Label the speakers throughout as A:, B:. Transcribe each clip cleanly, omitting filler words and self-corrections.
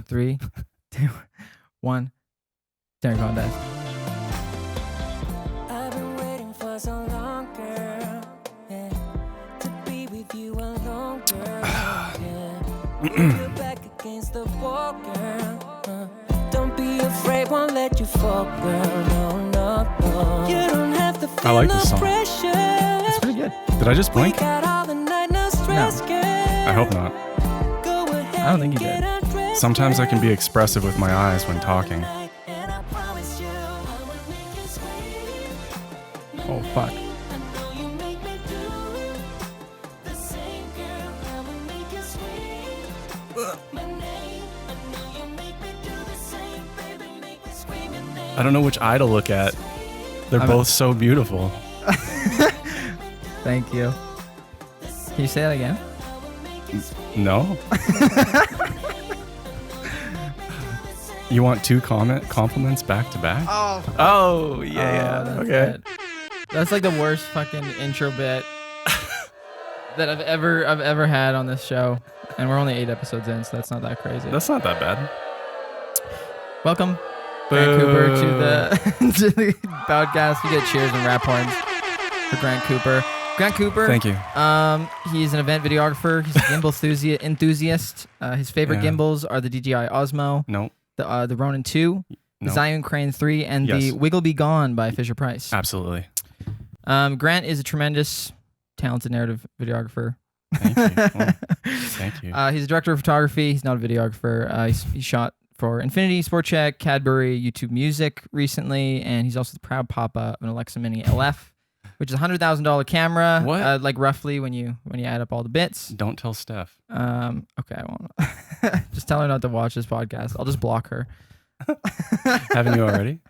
A: 3, 2, 1. Staring contest.
B: I've been waiting for so long, girl. Yeah. To be with you alone, girl. Yeah. Put your back against the wall, girl. Don't be afraid, won't let you fall, girl. No, no, no. You don't have to feel
C: I like this song.
B: pressure.
A: It's pretty good.
C: Did I just
B: We
C: blink?
B: got all the night, no stress, girl.
C: I hope not.
B: Go ahead
A: I don't think
B: and
A: you did.
B: get undressed,
C: Sometimes I can be
B: girl.
C: expressive with my eyes when talking.
B: And I promise you, I will make you sweet.
A: Oh, fuck.
B: I know you make me do the same, girl. I will make you sweet. My name, I know you make me do the same, baby. Make me scream your name.
C: I don't know which eye to look at. They're both so beautiful.
A: Thank you. Can you say that again?
C: No? You want two compliments back to back? Oh, yeah.
A: that's
C: Okay.
A: good. That's like the worst fucking intro bit that I've ever had on this show, and we're only 8 episodes in, so that's not that crazy.
C: That's not that bad.
A: Welcome, Grant Cooper, to the podcast. You get cheers and rap horns for Grant Cooper. Grant Cooper.
C: Thank you.
A: He's an event videographer. He's a gimbal enthusiast. His favorite
C: Yeah.
A: gimbals are the DJI Osmo,
C: No.
A: the Ronin 2, the
C: No.
A: Zhiyun Crane 3, and
C: Yes.
A: the Wiggle Be Gone by Fisher Price.
C: Absolutely.
A: Grant is a tremendous, talented narrative videographer.
C: Thank you. Well, thank you.
A: He's a director of photography. He's not a videographer. He shot for Infinity, Sport Check, Cadbury, YouTube Music recently, and he's also the proud papa of an Alexa Mini LF, which is a $100,000 camera.
C: What?
A: Like roughly when you add up all the bits.
C: Don't tell Steph.
A: Okay, I won't. Just tell her not to watch this podcast. I'll just block her.
C: Haven't you already?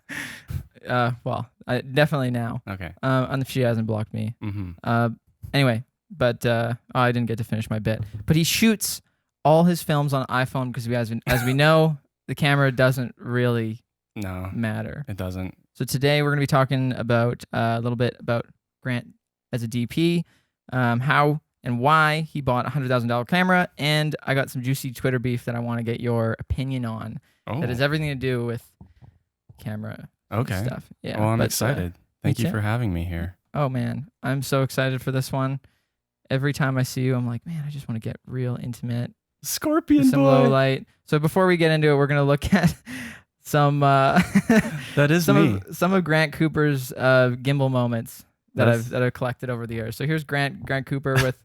A: Well, definitely now.
C: Okay.
A: And if she hasn't blocked me.
C: Mm-hmm.
A: Anyway, but I didn't get to finish my bit. But he shoots all his films on iPhone because as we know, the camera doesn't really
C: No,
A: matter.
C: it doesn't.
A: So today we're going to be talking about a little bit about Grant as a DP, how and why he bought a $100,000 camera, and I got some juicy Twitter beef that I want to get your opinion on.
C: Oh,
A: That has everything to do with camera
C: okay.
A: stuff. Yeah.
C: Well, I'm
A: but,
C: excited. Thank you
A: too.
C: for having me here.
A: Oh man, I'm so excited for this one. Every time I see you, I'm like, man, I just want to get real intimate.
C: Scorpion
A: Some
C: boy.
A: low light. So before we get into it, we're gonna look at some
C: That is me.
A: some of Grant Cooper's gimbal moments that I've collected over the years. So here's Grant Cooper with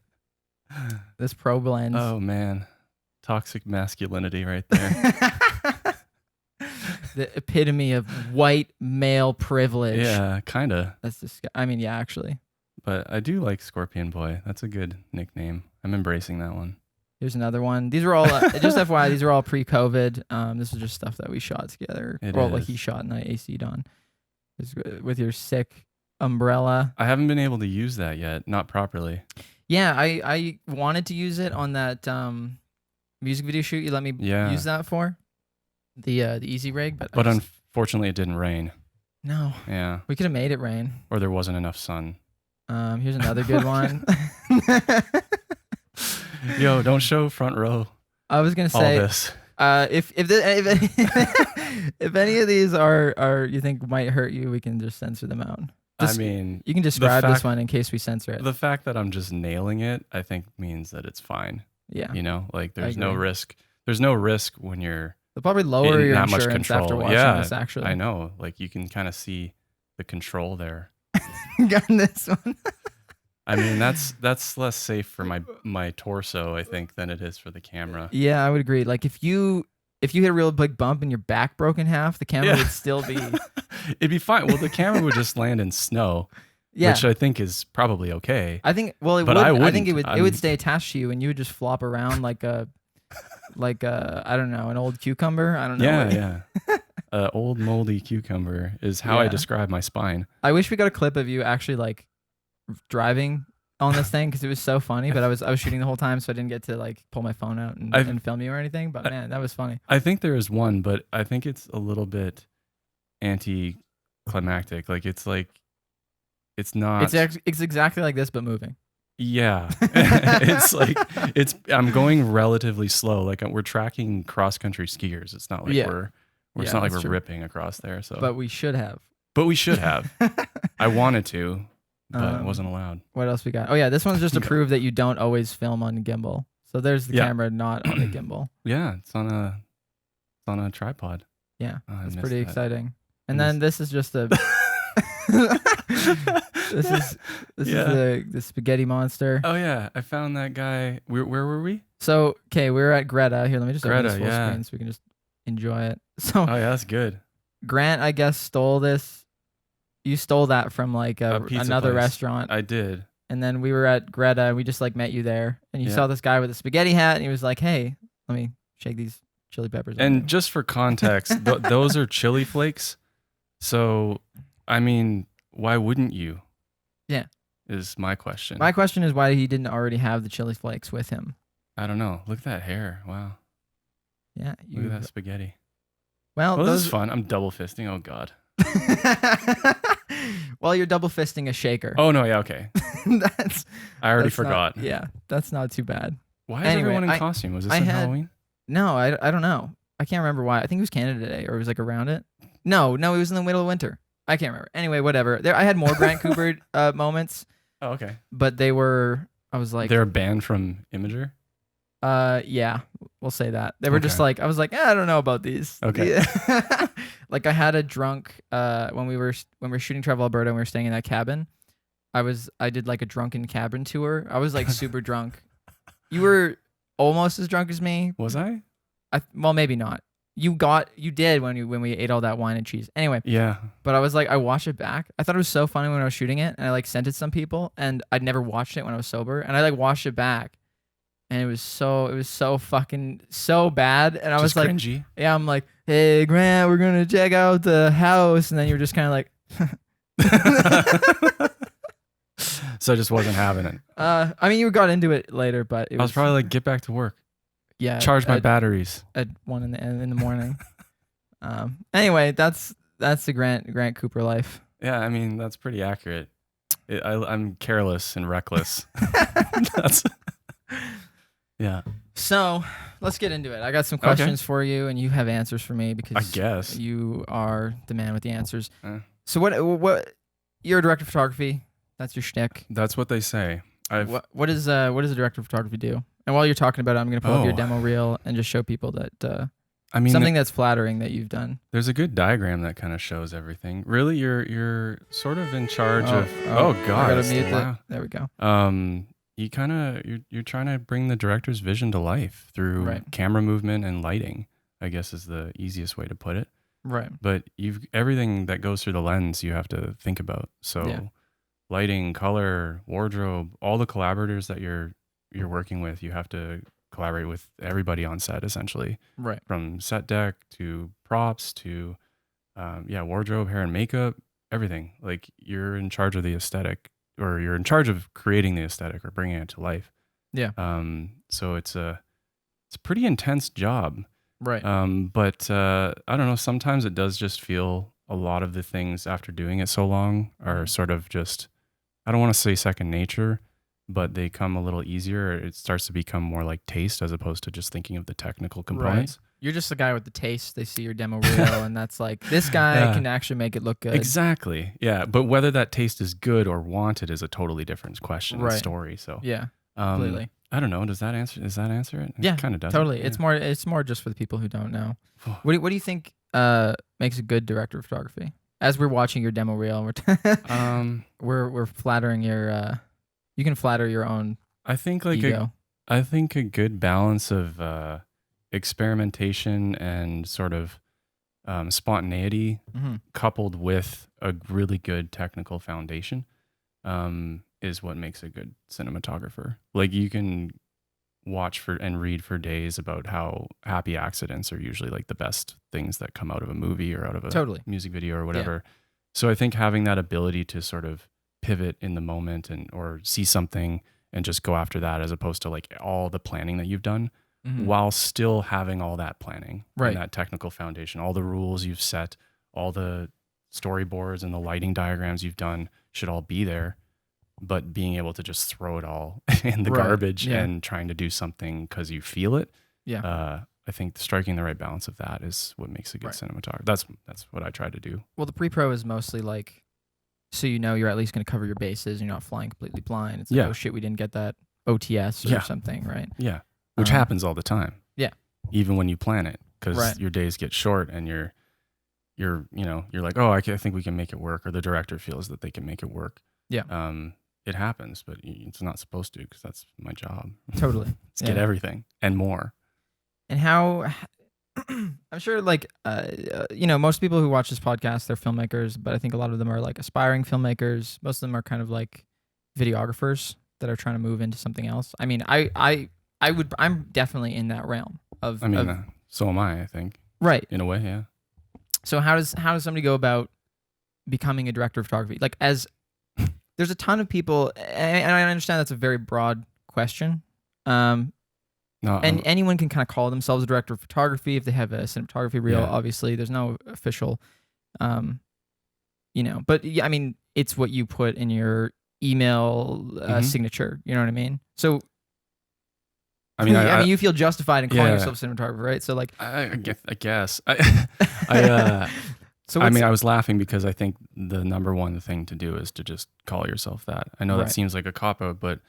A: this probe lens.
C: Oh man, toxic masculinity right there.
A: The epitome of white male privilege.
C: Yeah, kinda.
A: That's I mean, yeah, actually.
C: But I do like Scorpion Boy. That's a good nickname. I'm embracing that one.
A: Here's another one. These were all just FYI. These were all pre-COVID. This was just stuff that we shot together.
C: It
A: Well, like
C: is.
A: he shot and I AC'd on. With your sick umbrella.
C: I haven't been able to use that yet, not properly.
A: Yeah, I wanted to use it on that music video shoot you let me use that for. The Easy Rig, but
C: Unfortunately it didn't rain.
A: no.
C: Yeah.
A: We could have made it rain.
C: Or there wasn't enough sun.
A: Here's another good one.
C: Yo, don't show front row
A: I was gonna
C: all
A: say
C: this.
A: if any of these are you think might hurt you, we can just censor them out.
C: I mean,
A: You can describe this
C: fact-
A: one in case we censor it.
C: the fact that I'm just nailing it, I think means that it's fine.
A: Yeah.
C: You know, like there's no
A: agree.
C: risk. There's no risk when you're
A: They'll probably lower
C: in
A: your
C: that much
A: insurance
C: control.
A: after watching
C: Yeah,
A: this, actually.
C: I know. Like you can kind of see the control there.
A: Got this one.
C: I mean, that's less safe for my torso, I think, than it is for the camera.
A: Yeah, I would agree. Like if you hit a real big bump and your back broke in half, the camera
C: Yeah.
A: would still be
C: It'd be fine. Well, the camera would just land in snow,
A: yeah.
C: which I think is probably okay.
A: I think it
C: But
A: would.
C: I
A: I think it
C: wouldn't.
A: would stay attached to you, and you would just flop around like a I don't know, an old cucumber. I don't know.
C: Yeah. Old moldy cucumber is how I
A: Yeah.
C: describe my spine.
A: I wish we got a clip of you actually like driving on this thing because it was so funny. But I was shooting the whole time, so I didn't get to like pull my phone out and film you or anything. But man, that was funny.
C: I think there is one, but I think it's a little bit anticlimactic. Like it's not.
A: It's exactly like this, but moving.
C: Yeah. It's like I'm going relatively slow. Like we're tracking cross country skiers. It's not like
A: Yeah.
C: it's not like
A: that's
C: we're
A: true.
C: ripping across there. So
A: But we should have.
C: But we should have. I wanted to, but I
A: Um,
C: wasn't allowed.
A: What else we got? Oh yeah, this one's just to prove that you don't always film on gimbal. So there's the
C: Yeah.
A: camera not on the gimbal.
C: Yeah, it's on a tripod.
A: Yeah,
C: Oh, I
A: that's
C: missed
A: pretty
C: that.
A: exciting. And then this is just a this is the spaghetti monster.
C: Oh yeah, I found that guy. Where were we?
A: So okay, we're at Greta. Here, let me just open this
C: Greta,
A: full
C: yeah.
A: screen so we can just enjoy it. So
C: Oh yeah, that's good.
A: Grant, I guess, stole this. You stole that from like
C: pizza
A: another
C: place.
A: restaurant.
C: I did.
A: And then we were at Greta and we just like met you there. And you
C: Yeah.
A: saw this guy with a spaghetti hat and he was like, hey, let me shake these chili peppers. on you."
C: And just for context, those are chili flakes. So, I mean, why wouldn't you?
A: Yeah.
C: Is my question.
A: My question is why he didn't already have the chili flakes with him.
C: I don't know. Look at that hair. Wow.
A: Yeah.
C: Look at that spaghetti.
A: Well,
C: Well, this
A: those
C: is fun. I'm double fisting. Oh God.
A: well, you're double fisting a shaker.
C: Oh no. Yeah. Okay.
A: that's
C: I already
A: that's not-
C: forgot.
A: yeah, that's not too bad.
C: Why is
A: Anyway,
C: everyone in
A: I-
C: costume? Was this
A: I
C: in
A: had-
C: Halloween?
A: No, I don't know. I can't remember why. I think it was Canada Day or it was like around it. No, it was in the middle of winter. I can't remember. Anyway, whatever. I had more Grant Cooper moments,
C: Oh, okay.
A: but they were. I was like,
C: They're banned from Imager.
A: yeah, we'll say that. They were just
C: Okay.
A: like, I was like, I don't know about these.
C: Okay.
A: Yeah. Like I had a drunk when we were shooting Travel Alberta and we were staying in that cabin. I did like a drunken cabin tour. I was like super drunk. You were almost as drunk as me.
C: Was I?
A: Well, maybe not. You did when we ate all that wine and cheese. Anyway,
C: Yeah.
A: but I was like, I watched it back. I thought it was so funny when I was shooting it, and I like sent it to some people, and I'd never watched it when I was sober, and I like watched it back, and it was so fucking so bad, and I was
C: Just
A: like,
C: cringy.
A: yeah, I'm like, hey Grant, we're gonna check out the house, and then you were just kind of like,
C: So I just wasn't having it.
A: I mean, you got into it later, but it
C: I was probably like, get back to work.
A: yeah,
C: Charge my
A: at,
C: batteries.
A: at 1 in the morning. Anyway, that's the Grant Cooper life.
C: Yeah, I mean, that's pretty accurate. I'm careless and reckless. That's yeah.
A: So let's get into it. I got some questions for you, and you have answers for me because
C: I guess.
A: you are the man with the answers.
C: So
A: what? You're a director of photography. That's your shtick.
C: that's what they say.
A: What does a director of photography do? And while you're talking about it, I'm going to pull up your demo reel and just show people that
C: I mean,
A: something that's flattering that you've done.
C: there's a good diagram that kind of shows everything. Really, you're sort of in charge of. Oh God!
A: I gotta
C: it's
A: mute
C: loud.
A: There we go.
C: You kind of you're trying to bring the director's vision to life through
A: Right.
C: camera movement and lighting. I guess is the easiest way to put it.
A: Right.
C: But everything that goes through the lens you have to think about. So
A: Yeah.
C: lighting, color, wardrobe, all the collaborators that you're working with, you have to collaborate with everybody on set essentially,
A: Right.
C: from set deck to props to wardrobe, hair and makeup, everything. Like you're in charge of the aesthetic, or you're in charge of creating the aesthetic or bringing it to life.
A: Yeah.
C: So it's a pretty intense job.
A: Right.
C: But I don't know, sometimes it does just feel a lot of the things after doing it so long are sort of just, I don't want to say second nature, but they come a little easier. It starts to become more like taste as opposed to just thinking of the technical components.
A: You're just the guy with the taste. They see your demo reel, and that's like, this guy can actually make it look good.
C: Exactly. Yeah. But whether that taste is good or wanted is a totally different question and
A: Right.
C: story. So
A: Yeah. Completely.
C: I don't know. Does that answer it?
A: Yeah,
C: It kind of does.
A: Totally.
C: Yeah.
A: It's more just for the people who don't know. What do you think makes a good director of photography? As we're watching your demo reel, we're flattering your. You can flatter your own
C: I think like
A: ego.
C: I think a good balance of experimentation and sort of spontaneity
A: Mhm.
C: coupled with a really good technical foundation is what makes a good cinematographer. Like you can watch for and read for days about how happy accidents are usually like the best things that come out of a movie or out of a
A: Totally.
C: music video or whatever. So I think having that ability to sort of pivot in the moment or see something and just go after that, as opposed to like all the planning that you've done,
A: Mhm.
C: while still having all that planning
A: Right.
C: and that technical foundation, all the rules you've set, all the storyboards and the lighting diagrams you've done should all be there. but being able to just throw it all in the
A: Right,
C: garbage
A: yeah.
C: and trying to do something because you feel it.
A: Yeah.
C: I think striking the right balance of that is what makes a good
A: Right.
C: cinematographer. That's what I try to do.
A: Well, the pre-pro is mostly like, so you're at least going to cover your bases. You're not flying completely blind. It's like,
C: Yeah.
A: oh shit, we didn't get that OTS or
C: Yeah.
A: something, right?
C: Yeah, which
A: Um,
C: happens all the time.
A: Yeah.
C: Even when you plan it, because
A: Right.
C: your days get short and you're like, oh, I think we can make it work, or the director feels that they can make it work.
A: Yeah.
C: It happens, but it's not supposed to, because that's my job.
A: Totally.
C: Let's get
A: Yeah.
C: everything and more.
A: And how, I'm sure like, most people who watch this podcast, they're filmmakers, but I think a lot of them are like aspiring filmmakers. Most of them are kind of like videographers that are trying to move into something else. I mean, I'm definitely in that realm of,
C: I mean, so am I think.
A: Right.
C: In a way, yeah.
A: So how does somebody go about becoming a director of photography? Like, there's a ton of people, and I understand that's a very broad question.
C: No,
A: And anyone can kind of call themselves a director of photography if they have a cinematography reel.
C: Yeah.
A: Obviously, there's no official, But yeah, I mean, it's what you put in your email signature. You know what I mean? So,
C: I mean,
A: you feel justified in calling
C: Yeah.
A: yourself a cinematographer, right? So, like,
C: I guess.
A: so
C: I mean, I was laughing because I think the number one thing to do is to just call yourself that. I know
A: Right.
C: that seems like a cop-out, but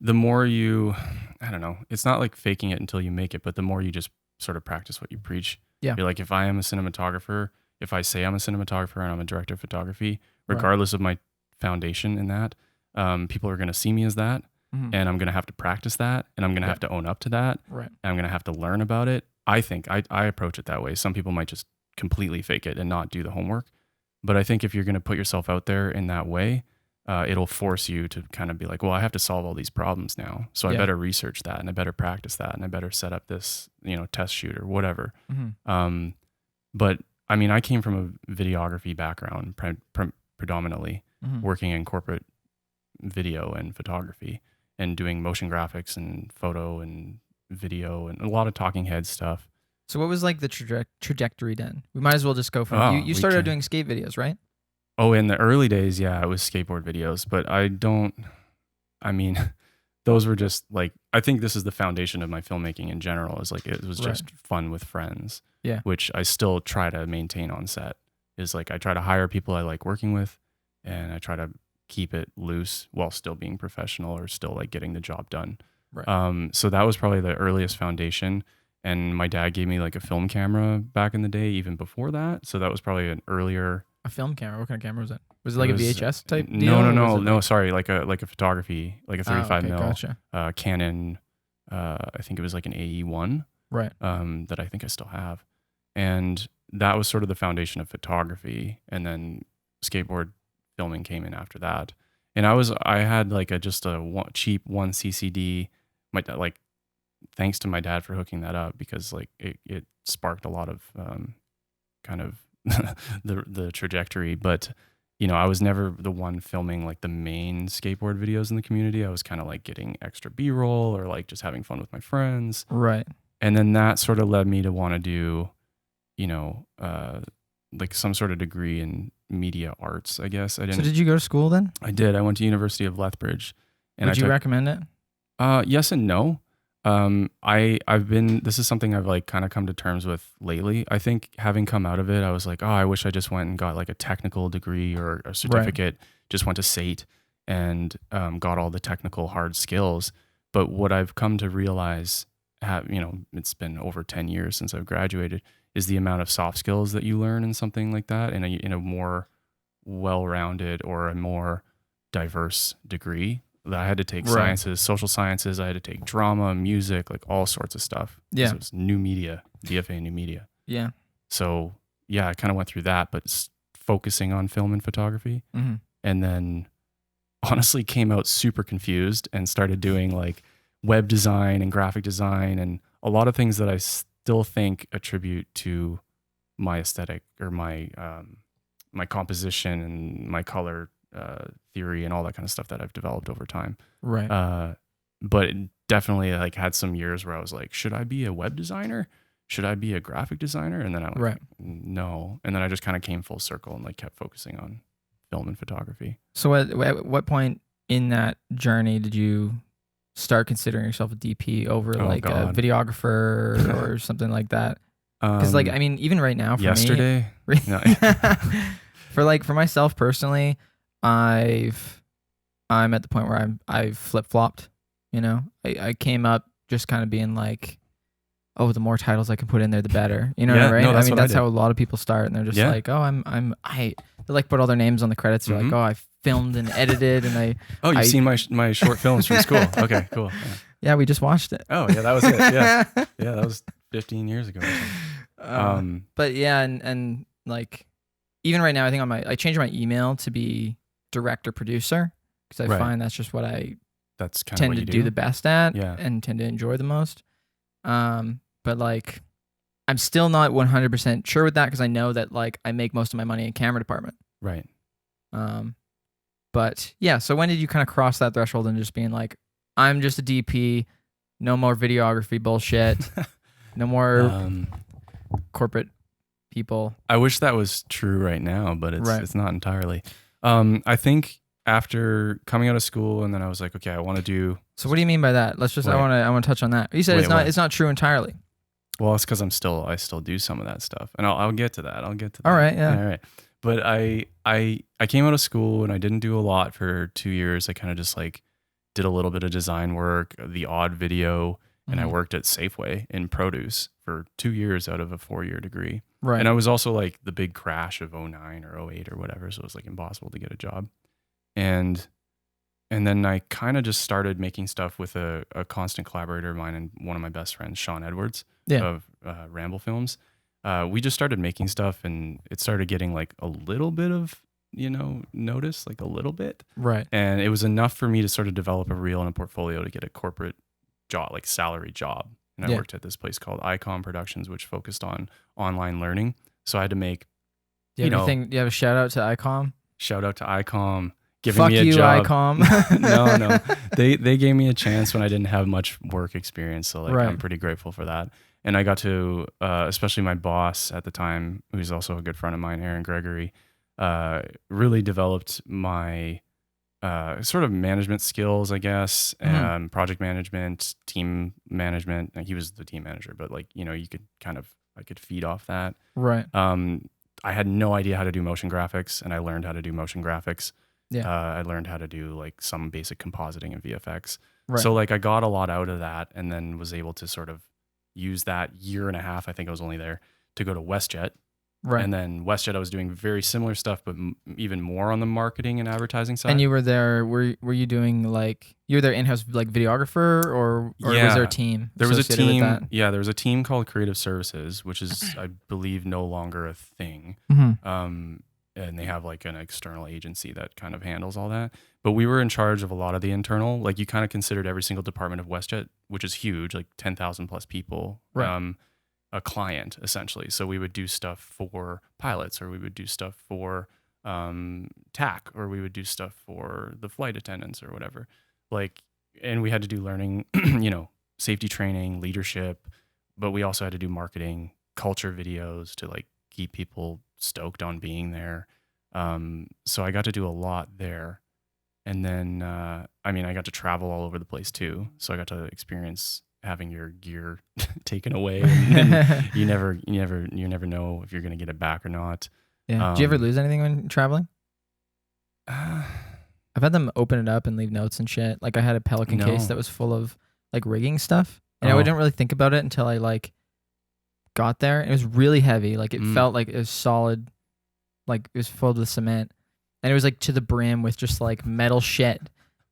C: the more you, I don't know, it's not like faking it until you make it, but the more you just sort of practice what you preach.
A: Yeah.
C: You're like, if I am a cinematographer, if I say I'm a cinematographer and I'm a director of photography,
A: Right.
C: regardless of my foundation in that, people are going to see me as that.
A: Mhm.
C: And I'm going to have to practice that, and I'm going to have to own up to that,
A: right.
C: and I'm going to have to learn about it. I think I approach it that way. Some people might just completely fake it and not do the homework. But I think if you're going to put yourself out there in that way, it'll force you to kind of be like, well, I have to solve all these problems now. So I
A: Yeah.
C: better research that, and I better practice that, and I better set up this, test shoot or whatever.
A: Mhm.
C: But I mean, I came from a videography background predominantly,
A: Mhm.
C: working in corporate video and photography and doing motion graphics and photo and video and a lot of talking head stuff.
A: So, what was like the trajectory then? We might as well just go from
C: Oh,
A: you
C: we
A: started out
C: can.
A: doing skate videos, right?
C: Oh, in the early days, yeah, it was skateboard videos, but I mean, those were just like, I think this is the foundation of my filmmaking in general, is like, it was
A: Right.
C: just fun with friends,
A: Yeah.
C: which I still try to maintain on set. Is like, I try to hire people I like working with, and I try to keep it loose while still being professional or still like getting the job done.
A: Right.
C: So that was probably the earliest foundation. And my dad gave me like a film camera back in the day, even before that. So that was probably an earlier.
A: A film camera. What kind of camera was it? Was it like a
C: was-
A: VHS type deal? or was it
C: No.
A: like-
C: Sorry, like a photography, like a 35
A: okay,
C: mil
A: Gotcha.
C: Canon. I think it was like an AE1
A: Right.
C: that I think I still have, and that was sort of the foundation of photography. And then skateboard filming came in after that. And I had like just a cheap 1 CCD. Like, thanks to my dad for hooking that up, because like it sparked a lot of kind of the trajectory. But I was never the one filming like the main skateboard videos in the community. I was kind of like getting extra B-roll or like just having fun with my friends.
A: Right.
C: And then that sort of led me to want to do, like some sort of degree in media arts, I guess.
A: So did you go to school then?
C: I did. I went to University of Lethbridge. And
A: Would you recommend it?
C: Yes and no. This is something I've like kind of come to terms with lately. I think having come out of it, I was like, oh, I wish I just went and got like a technical degree or a certificate, just went to SAIT and got all the technical hard skills. But what I've come to realize, it's been over 10 years since I've graduated, is the amount of soft skills that you learn in something like that in a more well-rounded or a more diverse degree. That I had to take sciences, social sciences, I had to take drama, music, like all sorts of stuff.
A: Yeah.
C: So it's new media, DFA new media.
A: Yeah.
C: So yeah, I kind of went through that, but focusing on film and photography.
A: Mm-hmm.
C: And then honestly came out super confused and started doing like web design and graphic design and a lot of things that I still think attribute to my aesthetic or my my composition and my color theory and all that kind of stuff that I've developed over time.
A: Right.
C: But it definitely like had some years where I was like, should I be a web designer? Should I be a graphic designer? And then I went, no. And then I just kind of came full circle and like kept focusing on film and photography.
A: So at what point in that journey did you start considering yourself a DP over
C: Oh,
A: like a
C: God.
A: videographer or something like that? Because like I mean, even right now for
C: yesterday,
A: me,
C: no.
A: for myself personally, I'm at the point where I've flip flopped. You know, I came up just kind of being like, oh, the more titles I can put in there, the better. You know,
C: Yeah,
A: right?
C: no,
A: I
C: that's
A: mean,
C: what I
A: that's
C: did.
A: how a lot of people start, and they're just
C: Yeah.
A: like, oh, they like put all their names on the credits. They're like,
C: Mhm.
A: oh, I filmed and edited, and
C: Oh, you've
A: I-
C: seen my short films from school. Okay, cool. Yeah.
A: yeah, we just watched it.
C: Oh, yeah, that was it. Yeah. Yeah, that was 15 years ago or something.
A: But yeah, and like even right now, I think I changed my email to be director producer because I
C: Right.
A: find that's just what I
C: That's kind of
A: tend
C: what
A: to
C: you
A: do the best at
C: Yeah.
A: and tend to enjoy the most. But like I'm still not 100% sure with that because I know that like I make most of my money in camera department.
C: Right.
A: But yeah, so when did you kind of cross that threshold and just being like, I'm just a DP, no more videography bullshit, no more
C: Um,
A: corporate people.
C: I wish that was true right now, but
A: Right.
C: it's not entirely. I think after coming out of school, and then I was like, okay, I want to do.
A: So what do you mean by that? Let's just
C: Wait.
A: I want to touch on that. You said
C: Wait, what?
A: it's not true entirely.
C: Well, it's because I still do some of that stuff, and I'll get to that. I'll get to that.
A: All right, yeah.
C: All right. But I came out of school and I didn't do a lot for 2 years. I kind of just like did a little bit of design work, the odd video, and I
A: Mhm.
C: worked at Safeway in produce for 2 years out of a 4-year degree.
A: Right.
C: And I was also like the big crash of 09 or 08 or whatever, so it was like impossible to get a job. And then I kind of just started making stuff with a constant collaborator of mine and one of my best friends, Sean Edwards of Ramble Films. We just started making stuff and it started getting like a little bit of, notice, like a little bit.
A: Right.
C: And it was enough for me to sort of develop a reel and a portfolio to get a corporate job, like salary job. And I worked at this place called Icon Productions, which focused on online learning. So I had to make,
A: Do you have a shout out to ICOM?
C: shout out to Icom, giving
A: Fuck
C: me a
A: you,
C: job.
A: ICOM.
C: No. They gave me a chance when I didn't have much work experience. So like
A: Right.
C: I'm pretty grateful for that. And I got to, especially my boss at the time, who's also a good friend of mine, Aaron Gregory, really developed my sort of management skills, I guess, project management, team management. He was the team manager, but like, I could feed off that.
A: Right.
C: I had no idea how to do motion graphics, and I learned how to do motion graphics.
A: Yeah.
C: I learned how to do like some basic compositing and VFX.
A: Right.
C: So like I got a lot out of that, and then was able to sort of use that year and a half, I think I was only there, to go to WestJet.
A: Right.
C: And then WestJet, I was doing very similar stuff, but even more on the marketing and advertising side.
A: And you were there. Were you doing like you were there in-house like videographer or was
C: Yeah.
A: there a team?
C: There was a
A: associated with
C: team.
A: that?
C: Yeah, there was a team called Creative Services, which is, I believe, no longer a thing.
A: Mhm.
C: And they have like an external agency that kind of handles all that. But we were in charge of a lot of the internal. Like you kind of considered every single department of WestJet, which is huge, like 10,000 plus people,
A: Right.
C: a client essentially. So we would do stuff for pilots, or we would do stuff for TAC, or we would do stuff for the flight attendants or whatever. Like, and we had to do learning, safety training, leadership, but we also had to do marketing, culture videos to like keep people stoked on being there. So I got to do a lot there. And then, I got to travel all over the place too. So I got to experience having your gear taken away, and you never know if you're going to get it back or not.
A: Yeah. Do you ever lose anything when traveling? I've had them open it up and leave notes and shit. Like I had a Pelican case
C: No.
A: that was full of like rigging stuff, and
C: Oh.
A: I didn't really think about it until I like got there. It was really heavy. Like it felt like it was solid, like it was filled with cement, and it was like to the brim with just like metal shit,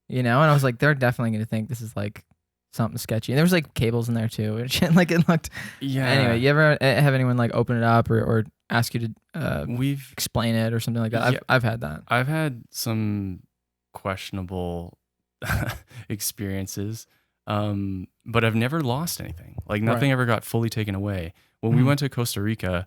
A: And I was like, they're definitely gonna think this is like something sketchy. And there was like cables in there too, and shit. Like it looked.
C: Yeah.
A: Anyway, you ever have anyone like open it up or ask you to
C: We've
A: explain it or something like that?
C: Yeah.
A: I've had that.
C: I've had some questionable experiences, but I've never lost anything. Like nothing ever got fully taken away. When we went to Costa Rica,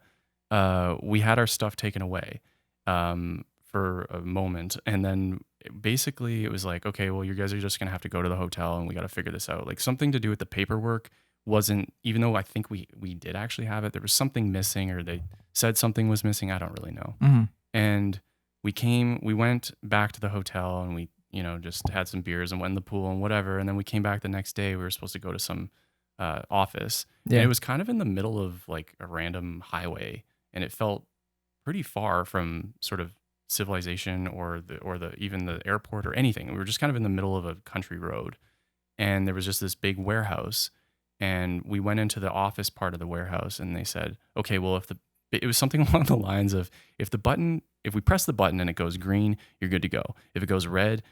C: we had our stuff taken away for a moment, and then basically it was like, okay, well, you guys are just gonna have to go to the hotel, and we got to figure this out. Like something to do with the paperwork wasn't, even though I think we did actually have it, there was something missing, or they said something was missing. I don't really know.
A: Mm-hmm.
C: And we went back to the hotel, and we just had some beers and went in the pool and whatever. And then we came back the next day. We were supposed to go to some office.
A: Yeah.
C: And it was kind of in the middle of like a random highway, and it felt pretty far from sort of civilization or the even the airport or anything. We were just kind of in the middle of a country road, and there was just this big warehouse. And we went into the office part of the warehouse, and they said, okay, well, it was something along the lines of, if we press the button and it goes green, you're good to go. If it goes red,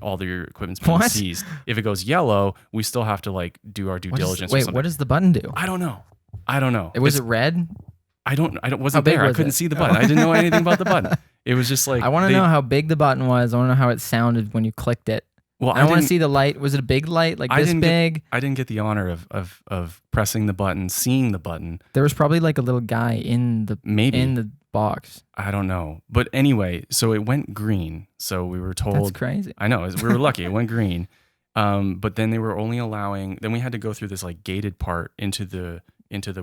C: all your equipment's been seized. If it goes yellow, we still have to like do our due diligence.
A: Wait, what does the button do?
C: I don't know.
A: Was it red?
C: I wasn't there. I couldn't see the button. I didn't know anything about the button. It was just like,
A: I want to know how big the button was. I want to know how it sounded when you clicked it.
C: Well,
A: I want to see the light. Was it a big light, like this big?
C: I didn't get the honor of pressing the button, seeing the button.
A: There was probably like a little guy in the box.
C: I don't know. But anyway, so it went green. So we were told.
A: That's crazy.
C: I know. We were lucky. It went green. But then they were only allowing. Then we had to go through this like gated part into the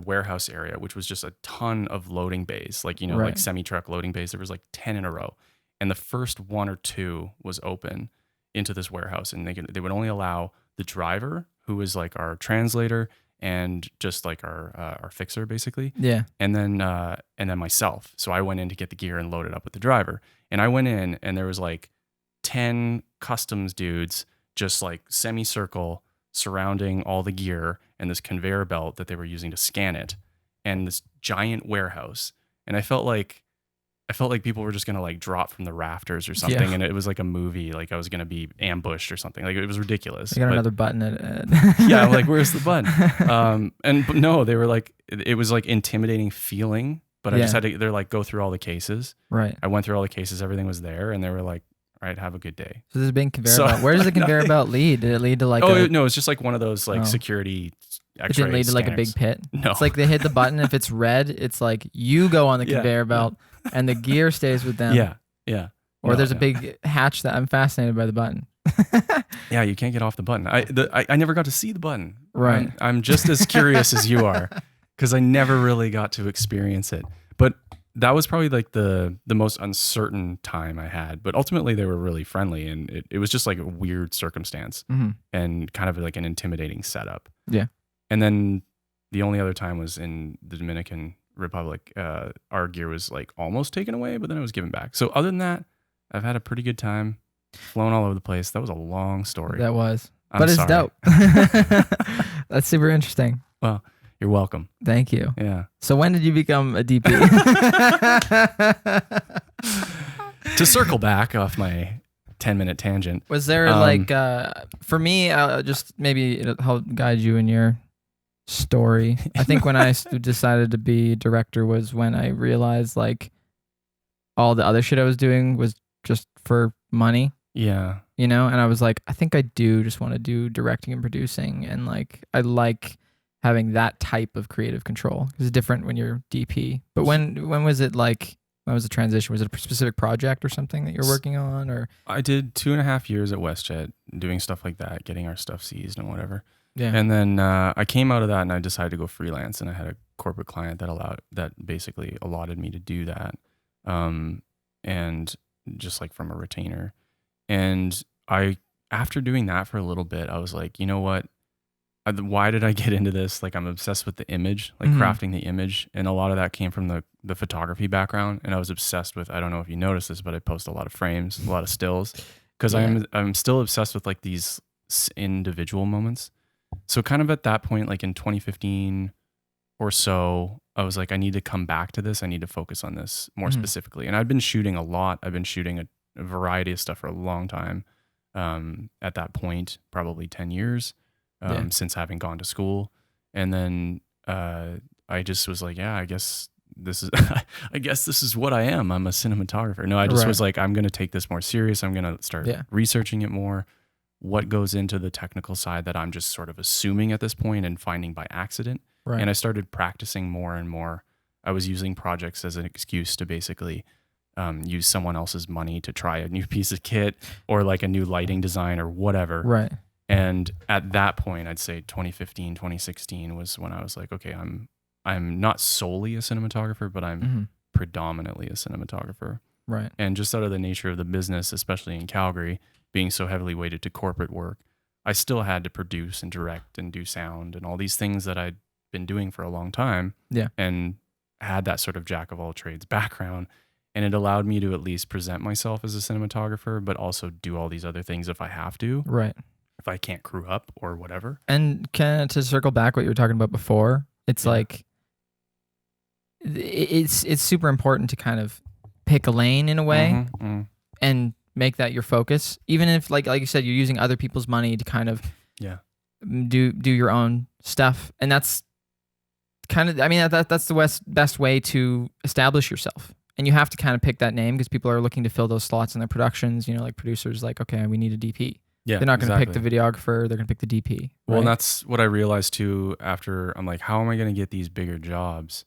C: warehouse area, which was just a ton of loading bays, like like semi-truck loading bays. There was like 10 in a row, and the first 1 or 2 was open into this warehouse, and they would only allow the driver, who was like our translator and just like our fixer basically.
A: Yeah.
C: And then myself. So I went in to get the gear and load it up with the driver. And I went in, and there was like 10 customs dudes just like semicircle surrounding all the gear and this conveyor belt that they were using to scan it, and this giant warehouse. And I felt like people were just going to like drop from the rafters or something.
A: Yeah.
C: And it was like a movie, like I was going to be ambushed or something. Like it was ridiculous.
A: They got another button at it.
C: Yeah. I'm like, where's the button? But no, they were like, it was like intimidating feeling, but I just had to, they're like, go through all the cases.
A: Right.
C: I went through all the cases. Everything was there. And they were like, all right, have a good day.
A: So there's a big conveyor belt. Where does the conveyor belt lead? Did it lead to like
C: no, it's just like one of those like security X-ray
A: It didn't lead to like a big pit?
C: No.
A: It's like they hit the button. If it's red, it's like you go on the conveyor belt and the gear stays with them.
C: Yeah. Yeah.
A: Or there's a big hatch that I'm fascinated by the button.
C: Yeah, you can't get off the button. I never got to see the button.
A: Right.
C: I'm just as curious as you are, because I never really got to experience it. But that was probably like the most uncertain time I had. But ultimately they were really friendly, and it was just like a weird circumstance and kind of like an intimidating setup.
A: Yeah.
C: And then the only other time was in the Dominican Republic. Our gear was like almost taken away, but then it was given back. So other than that, I've had a pretty good time, flown all over the place. That was a long story.
A: That was.
C: I'm
A: it's
C: sorry.
A: dope. That's super interesting.
C: Well, you're welcome.
A: Thank you.
C: Yeah.
A: So when did you become a DP?
C: To circle back off my 10-minute tangent.
A: Was there for me, just maybe it'll help guide you in your story. I think when I decided to be director was when I realized like all the other shit I was doing was just for money.
C: Yeah.
A: And I was like, I think I do just want to do directing and producing, and like I like having that type of creative control. It's different when you're DP. But when was it like? When was the transition? Was it a specific project or something that you're working on? Or
C: I did 2.5 years at WestJet doing stuff like that, getting our stuff seized and whatever.
A: Yeah.
C: And then I came out of that and I decided to go freelance, and I had a corporate client that basically allotted me to do that. And just like from a retainer. And after doing that for a little bit, I was like, you know what? Why did I get into this? Like, I'm obsessed with the image, like crafting the image. And a lot of that came from the photography background. And I was obsessed with, I don't know if you noticed this, but I post a lot of frames, a lot of stills, because I'm still obsessed with like these individual moments. So kind of at that point, like in 2015 or so, I was like, I need to come back to this. I need to focus on this more specifically. And I've been shooting a lot. I've been shooting a variety of stuff for a long time. At that point, probably 10 years. Since having gone to school. And then I just was like, yeah, I guess this is what I am. I'm a cinematographer. No, I just was like, I'm going to take this more serious. I'm going to start researching it more. What goes into the technical side that I'm just sort of assuming at this point and finding by accident. Right. And I started practicing more and more. I was using projects as an excuse to basically use someone else's money to try a new piece of kit or like a new lighting design or whatever.
A: Right.
C: And at that point, I'd say 2015, 2016 was when I was like, okay, I'm not solely a cinematographer, but I'm predominantly a cinematographer.
A: Right.
C: And just out of the nature of the business, especially in Calgary, being so heavily weighted to corporate work, I still had to produce and direct and do sound and all these things that I'd been doing for a long time.
A: Yeah.
C: And had that sort of jack of all trades background. And it allowed me to at least present myself as a cinematographer, but also do all these other things if I have to.
A: Right.
C: If I can't crew up or whatever.
A: And to circle back what you were talking about before, it's like it's super important to kind of pick a lane in a way and make that your focus. Even if like you said, you're using other people's money to kind of do your own stuff. And that's kind of, I mean, that's the best way to establish yourself. And you have to kind of pick that name because people are looking to fill those slots in their productions. You know, like producers, like, okay, we need a DP.
C: Yeah,
A: they're not going to pick the videographer. They're going to pick the DP. Right?
C: Well, and that's what I realized too after I'm like, how am I going to get these bigger jobs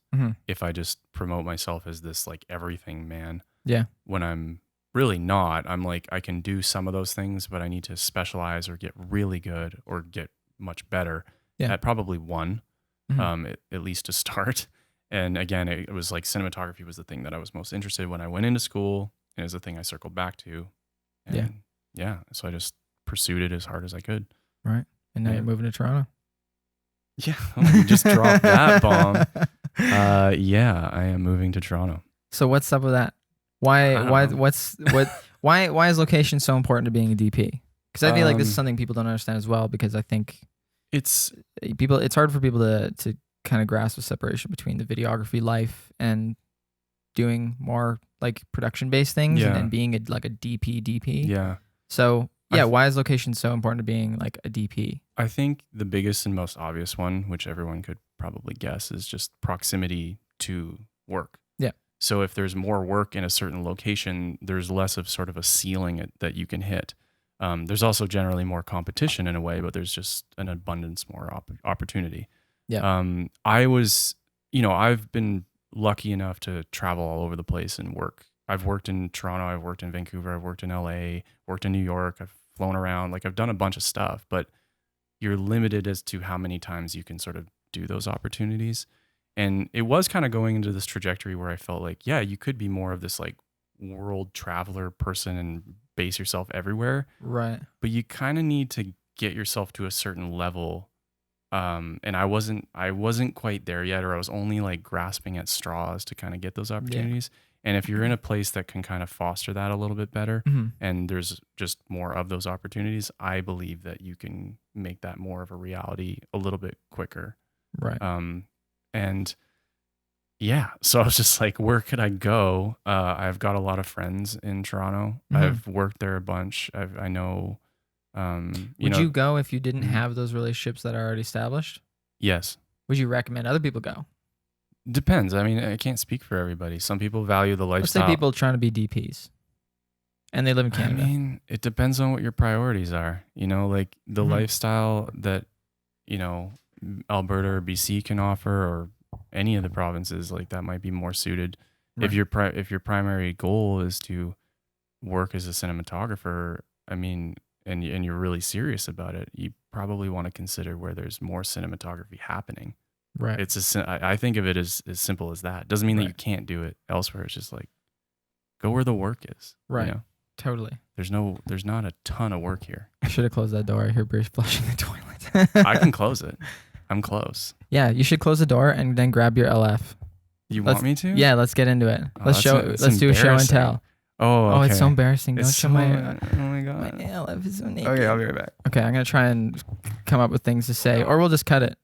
C: if I just promote myself as this like everything man?
A: Yeah.
C: When I'm really not. I'm like, I can do some of those things, but I need to specialize or get really good or get much better at probably one, at least to start. And again, it was like cinematography was the thing that I was most interested in when I went into school, and it was the thing I circled back to. And so I just pursued it as hard as I could.
A: Right. And now you're moving to Toronto.
C: Yeah. You just dropped that bomb. Yeah, I am moving to Toronto.
A: So what's up with that? Why is location so important to being a DP? Because I feel like this is something people don't understand as well, because I think it's hard for people to kind of grasp the separation between the videography life and doing more like production based things and being like a DP. Yeah. So why is location so important to being like a DP?
C: I think the biggest and most obvious one, which everyone could probably guess, is just proximity to work. Yeah. So if there's more work in a certain location, there's less of sort of a ceiling that you can hit. There's also generally more competition in a way, but there's just an abundance more opportunity. Yeah. I've been lucky enough to travel all over the place and work. I've worked in Toronto, I've worked in Vancouver, I've worked in LA, worked in New York, I've flown around, like I've done a bunch of stuff, but you're limited as to how many times you can sort of do those opportunities. And it was kind of going into this trajectory where I felt like, yeah, you could be more of this like world traveler person and base yourself everywhere. Right. But you kind of need to get yourself to a certain level. And I wasn't quite there yet, or I was only like grasping at straws to kind of get those opportunities. Yeah. And if you're in a place that can kind of foster that a little bit better, and there's just more of those opportunities, I believe that you can make that more of a reality a little bit quicker. Right. And yeah, so I was just like, where could I go? I've got a lot of friends in Toronto. I've worked there a bunch. I know. Would you go if you didn't have those relationships that are already established? Yes. Would you recommend other people go? Depends. I mean, I can't speak for everybody. Some people value the lifestyle. Let's say people trying to be DPs and they live in Canada. I mean, it depends on what your priorities are. You know, like the lifestyle that, Alberta or BC can offer, or any of the provinces, like that might be more suited. Right. If your primary goal is to work as a cinematographer, I mean, and you're really serious about it, you probably want to consider where there's more cinematography happening. Right. I think of it as simple as that. Doesn't mean that you can't do it elsewhere. It's just like, go where the work is. Right. You know? Totally. There's not a ton of work here. I should have closed that door. I hear Bruce flushing the toilet. I can close it. I'm close. Yeah, you should close the door and then grab your LF. Want me to? Yeah, let's get into it. Let's do a show and tell. Oh, okay. Oh, it's so embarrassing. Don't show my. Oh my god. My LF is so naked. Okay, I'll be right back. Okay, I'm gonna try and come up with things to say, or we'll just cut it.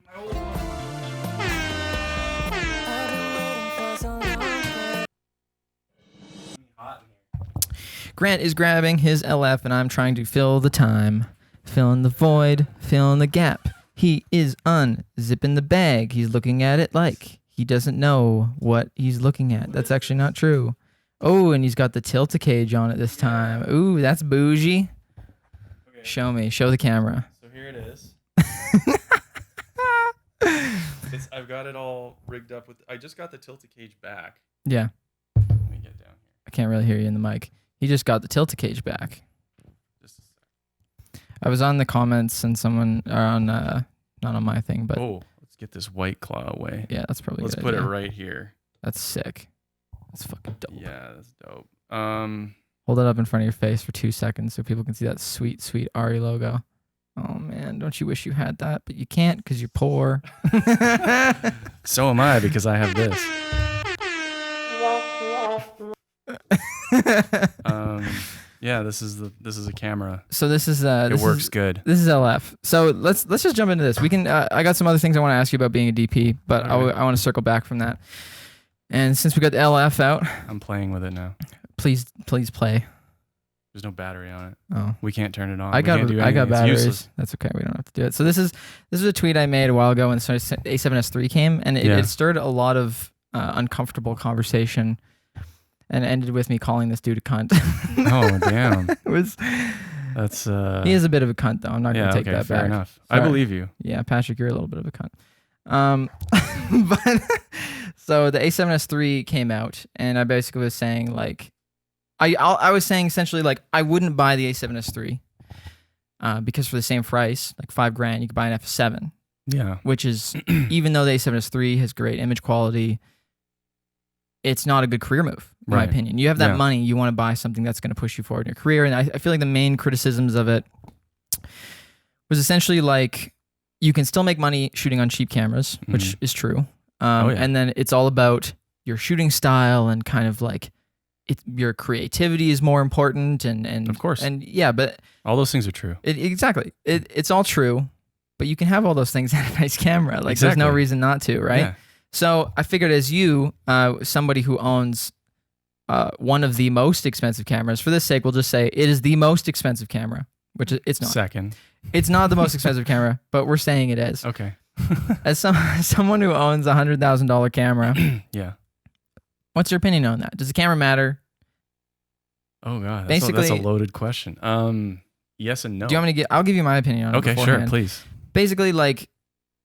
C: Grant is grabbing his LF, and I'm trying to fill the time, filling the void, filling the gap. He is unzipping the bag. He's looking at it like he doesn't know what he's looking at. That's actually not true. Oh, and he's got the tilt-a-cage on it this time. Ooh, that's bougie. Okay. Show the camera. So here it is. I've got it all rigged up with. I just got the tilt-a-cage back. Yeah. Let me get down here. I can't really hear you in the mic. He just got the tilt-a-cage back. Just a sec. I was on the comments and someone on not on my thing, but let's get this white claw away. Yeah, that's probably. Let's put it right here. That's sick. That's fucking dope. Yeah, that's dope.
A: Hold it up in front of your face for 2 seconds so people can see that sweet, sweet Arri logo. Oh man, don't you wish you had that? But you can't because you're poor.
C: So am I because I have this. Yeah, this is a camera.
A: So this is
C: It works good.
A: This is LF. So let's just jump into this. We can. I got some other things I want to ask you about being a DP, but
C: All right.
A: I want to circle back from that. And since we got the LF out,
C: I'm playing with it now.
A: please play.
C: There's no battery on it.
A: Oh,
C: We can't turn it on.
A: I
C: We can't do
A: got
C: anything. It's
A: batteries.
C: useless.
A: That's okay. We don't have to do it. So this is a tweet I made a while ago when A7S3 came, and
C: Yeah.
A: it stirred a lot of uncomfortable conversation, and ended with me calling this dude a cunt.
C: Oh damn.
A: It was.
C: That's
A: He is a bit of a cunt, though. I'm not
C: yeah.
A: gonna take
C: Okay.
A: that
C: Fair
A: back.
C: enough. I
A: Sorry.
C: believe you.
A: Yeah, Patrick, you're a little bit of a cunt. But so the A7S3 came out, and I basically was saying like, I was saying essentially like I wouldn't buy the A7S3 because for the same price, like $5,000, you could buy an F7,
C: Yeah.
A: which is even though the A7S3 has great image quality, it's not a good career move, in my
C: Right.
A: opinion. You have that
C: Yeah.
A: money, you want to buy something that's going to push you forward in your career, and I feel like the main criticisms of it was essentially like you can still make money shooting on cheap cameras, which is true.
C: Oh, yeah.
A: And then it's all about your shooting style and kind of like your creativity is more important. And
C: Of course.
A: And yeah, but
C: All those things are true.
A: exactly. It's all true, but you can have all those things in a nice camera. Like there's no
C: Exactly.
A: reason not to, right?
C: Yeah.
A: So I figured as you, somebody who owns one of the most expensive cameras, for this sake, we'll just say it is the most expensive camera, which it's not.
C: Second.
A: It's not the most expensive camera, but we're saying it is.
C: Okay.
A: As someone who owns a $100,000 camera,
C: Yeah.
A: what's your opinion on that? Does the camera matter?
C: Oh god. That's a
A: Basically-
C: loaded question. Yes and no.
A: Do you want me to get? I'll give you my opinion on it.
C: Okay. Sure.
A: beforehand.
C: Please.
A: Basically, like,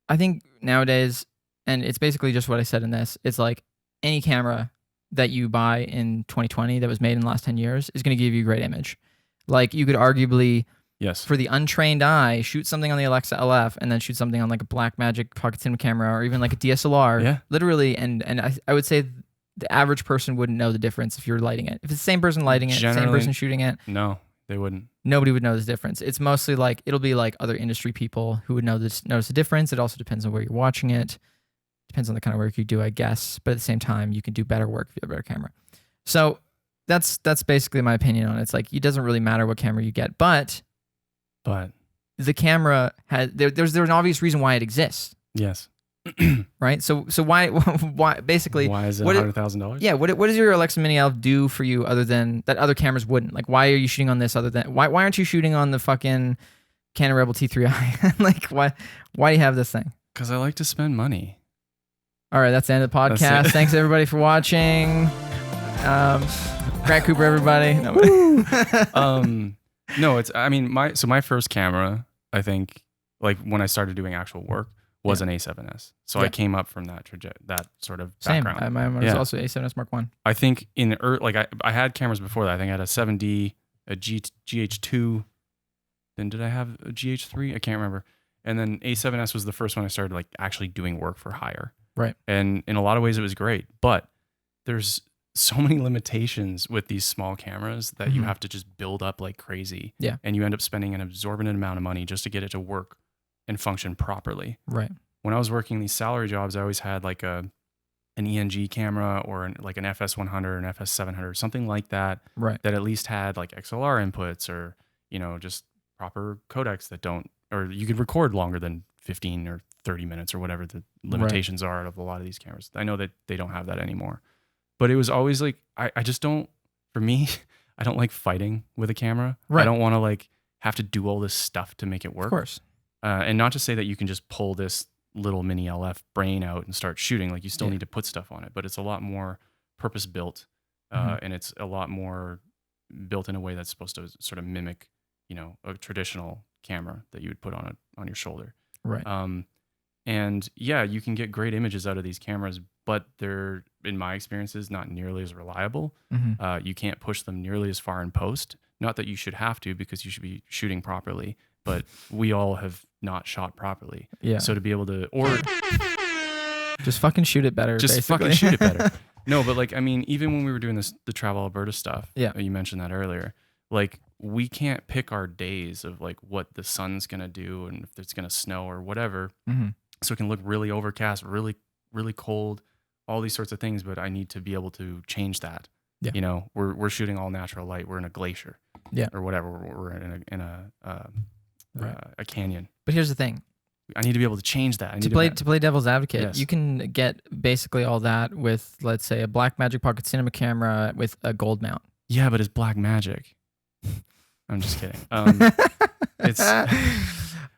A: I think nowadays, and it's basically just what I said in this. It's like any camera that you buy in 2020 that was made in the last 10 years is going to give you a great image. Like you could arguably,
C: Yes.
A: for the untrained eye, shoot something on the Alexa LF and then shoot something on like a Blackmagic Pocket Cinema camera or even like a DSLR.
C: Yeah.
A: Literally, and I would say the average person wouldn't know the difference if you're lighting it. If it's the same person lighting it, same
C: Generally-
A: person shooting it,
C: No, they wouldn't.
A: nobody would know the difference. It's mostly like it'll be like other industry people who would notice the difference. It also depends on where you're watching it. Depends on the kind of work you do, I guess. But at the same time, you can do better work if you have a better camera. So that's basically my opinion on it. It's like it doesn't really matter what camera you get, but
C: But
A: the camera has there's an obvious reason why it exists,
C: yes.
A: right? So why basically
C: Why is it
A: what it-
C: $100,000?
A: yeah, what does your Alexa Mini LF do for you other than that other cameras wouldn't? Like why are you shooting on this other than why aren't you shooting on the fucking Canon Rebel T3i? Like why do you have this thing?
C: Because I like to spend money.
A: All right, that's the end of the
C: That's
A: podcast.
C: it.
A: Thanks everybody for watching. Grant Cooper, everybody.
C: No, it's. I mean, my first camera, I think, like when I started doing actual work, was
A: Yeah.
C: an A7S. So
A: Yeah.
C: I came up from that that sort of
A: Same.
C: background.
A: Mine was
C: Yeah.
A: also A7S Mark One.
C: I think I had cameras before that. I think I had a 7D, a GH2. Then did I have a GH3? I can't remember. And then A7S was the first one I started like actually doing work for hire.
A: Right.
C: And in a lot of ways it was great, but there's so many limitations with these small cameras that you
A: Mhm.
C: have to just build up like crazy.
A: Yeah.
C: And you end up spending an exorbitant amount of money just to get it to work and function properly.
A: Right.
C: When I was working these salary jobs, I always had like an ENG camera or like an FS100, an FS700, something like that,
A: Right.
C: that at least had like XLR inputs or, just proper codecs that don't, or you could record longer than 15 or 30 minutes or whatever the limitations are of a lot of these cameras. I know that they don't have that anymore, but it was always like, I just don't, for me, I don't like fighting with a camera.
A: Right.
C: I don't want to like have to do all this stuff to make it work.
A: Of course.
C: And not to say that you can just pull this little mini LF brain out and start shooting. Like you still
A: Yeah.
C: need to put stuff on it, but it's a lot more purpose built,
A: Mhm.
C: and it's a lot more built in a way that's supposed to sort of mimic, a traditional camera that you would put on your shoulder.
A: Right.
C: And yeah, you can get great images out of these cameras, but they're, in my experiences, not nearly as reliable.
A: Mhm.
C: You can't push them nearly as far in post. Not that you should have to, because you should be shooting properly, but we all have not shot properly.
A: Yeah.
C: So to be able to, or
A: just fucking shoot it better.
C: just
A: basically.
C: fucking shoot it better. No, but like, I mean, even when we were doing the Travel Alberta stuff,
A: Yeah.
C: you mentioned that earlier, like we can't pick our days of like what the sun's going to do and if it's going to snow or whatever.
A: Mm-hmm.
C: So it can look really overcast, really, really cold, all these sorts of things. But I need to be able to change that.
A: Yeah.
C: You know, we're shooting all natural light. We're in a glacier.
A: Yeah.
C: Or whatever. We're in a canyon.
A: But here's the thing.
C: I need to be able to change that.
A: To play devil's advocate,
C: Yes.
A: you can get basically all that with, let's say, a Blackmagic Pocket Cinema camera with a gold mount.
C: Yeah, but it's black magic. I'm just kidding. It's.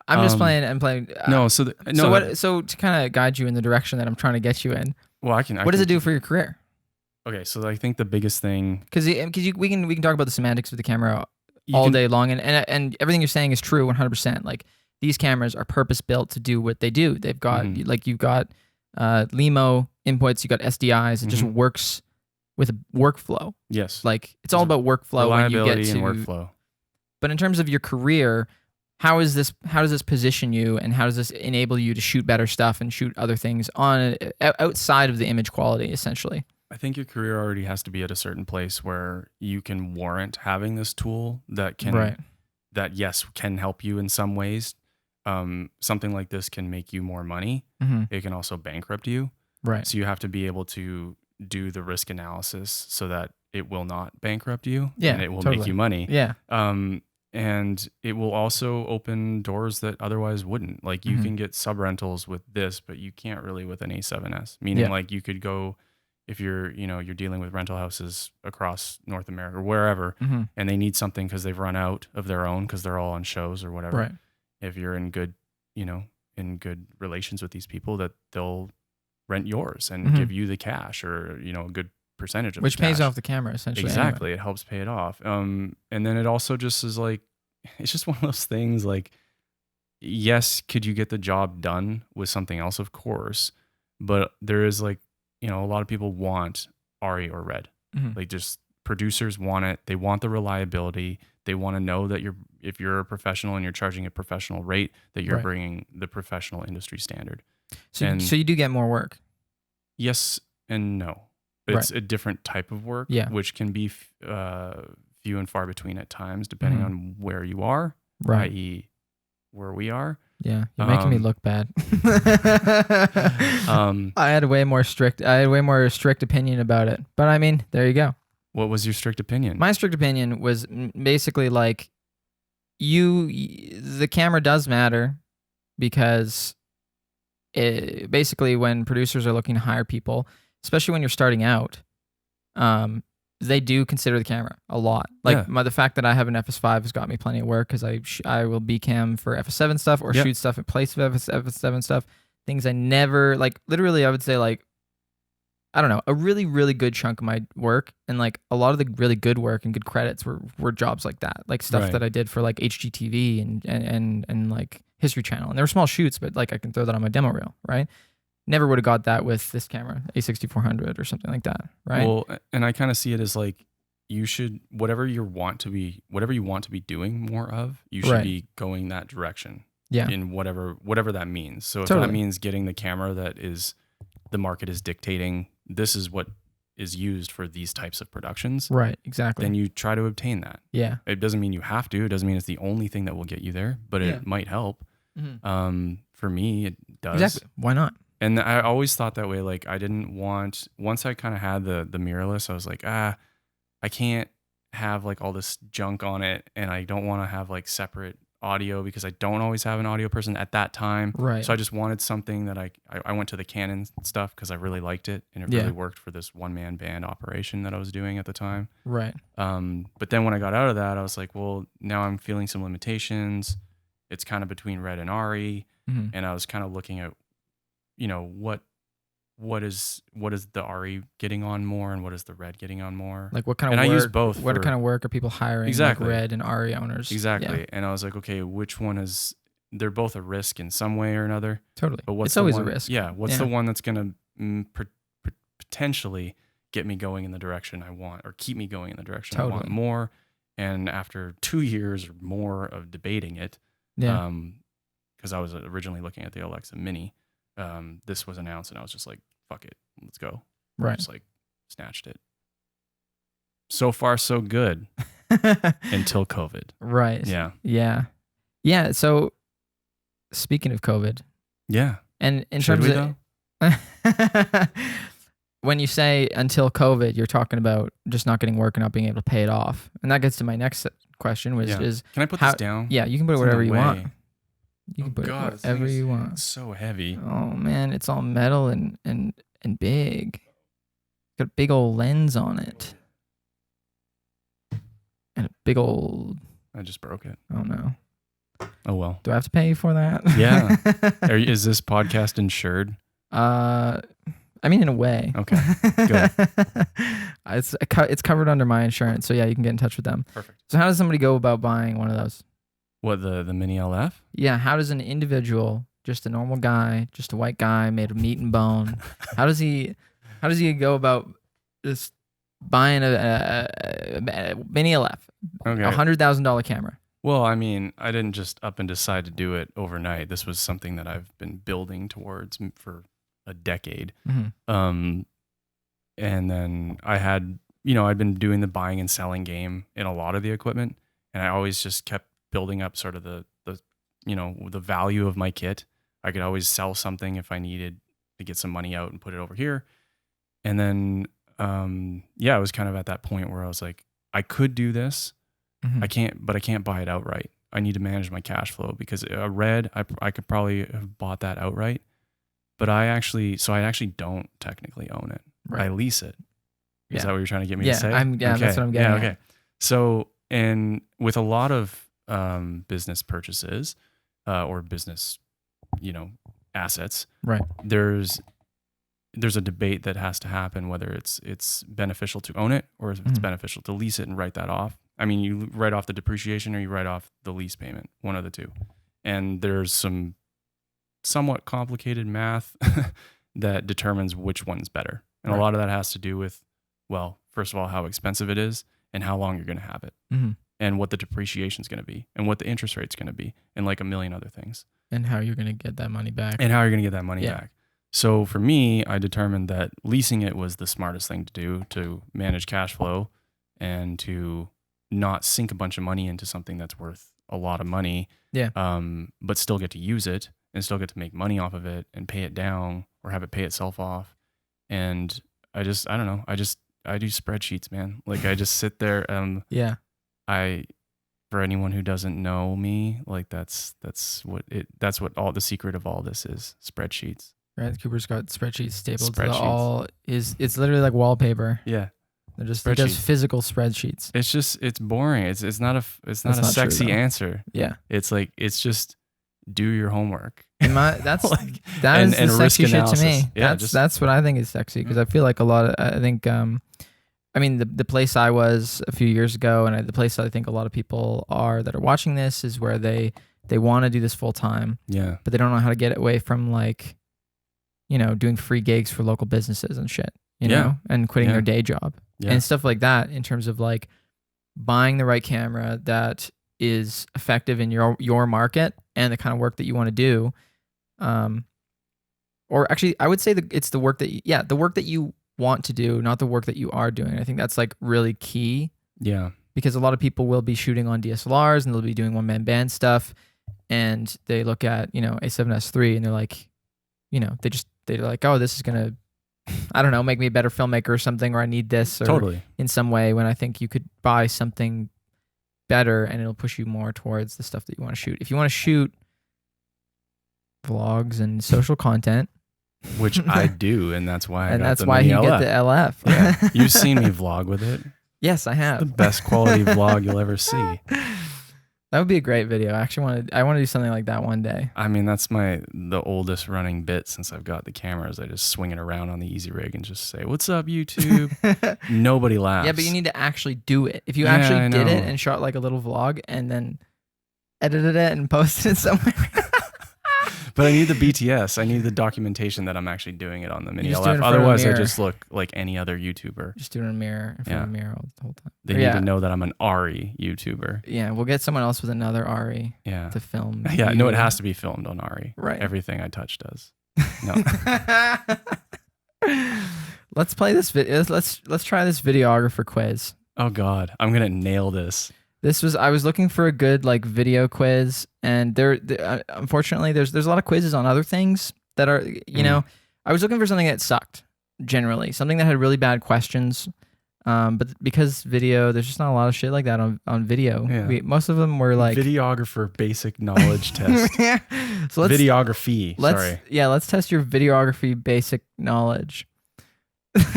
A: I'm just playing. I'm playing.
C: No,
A: So to kind of guide you in the direction that I'm trying to get you in.
C: Well,
A: What does it do for your career?
C: Okay, so I think the biggest thing,
A: Because we can talk about the semantics of the camera all day long, and everything you're saying is true 100%. Like, these cameras are purpose built to do what they do. They've got like, you've got LEMO inputs, you got SDIs. It just works with a workflow.
C: Yes,
A: Like, it's all about workflow when you get to
C: and workflow.
A: But in terms of your career, how does this position you, and how does this enable you to shoot better stuff and shoot other things on outside of the image quality, essentially?
C: I think your career already has to be at a certain place where you can warrant having this tool that can, that yes, can help you in some ways. Something like this can make you more money. It can also bankrupt you.
A: Right.
C: So you have to be able to do the risk analysis so that it will not bankrupt you.
A: Yeah,
C: And it will make you money.
A: Yeah.
C: And it will also open doors that otherwise wouldn't. Like, you can get sub rentals with this, but you can't really with an A7S. Meaning, like, you could go, if you're dealing with rental houses across North America or wherever, and they need something because they've run out of their own because they're all on shows or whatever.
A: Right.
C: If you're in good relations with these people, that they'll rent yours and give you the cash, or a good percentage of
A: which
C: the
A: pays
C: cash.
A: off the camera, essentially.
C: Exactly.
A: Anyway.
C: It helps pay it off. And then it also just is like, it's just one of those things, like, yes, could you get the job done with something else? Of course. But there is, like, a lot of people want Arri or Red. Like, just producers want it. They want the reliability. They want to know that if you're a professional and you're charging a professional rate, that you're bringing the professional industry standard.
A: So you do get more work.
C: Yes and no. It's a different type of work, which can be few and far between at times, depending on where you are, i.e. where we are.
A: Yeah, you're making me look bad. I had a way more strict opinion about it. But I mean, there you go.
C: What was your strict opinion?
A: My strict opinion was basically like, the camera does matter, because basically when producers are looking to hire people, especially when you're starting out, they do consider the camera a lot. Like, the fact that I have an FS5 has got me plenty of work, because I will B-cam for FS7 stuff, or shoot stuff in place of FS7 stuff. Things I never, like, literally I would say, like, I don't know, a really, really good chunk of my work, and like a lot of the really good work and good credits were jobs like that. Like, stuff that I did for like HGTV and like History Channel. And they were small shoots, but like, I can throw that on my demo reel, right? Never would have got that with this camera, A6400 or something like that, right?
C: Well, and I kind of see it as like, you should, whatever you want to be doing more of, you should be going that direction.
A: Yeah.
C: In whatever that means. So if that means getting the camera that is, the market is dictating, this is what is used for these types of productions.
A: Right, exactly.
C: Then you try to obtain that.
A: Yeah.
C: It doesn't mean you have to. It doesn't mean it's the only thing that will get you there, but it might help. For me, it does.
A: Exactly. Why not?
C: And I always thought that way. Like, I didn't want, once I kind of had the mirrorless, I was like, I can't have like all this junk on it, and I don't want to have like separate audio, because I don't always have an audio person at that time.
A: Right.
C: So I just wanted something that I went to the Canon stuff because I really liked it, and it really worked for this one-man band operation that I was doing at the time.
A: Right.
C: But then when I got out of that, I was like, well, now I'm feeling some limitations. It's kind of between Red and Arri, and I was kind of looking at, what is the Arri getting on more, and what is the Red getting on more?
A: Like, what kind of
C: work?
A: I
C: use both.
A: What kind of work are people hiring?
C: Exactly.
A: Like Red and Arri owners.
C: Exactly.
A: Yeah.
C: And I was like, okay, which one is? They're both a risk in some way or another.
A: Totally.
C: But what's
A: it's always
C: one,
A: a risk.
C: Yeah. What's the one that's going to potentially get me going in the direction I want, or keep me going in the direction I want more? And after 2 years or more of debating it, because I was originally looking at the Alexa Mini, this was announced, and I was just like, fuck it, let's go.
A: Right.
C: Just like, snatched it. So far, so good until COVID.
A: Right.
C: Yeah.
A: Yeah. Yeah. So speaking of COVID,
C: Yeah.
A: and in
C: Should
A: terms
C: we,
A: of
C: though?
A: when you say until COVID, you're talking about just not getting work and not being able to pay it off. And that gets to my next question, which
C: Yeah.
A: is
C: Can I put
A: how,
C: this down?
A: yeah, you can put it
C: It's in
A: whatever
C: the
A: you
C: way.
A: want. You
C: Oh,
A: can put
C: God,
A: it whatever you want.
C: It's so heavy.
A: Oh man, it's all metal and big. Got a big old lens on it. And a big old,
C: I just broke it.
A: oh no.
C: Oh, well.
A: Do I have to pay for that?
C: Yeah. Is this podcast insured?
A: I mean, in a way.
C: Okay, good.
A: It's covered under my insurance, so yeah, you can get in touch with them.
C: Perfect.
A: So how does somebody go about buying one of those?
C: What, the Mini LF?
A: Yeah, how does an individual, just a normal guy, just a white guy made of meat and bone, how does he go about just buying a Mini LF,
C: Okay.
A: $100,000 camera?
C: Well, I mean, I didn't just up and decide to do it overnight. This was something that I've been building towards for a decade.
A: Mm-hmm.
C: And then I'd been doing the buying and selling game in a lot of the equipment, and I always just kept building up sort of the value of my kit. I could always sell something if I needed to get some money out and put it over here. And then, I was kind of at that point where I was like, I could do this.
A: Mm-hmm.
C: I can't buy it outright. I need to manage my cash flow, because a Red, I could probably have bought that outright, but I actually don't technically own it.
A: Right.
C: I lease it. Is
A: Yeah.
C: that what you're trying to get me
A: Yeah,
C: to say?
A: that's what I'm getting at.
C: Okay. So, and with a lot of business purchases or business, assets,
A: Right.
C: there's a debate that has to happen whether it's beneficial to own it or if it's
A: Mhm.
C: beneficial to lease it and write that off. I mean, you write off the depreciation or you write off the lease payment, one of the two. And there's some somewhat complicated math that determines which one's better. And
A: Right.
C: a lot of that has to do with, well, first of all, how expensive it is and how long you're going to have it
A: Mm-hmm.
C: and what the depreciation is going to be and what the interest rate's going to be and like a million other things.
A: And how you're gonna get that money back.
C: And how you're going to get that money
A: Yeah.
C: back. So for me, I determined that leasing it was the smartest thing to do to manage cash flow and to not sink a bunch of money into something that's worth a lot of money.
A: Yeah.
C: But still get to use it and still get to make money off of it and pay it down or have it pay itself off. And I do spreadsheets, man. Like I just sit there.
A: Yeah.
C: For anyone who doesn't know me, like that's what all the secret of all this is, spreadsheets.
A: Right. Cooper's got spreadsheets stapled to the
C: Spreadsheets.
A: it's literally like wallpaper.
C: Yeah.
A: They're just he does
C: Spreadsheets.
A: physical spreadsheets.
C: It's boring. It's not a
A: That's not true,
C: sexy
A: though.
C: answer.
A: Yeah.
C: It's just do your homework.
A: And that's
C: Like,
A: that is
C: and
A: the
C: risk
A: sexy shit to
C: analysis.
A: me.
C: Yeah,
A: That's what I think is sexy, because I feel like I mean the place I was a few years ago, and the place I think a lot of people that are watching this is where they want to do this full time,
C: Yeah.
A: but they don't know how to get away from like, doing free gigs for local businesses and shit,
C: Yeah.
A: and quitting
C: Yeah.
A: their day job
C: Yeah.
A: and stuff like that, in terms of like buying the right camera that is effective in your market and the kind of work that you want to do. Or actually, I would say that it's the work that you want to do, not the work that you are doing. I think that's like really key,
C: Yeah.
A: because a lot of people will be shooting on DSLRs and they'll be doing one-man band stuff, and they look at, A7S III and they're like, they're like, oh, this is going to, I don't know, make me a better filmmaker or something, or I need this or
C: Totally.
A: in some way, when I think you could buy something better and it'll push you more towards the stuff that you want to shoot. If you want to shoot vlogs and social content,
C: Which I do, and that's why I
A: and
C: got
A: that's
C: the
A: why
C: Mini
A: you get
C: LF.
A: the LF.
C: Yeah. You've seen me vlog with it.
A: Yes, I
C: The
A: have.
C: best quality vlog you'll ever see.
A: That would be a great video. I actually I want to do something like that one day.
C: I mean, that's the oldest running bit since I've got the cameras. I just swing it around on the Easy Rig and just say, "What's up, YouTube?" Nobody laughs.
A: Yeah, but you need to actually do it. If you
C: Yeah,
A: actually
C: I
A: did it
C: know.
A: and shot like a little vlog and then edited it and posted it somewhere.
C: But I need the BTS. I need the documentation that I'm actually doing it on the Mini
A: You just do it in
C: LF.
A: front of a
C: Otherwise, I
A: mirror.
C: just look like any other YouTuber.
A: Just do it in a mirror, in front of a mirror the whole time.
C: They need to know that I'm an Arri YouTuber.
A: Yeah, we'll get someone else with another Arri
C: Yeah.
A: to film.
C: Yeah, no, it
A: you.
C: has to be filmed on Arri.
A: Right.
C: Everything I touch does. No.
A: Let's play this video. Let's try this videographer quiz.
C: Oh God, I'm gonna nail this.
A: I was looking for a good like video quiz, and unfortunately there's a lot of quizzes on other things that are, you know, I was looking for something that sucked generally, something that had really bad questions. But because video, there's just not a lot of shit like that on video.
C: Yeah.
A: Most of them were like
C: Videographer basic knowledge test.
A: So
C: Videography. Sorry.
A: Yeah, let's test your videography basic knowledge.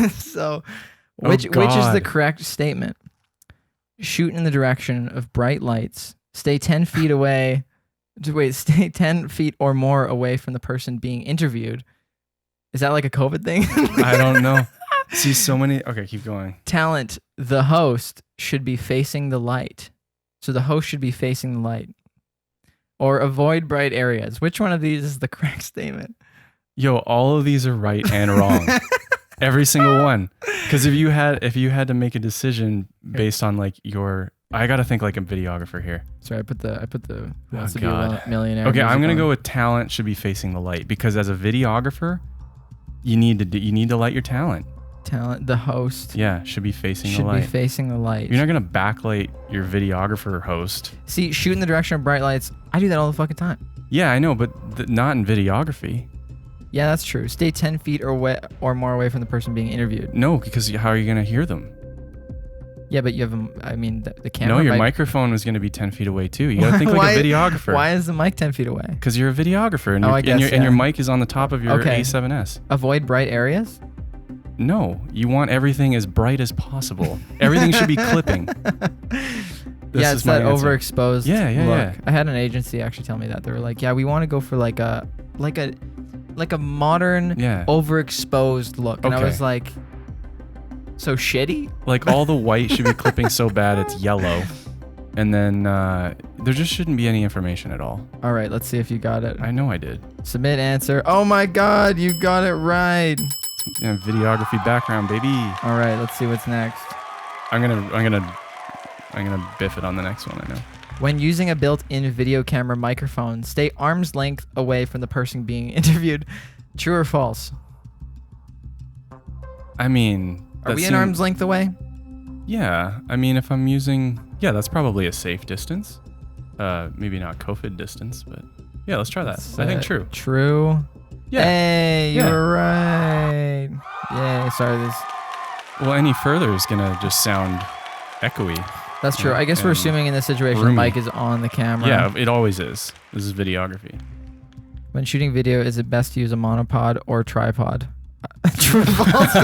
A: So, which is the correct statement? Shoot in the direction of bright lights. Stay 10 feet away. Stay 10 feet or more away from the person being interviewed. Is that like a COVID thing?
C: I don't know. See so many. Okay, keep going.
A: Talent. The host should be facing the light. So the host should be facing the light. Or avoid bright areas. Which one of these is the correct statement?
C: Yo, all of these are right and wrong. Every single one. Because if you had to make a decision based on like I gotta think like a videographer here.
A: Sorry, I put the Who Wants to
C: God.
A: Be a Millionaire.
C: Okay, I'm gonna
A: on.
C: go with talent should be facing the light, because as a videographer, you need to light your talent.
A: The host.
C: Yeah, should be facing the light.
A: Should be facing the light.
C: You're not gonna backlight your videographer host.
A: See, shoot in the direction of bright lights. I do that all the fucking time.
C: Yeah, I know, but not in videography.
A: Yeah, that's true. Stay 10 feet or more away from the person being interviewed.
C: No, because how are you gonna hear them?
A: Yeah, but you have the camera.
C: No, your microphone was gonna be 10 feet away too. You gotta think like a videographer.
A: Why is the mic 10 feet away?
C: Because you're a videographer, and,
A: and
C: your mic is on the top of your A7S.
A: Avoid bright areas?
C: No, you want everything as bright as possible. Everything should be clipping.
A: Yeah, it's that overexposed look.
C: Yeah.
A: I had an agency actually tell me that. They were like, yeah, we want to go for like a modern overexposed look. And I was like, so shitty?
C: Like all the white should be clipping so bad it's yellow. And then there just shouldn't be any information at all.
A: All right, let's see if you got it.
C: I know I did.
A: Submit answer. Oh my God, you got it right.
C: Yeah, videography background, baby.
A: All right, let's see what's next.
C: I'm gonna biff it on the next one. I know.
A: When using a built-in video camera microphone, stay arm's length away from the person being interviewed. True or false?
C: I mean,
A: are we an arm's length away?
C: Yeah. I mean, if I'm using, that's probably a safe distance. Maybe not COVID distance, but yeah, let's try that. I think true.
A: True.
C: Yeah.
A: Hey, you're right. Yay. Sorry, this.
C: Well, any further is gonna just sound echoey.
A: That's true. I guess we're assuming in this situation the mic is on the camera.
C: Yeah, it always is. This is videography.
A: When shooting video, is it best to use a monopod or tripod? True or false?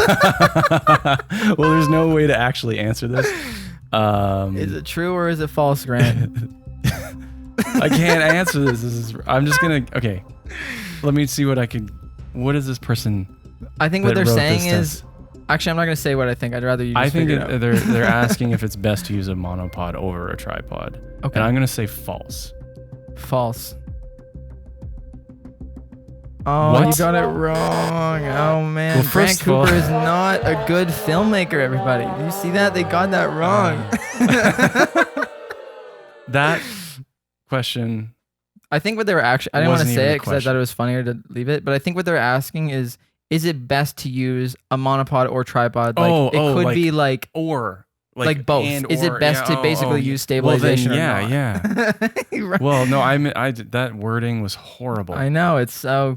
C: Well, there's no way to actually answer this.
A: Is it true or is it false, Grant?
C: I can't answer this. I'm just gonna. Okay. Let me see what I can. What is this person?
A: I think what they're saying is. Actually, I'm not gonna say what I think. I'd rather you.
C: I think they're asking if it's best to use a monopod over a tripod. Okay. And I'm gonna say false.
A: False. Oh, what? You got it wrong. Oh man, well, Grant Cooper is not a good filmmaker. Everybody, do you see that? They got that wrong.
C: That question.
A: I think what they were actually. I didn't want to say it because I thought it was funnier to leave it. But I think what they're asking is it best to use a monopod or tripod? Like, it could be like or. Like both. Is it best to basically use stabilization?
C: Well, then, yeah. Right. Well, no, that wording was horrible.
A: I know, it's so.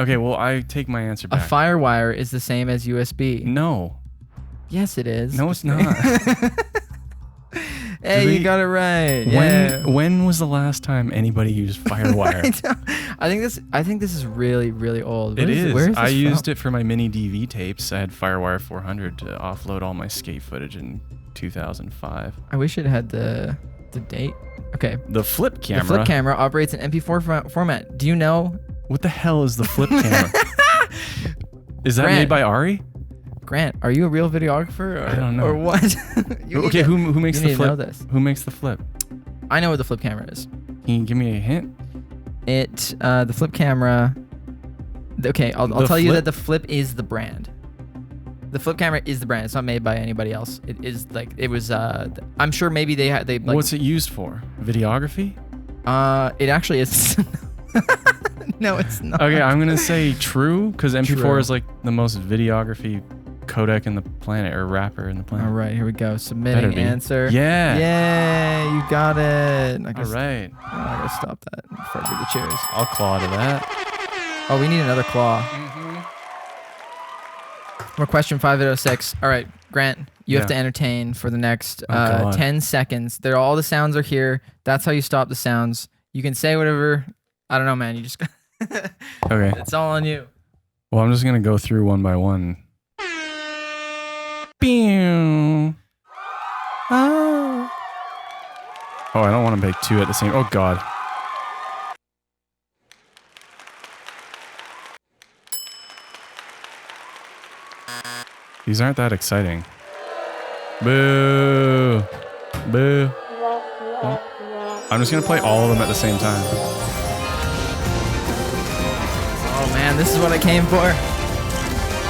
C: Okay, well, I take my answer back.
A: A FireWire is the same as USB.
C: No.
A: Yes, it is.
C: No, it's not.
A: Hey, you got it right.
C: When was the last time anybody used FireWire?
A: I think this is really, really old.
C: Where is this I used it for my mini DV tapes. I had FireWire 400 to offload all my skate footage in 2005.
A: I wish it had the date. Okay.
C: The flip camera.
A: The flip camera operates in MP4 format. Do you know?
C: What the hell is the flip camera? Is that made by Arri? Grant,
A: are you a real videographer? Or,
C: I don't know.
A: Or what?
C: Okay, who makes the flip?
A: Know this.
C: Who makes the flip?
A: I know what the flip camera is.
C: Can you give me a hint?
A: The flip camera. Okay, I'll tell you that the flip is the brand. The flip camera is the brand. It's not made by anybody else. It is like it was. I'm sure maybe they like.
C: What's it used for? Videography?
A: It actually is. No, it's not.
C: Okay, I'm gonna say true because MP4 is like the most videography codec in the planet or rapper in the planet.
A: All right, here we go. Submitting
C: Better be.
A: answer.
C: Yeah.
A: Yay, you got it. I
C: All
A: guess,
C: right.
A: I gotta stop that before I do the cheers.
C: I'll claw to that.
A: Oh, we need another claw. More question 506. All right, Grant, you have to entertain for the next 10 seconds. All the sounds are here. That's how you stop the sounds. You can say whatever. I don't know, man. You just
C: Okay.
A: It's all on you.
C: Well, I'm just gonna go through one by one. Pew. Oh, I don't want to make two at the same. Oh God. These aren't that exciting. Boo. Boo. Oh. I'm just gonna play all of them at the same time.
A: Oh man, this is what I came for.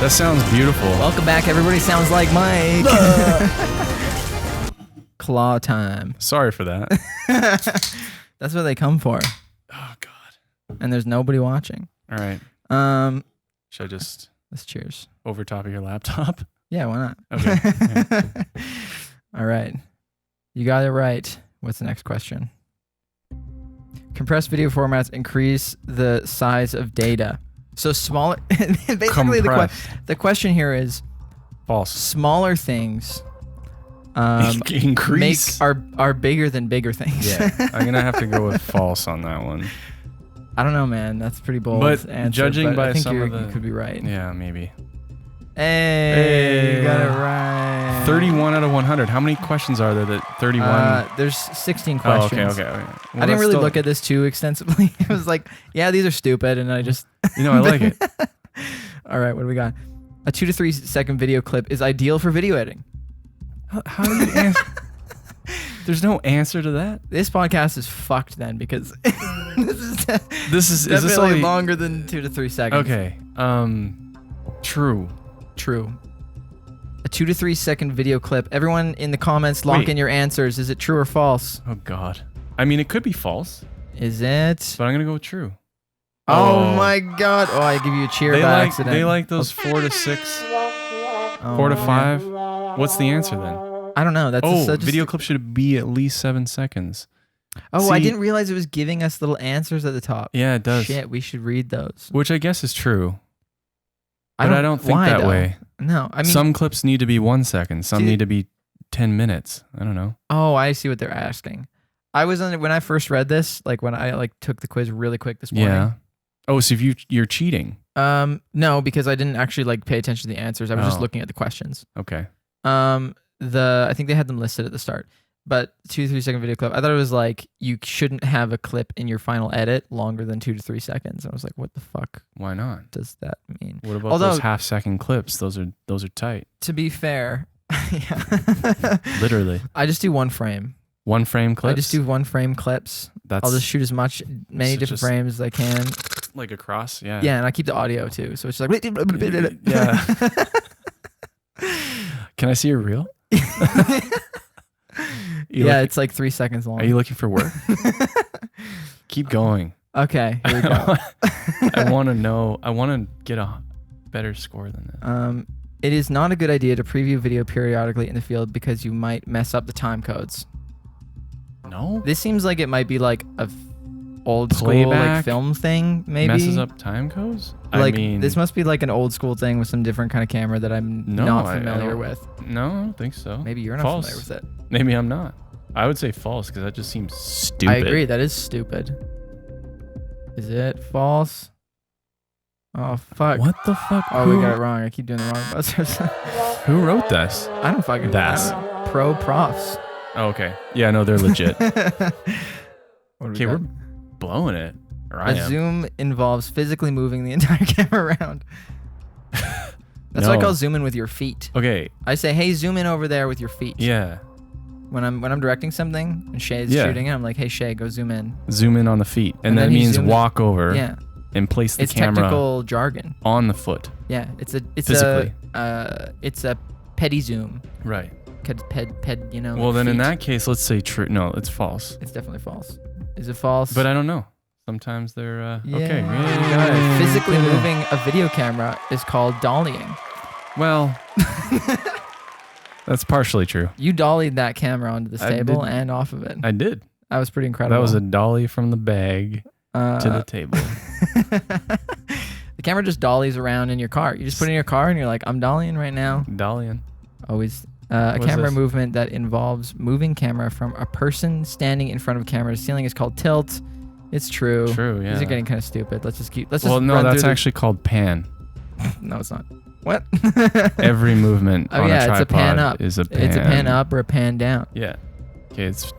C: That sounds beautiful.
A: Welcome back, everybody. Sounds like Mike. Claw time.
C: Sorry for that.
A: That's what they come for.
C: Oh God.
A: And there's nobody watching.
C: All right. Should I just
A: Let's cheers.
C: over top of your laptop?
A: Yeah, why not?
C: Okay.
A: All right. You got it right. What's the next question? Compressed video formats increase the size of data. So smaller. Basically, the question here is
C: False.
A: smaller things
C: Increase
A: are bigger than bigger things.
C: Yeah, I'm gonna have to go with false on that one.
A: I don't know, man. That's pretty bold.
C: But
A: answer,
C: judging
A: but
C: by
A: I think
C: some of
A: you
C: the,
A: could be right.
C: Yeah, maybe.
A: Hey, you got it right.
C: 31 out of 100. How many questions are there? That 31.
A: There's 16
C: Oh,
A: questions.
C: okay. Well,
A: I didn't really look at this too extensively. It was like, yeah, these are stupid, and I just.
C: I like it.
A: All right, what do we got? A 2 to 3 second video clip is ideal for video editing.
C: How do you answer? There's no answer to that.
A: This podcast is fucked then because
C: This is
A: definitely
C: this only
A: longer than 2 to 3 seconds.
C: Okay. True.
A: A 2 to 3 second video clip. Everyone in the comments, lock in your answers. Is it true or false?
C: Oh God. I mean, it could be false,
A: Is it?
C: but I'm gonna go with true.
A: Oh my God! Oh, I give you a cheer by accident.
C: They like those 4 to 6, 4 to 5. What's the answer then?
A: I don't know. That's
C: video clip should be at least 7 seconds.
A: Oh, I
C: See-
A: didn't realize it was giving us little answers at the top.
C: Yeah, it does.
A: Shit, we should read those.
C: Which I guess is true. But I don't think
A: why,
C: that
A: though?
C: way.
A: No, I mean,
C: Some clips need to be 1 second. Some
A: See-
C: need to be 10 minutes. I don't know.
A: oh, I see what they're asking. I was on when I first read this, like when I took the quiz really quick this morning.
C: Yeah. Oh, so if you're cheating.
A: No, because I didn't actually pay attention to the answers. I was just looking at the questions.
C: Okay.
A: I think they had them listed at the start. But 2 to 3 second video clip. I thought it was like you shouldn't have a clip in your final edit longer than 2 to 3 seconds. I was like, what the fuck
C: Why not?
A: does that mean?
C: What about those half-second clips? Those are tight.
A: To be fair, yeah.
C: Literally.
A: I just do 1 frame.
C: 1 frame clips.
A: I just do 1 frame clips.
C: That's
A: I'll just shoot many different frames as I can.
C: like across. Yeah.
A: Yeah, and I keep the audio too, so it's just like
C: Yeah. Can I see your reel?
A: It's like 3 seconds long.
C: Are you looking for work? Keep going.
A: Okay, here we go.
C: I want to know. I want to get a better score than this.
A: It is not a good idea to preview video periodically in the field because you might mess up the time codes.
C: No.
A: This seems like it might be like a old school
C: Playback
A: film thing, maybe.
C: Messes up time codes?
A: Like
C: I mean,
A: this must be like an old school thing with some different kind of camera that I'm not familiar with.
C: No, I don't think so.
A: Maybe you're not
C: False.
A: familiar with it.
C: Maybe I'm not. I would say false because that just seems stupid.
A: I agree. That is stupid. Is it false? Oh, fuck.
C: What the fuck?
A: Oh, we got it wrong. I keep doing the wrong buzzers.
C: Who wrote this?
A: I don't fucking know. Pro profs.
C: Oh, okay. Yeah, no, they're legit.
A: Okay,
C: we're blowing it. Or I
A: A
C: am.
A: zoom involves physically moving the entire camera around. That's what I call zoom in with your feet.
C: Okay.
A: I say, hey, zoom in over there with your feet.
C: Yeah.
A: When I'm directing something and Shay's shooting it, I'm like, hey Shay, go zoom in.
C: Zoom in on the feet, and
A: then
C: that
A: he
C: means
A: zooms-
C: walk over.
A: Yeah.
C: And place the
A: It's
C: camera
A: technical jargon.
C: on the foot.
A: Yeah, it's
C: Physically.
A: It's a petty zoom.
C: Right.
A: Ped, you know.
C: Well, then in
A: feet.
C: that case, let's say true. No, it's false.
A: It's definitely false. Is it false?
C: But I don't know. Sometimes they're
A: Yeah,
C: okay.
A: you got it. Physically moving a video camera is called dollying.
C: Well, that's partially true.
A: You dollied that camera onto this
C: I
A: table
C: did.
A: and off of it.
C: I did.
A: That was pretty incredible.
C: That was a dolly from the bag to the table.
A: The camera just dollies around in your car. You just put it in your car and you're like, I'm dollying right now.
C: Dollying.
A: Always a
C: What's
A: camera
C: this?
A: movement that involves moving camera from a person standing in front of camera to ceiling is called tilt. It's true.
C: True, yeah.
A: These are getting kind of stupid. Let's just
C: Well, no,
A: run
C: that's
A: through
C: actually called pan.
A: No, it's not. What?
C: Every movement
A: Oh
C: on
A: yeah,
C: a tripod
A: it's a pan up.
C: is a pan.
A: It's a pan up or a pan down.
C: Yeah. Okay, it's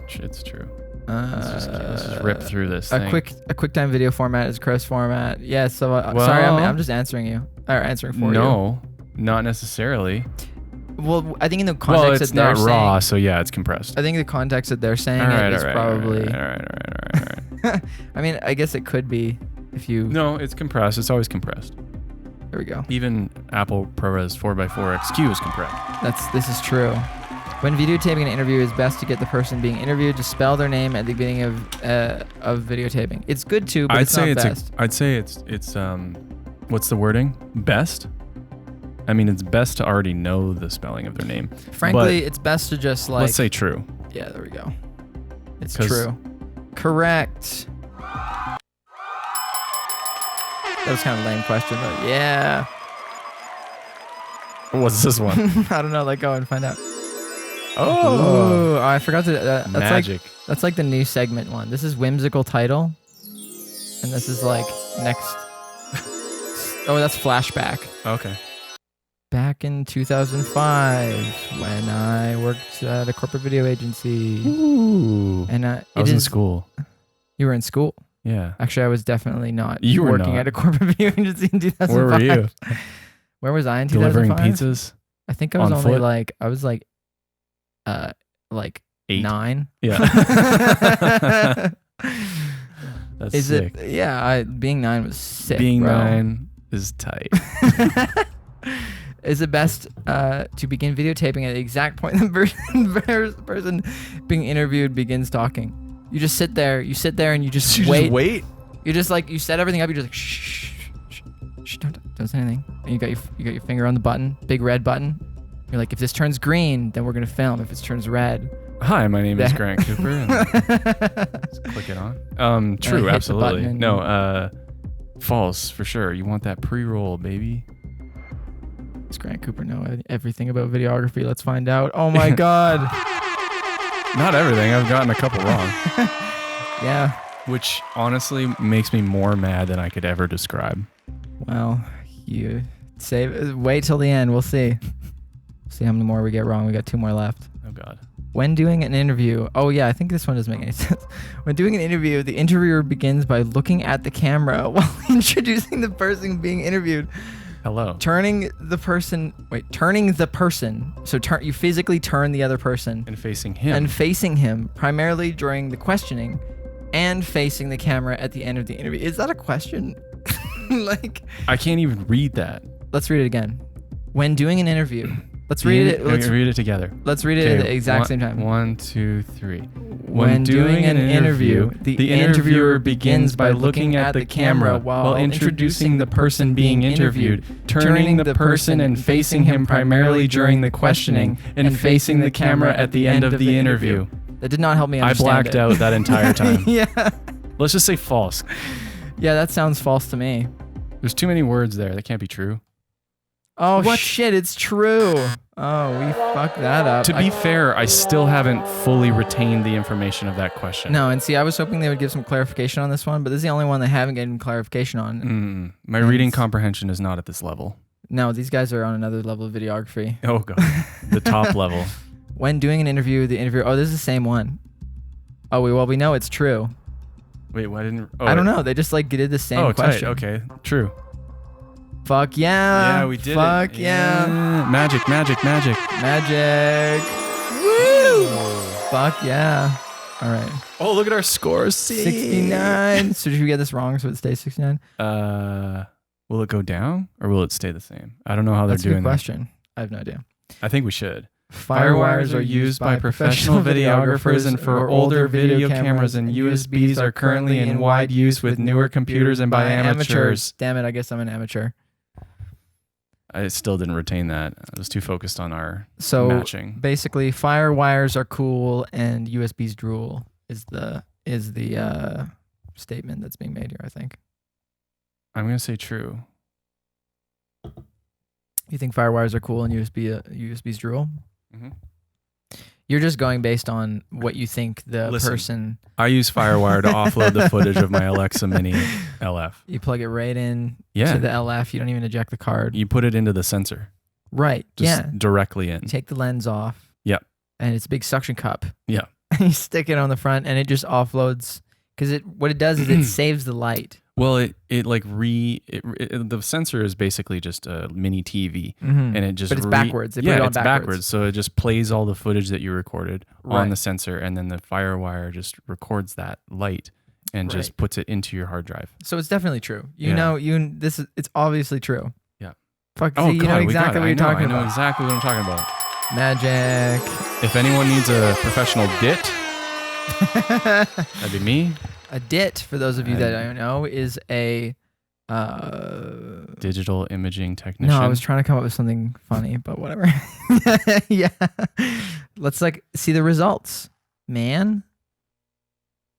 C: true. Let's just rip through this
A: A
C: thing.
A: QuickTime video format is Chris format. Yeah. So
C: Well-
A: sorry, I'm just answering you or answering for you.
C: No, not necessarily.
A: Well, I think in the
C: Well,
A: context
C: it's
A: that they're
C: not raw,
A: saying,
C: so yeah, it's compressed.
A: I think the context that they're saying
C: All right,
A: it is probably.
C: All right.
A: I mean, I guess it could be if you.
C: No, it's compressed. It's always compressed.
A: There we go.
C: Even Apple ProRes 4x4 XQ is compressed.
A: This is true. When videotaping an interview, it's best to get the person being interviewed to spell their name at the beginning of videotaping. It's good too, but it's not best.
C: I'd say it's what's the wording? Best? I mean, it's best to already know the spelling of their name.
A: Frankly, it's best to just like.
C: Let's say true.
A: Yeah, there we go. It's
C: 'Cause-
A: true. Correct. That was kind of a lame question, but yeah.
C: What's this one?
A: I don't know. Let go and find out.
C: Oh,
A: Ooh, I forgot to. That's
C: magic.
A: That's like the new segment one. This is whimsical title, and this is like next. Oh, that's flashback.
C: Okay.
A: Back in 2005, when I worked at a corporate video agency,
C: Ooh.
A: and
C: I was in school.
A: You were in school.
C: Yeah.
A: Actually, I was definitely not.
C: You were
A: working
C: not.
A: at a corporate video agency in 2005.
C: Where were you?
A: Where was I in
C: Delivering
A: 2005?
C: pizzas?
A: I think I was
C: on
A: only
C: foot?
A: I was like
C: 8.
A: 9.
C: Yeah. That's
A: Is
C: sick.
A: it? Yeah, being 9 was sick.
C: Being
A: bro.
C: 9 is tight.
A: Is it best to begin videotaping at the exact point the person being interviewed begins talking? You just sit there. You sit there and you just
C: You
A: wait.
C: just wait?
A: You just like you set everything up. You're just like shh, don't say anything. And you got your finger on the button, big red button. You're like, if this turns green, then we're gonna film. If it turns red,
C: Hi, my name is
A: That-
C: Grant Cooper. And just click it on. True,
A: hit the
C: absolutely.
A: button and-
C: No, false for sure. You want that pre-roll, baby.
A: does Grant Cooper know everything about videography? Let's find out. Oh my god.
C: Not everything. I've gotten a couple wrong,
A: Yeah.
C: which honestly makes me more mad than I could ever describe.
A: Well, you wait till the end. We'll see. See how many more we get wrong. We got 2 more left.
C: Oh God.
A: When doing an interview, oh yeah, I think this one doesn't make any sense. When doing an interview, the interviewer begins by looking at the camera while introducing the person being interviewed.
C: Hello.
A: Turning the person. So you physically turn the other person
C: And facing him.
A: and facing him primarily during the questioning, and facing the camera at the end of the interview. Is that a question? Like,
C: I can't even read that.
A: let's read it again. When doing an interview, let's read it.
C: Okay, read it together.
A: Let's read it at
C: Okay,
A: the exact same time.
C: 1, 2, 3.
A: When doing an interview, the interviewer begins by looking at the camera while introducing the person being interviewed, turning the person and facing him primarily during the questioning, and facing the camera at the end of the interview. That did not help me
C: I
A: understand
C: blacked out that entire time.
A: Yeah.
C: Let's just say false.
A: Yeah, that sounds false to me.
C: There's too many words there. That can't be true.
A: Oh,
C: What?
A: shit, it's true. Oh, we fucked that up.
C: To be fair, I still haven't fully retained the information of that question.
A: No, and see, I was hoping they would give some clarification on this one, but this is the only one they haven't given clarification on.
C: My reading comprehension is not at this level.
A: No, these guys are on another level of videography.
C: Oh God, the top level.
A: When doing an interview, the interviewer... Oh, this is the same one. Oh, we know it's true.
C: Wait, why didn't? Oh,
A: I don't know. They just like did the same question.
C: Tight. Okay, true.
A: Fuck yeah.
C: Yeah, we did
A: Fuck
C: it.
A: yeah.
C: Magic.
A: Magic. Woo! Fuck yeah. All right.
C: Oh, look at our scores.
A: 69. So should we get this wrong so it stays 69?
C: Will it go down or will it stay the same? I don't know how
A: That's a
C: they're
A: good
C: doing that.
A: question. I have no idea.
C: I think we should.
A: Firewires are used by professional videographers and for older video cameras, and USBs are currently in wide use with newer computers and by amateurs. Damn it, I guess I'm an amateur.
C: I still didn't retain that. I was too focused on our
A: So
C: matching.
A: basically, fire wires are cool and USBs drool is the statement that's being made here, I think.
C: I'm gonna say true.
A: You think fire wires are cool and USBs drool?
C: Mm-hmm.
A: You're just going based on what you think the
C: Listen.
A: person.
C: I use FireWire to offload the footage of my Alexa Mini LF.
A: You plug it right in
C: Yeah.
A: to the LF. You don't even eject the card.
C: You put it into the sensor.
A: Right.
C: Just directly in.
A: You take the lens off.
C: Yep.
A: And it's a big suction cup.
C: Yeah.
A: And you stick it on the front, and it just offloads. Because what it does is it saves the light.
C: Well, the sensor is basically just a mini TV,
A: Mm-hmm.
C: and it just
A: But it's backwards. They put it on
C: it's backwards, so it just plays all the footage that you recorded on the sensor, and then the FireWire just records that light and just puts it into your hard drive.
A: So it's definitely true.
C: Yeah.
A: It's obviously true.
C: Yeah.
A: Fuck.
C: Oh,
A: See, you
C: God,
A: know
C: we got
A: exactly
C: it.
A: what you're talking
C: I know
A: about.
C: exactly what I'm talking about.
A: Magic.
C: If anyone needs a professional DIT, that'd be me.
A: A DIT, for those of you that don't know, is a
C: Digital imaging technician.
A: No, I was trying to come up with something funny, but whatever. Yeah. Let's see the results, man.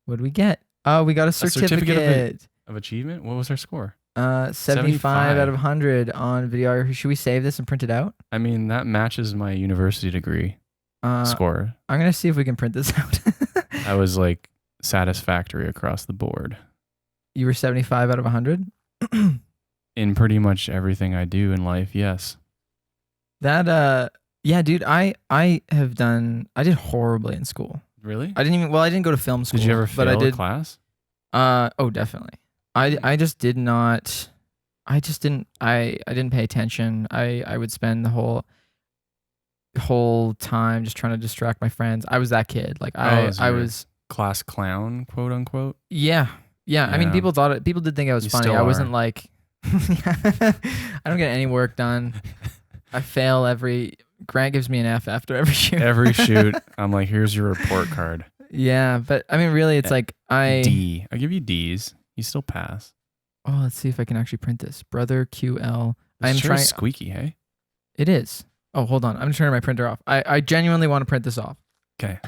A: What did we get? Oh, we got a certificate.
C: Of achievement. What was our score?
A: 75 out of 100 on videography. Should we save this and print it out?
C: I mean, that matches my university degree score.
A: I'm going to see if we can print this out.
C: I was like satisfactory across the board.
A: You were 75 out of 100?
C: In pretty much everything I do in life, yes.
A: That, yeah, dude, I did horribly in school.
C: Really?
A: I didn't go to film school.
C: Did you ever fail
A: but I did,
C: a class?
A: Oh, definitely. I just did not. I just didn't. I didn't pay attention. I would spend the whole time just trying to distract my friends. I was that kid. Like I was
C: class clown, quote unquote.
A: Yeah. I mean, people did think I was funny. I wasn't like. I don't get any work done. I fail Grant gives me an F after every shoot.
C: Every shoot, I'm like, here's your report card.
A: Yeah, but I mean, really, it's like
C: D. I give you D's. You still pass.
A: Oh, let's see if I can actually print this. Brother QL.
C: I'm trying. Squeaky, hey?
A: It is. Oh, hold on. I'm turning my printer off. I genuinely want to print this off.
C: Okay.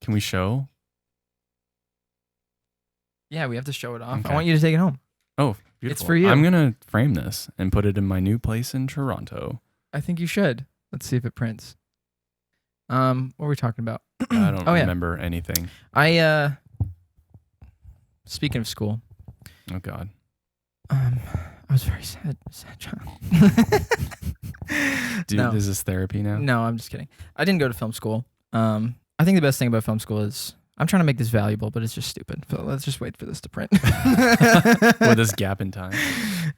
C: Can we show?
A: Yeah, we have to show it off.
C: Okay.
A: I want you to take it home.
C: Oh, beautiful.
A: It's for you.
C: I'm going to frame this and put it in my new place in Toronto.
A: I think you should. Let's see if it prints. What were we talking about?
C: I don't remember anything.
A: Speaking of school.
C: Oh, God.
A: I was very sad child.
C: Dude,
A: No.
C: is this therapy now?
A: No, I'm just kidding. I didn't go to film school. I think the best thing about film school is I'm trying to make this valuable, but it's just stupid. So let's just wait for this to print.
C: With this gap in time.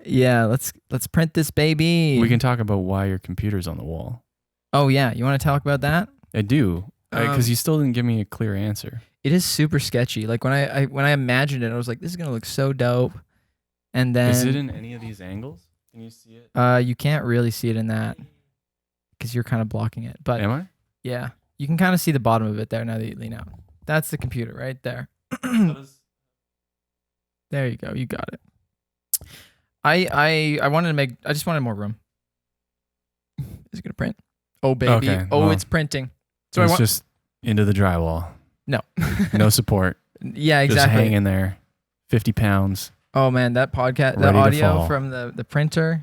A: Yeah, let's print this baby.
C: We can talk about why your computer's on the wall.
A: Oh yeah, you want to talk about that?
C: I do, because you still didn't give me a clear answer.
A: It is super sketchy. Like when I imagined it, I was like, this is gonna look so dope. And then
C: Is it in any of these angles? Can you see it?
A: You can't really see it in that because you're kind of blocking it. But
C: Am I?
A: yeah, you can kind of see the bottom of it there now that you lean out. That's the computer right there. There you go. You got it. I just wanted more room. Is it gonna print? Oh baby.
C: Okay,
A: Oh,
C: well,
A: it's printing.
C: So it's just into the drywall.
A: No.
C: No support.
A: Yeah, exactly.
C: Just hanging there. 50 pounds.
A: Oh man, that podcast, the
C: Ready to
A: audio
C: fall.
A: from the printer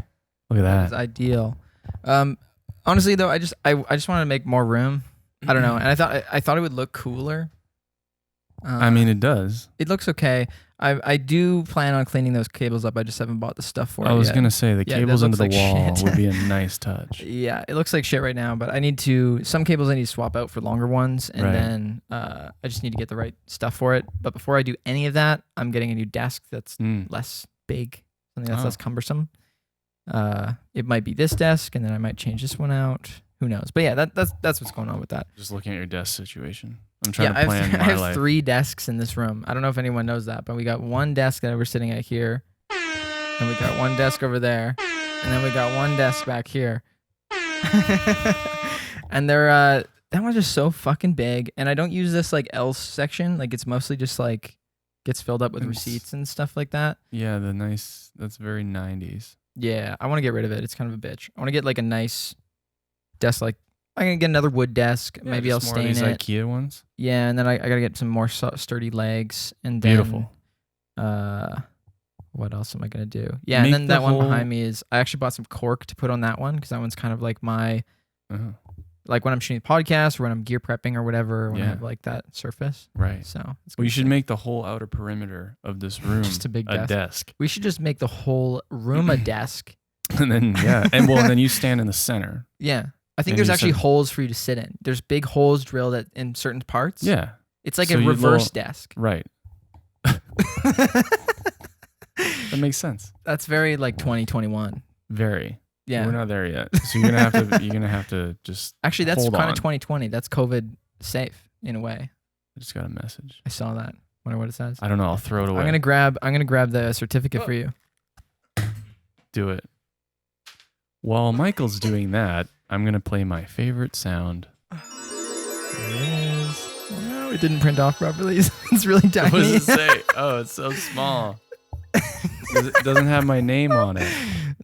C: Look at
A: is
C: that.
A: ideal. Honestly though, I just wanted to make more room. I don't know, and I thought it would look cooler.
C: I mean, it does.
A: It looks okay. I do plan on cleaning those cables up. I just haven't bought the stuff for it.
C: I was
A: yet.
C: going to say the
A: Yeah, that
C: cables under the
A: looks like
C: wall
A: shit.
C: would be a nice touch.
A: Yeah, it looks like shit right now, but some cables I need to swap out for longer ones, and
C: Right.
A: then I just need to get the right stuff for it. But before I do any of that, I'm getting a new desk that's less big, something that's less cumbersome. It might be this desk, and then I might change this one out. Who knows? But yeah, that's what's going on with that.
C: Just looking at your desk situation. I'm trying to
A: I
C: plan
A: have, I
C: my
A: have
C: life.
A: 3 desks in this room. I don't know if anyone knows that, but we got one desk that we're sitting at here, and we got one desk over there, and then we got one desk back here. And they're that one's just so fucking big, and I don't use this like else section. Like it's mostly just like gets filled up with
C: It's-
A: receipts and stuff like that.
C: Yeah, that's very 90s.
A: Yeah, I want to get rid of it. It's kind of a bitch. I want to get like a nice desk. Like I'm gonna get another wood desk.
C: Yeah,
A: Maybe I'll
C: just more of
A: stain
C: these
A: it.
C: IKEA ones.
A: Yeah, and then I gotta get some more sturdy legs. And then,
C: Beautiful.
A: What else am I gonna do? Yeah,
C: Make
A: and then
C: the
A: that one
C: whole-
A: behind me is I actually bought some cork to put on that one because that one's kind of like my
C: Uh-huh.
A: like when I'm shooting podcasts or when I'm gear prepping or whatever. When I
C: Yeah.
A: have like that surface.
C: Right.
A: So it's
C: Well,
A: gonna
C: you should
A: stay.
C: make the whole outer perimeter of this room
A: Just a big
C: a
A: desk.
C: desk.
A: We should just make the whole room a desk.
C: And then then you stand in the center.
A: Yeah. I think
C: And
A: there's
C: you
A: actually
C: said-
A: holes for you to sit in. There's big holes drilled in certain parts.
C: Yeah.
A: It's like
C: So
A: a
C: you
A: reverse
C: little-
A: desk.
C: Right. That makes sense.
A: That's very like 2021.
C: Very.
A: Yeah.
C: We're not there yet. So you're gonna have to just
A: Actually, that's
C: hold
A: kind
C: on.
A: of 2020. That's COVID safe in a way.
C: I just got a message.
A: I saw that. Wonder what it says.
C: I don't know. I'll throw it away.
A: I'm gonna grab the certificate for you.
C: do it. While Michael's doing that, I'm gonna play my favorite sound.
A: There it is. No, it didn't print off properly. It's really tiny.
C: What does it say? Oh, it's so small. It doesn't have my name on it.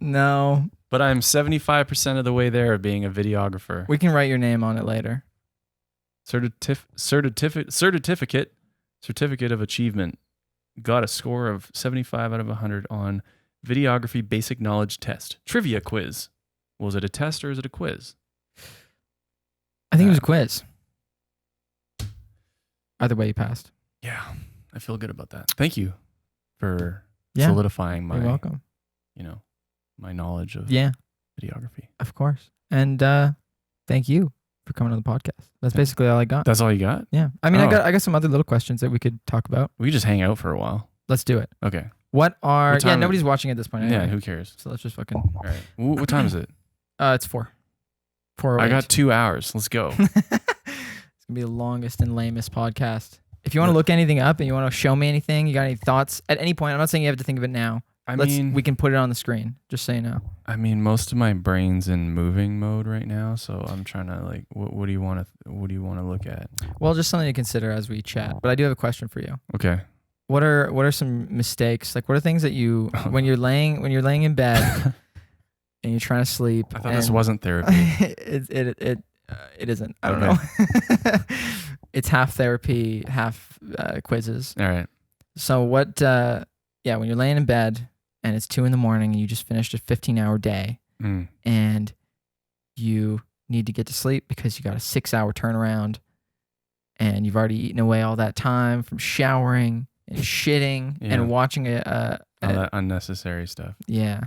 A: No,
C: But I'm 75% of the way there of being a videographer.
A: we can write your name on it later.
C: Certificate of achievement. Got a score of 75 out of 100 on videography basic knowledge test. Trivia quiz. Was it a test or is it a quiz?
A: I think it was a quiz. Either way, you passed.
C: Yeah, I feel good about that. Thank you for
A: Yeah,
C: solidifying
A: you're
C: my,
A: welcome.
C: my knowledge of
A: Yeah,
C: videography.
A: of course. And thank you for coming on the podcast. That's
C: Yeah.
A: basically all I got.
C: That's all you got?
A: Yeah, I mean,
C: Oh.
A: I got some other little questions that we could talk about.
C: We just hang out for a while.
A: Let's do it.
C: Okay.
A: What are
C: What time-
A: nobody's watching at this point anyway.
C: Yeah, who cares?
A: So let's just fucking.
C: All right. What time is it?
A: It's 4. 4.
C: I got 2 hours. Let's go.
A: It's gonna be the longest and lamest podcast. If you want to look anything up and you want to show me anything, you got any thoughts at any point? I'm not saying you have to think of it now. We can put it on the screen. Just so you know.
C: I mean, most of my brain's in moving mode right now, so I'm trying to like, what do you want to look at?
A: Well, just something to consider as we chat. But I do have a question for you.
C: Okay.
A: What are some mistakes? Like, what are things that you when you're laying in bed and you're trying to sleep?
C: I thought this
A: and-
C: wasn't therapy.
A: it isn't. I don't
C: Okay.
A: know. It's half therapy, half quizzes.
C: All right.
A: So what? When you're laying in bed and it's 2 a.m. and you just finished a 15-hour day
C: Mm.
A: and you need to get to sleep because you got a 6-hour turnaround and you've already eaten away all that time from showering and shitting
C: Yeah.
A: and watching
C: All that unnecessary stuff.
A: yeah.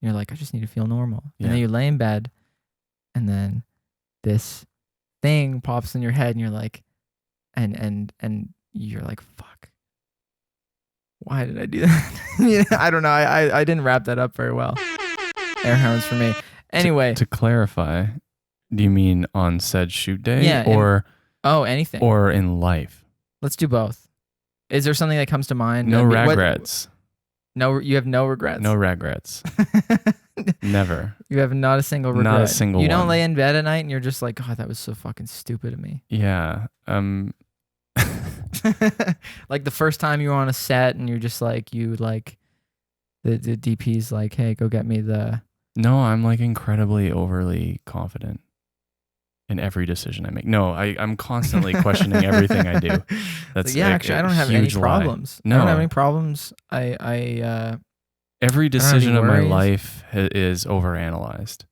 A: You're like, I just need to feel normal.
C: Yeah.
A: And then you lay in bed and then this thing pops in your head and you're like, and you're like, fuck. Why did I do that? I don't know. I didn't wrap that up very well. Air horns for me. Anyway.
C: To clarify, do you mean on said shoot day
A: Yeah, anything.
C: or in life?
A: Let's do both. Is there something that comes to mind?
C: No
A: I mean,
C: regrets.
A: No, you have no regrets.
C: No regrets. Never.
A: You have not a single regret.
C: Not a single
A: You don't
C: one.
A: lay in bed at night and you're just like, God, that was so fucking stupid of me.
C: Yeah.
A: Like the first time you were on a set and you're just like, the DP's like, hey, go get me the.
C: No, I'm like incredibly overly confident in every decision I make. No, I'm constantly questioning everything I do. That's
A: Like, yeah, actually, I don't have any
C: huge lie.
A: problems. I
C: No.
A: don't have any problems. I
C: Every
A: I don't have
C: decision
A: any
C: of my
A: worries.
C: life is overanalyzed,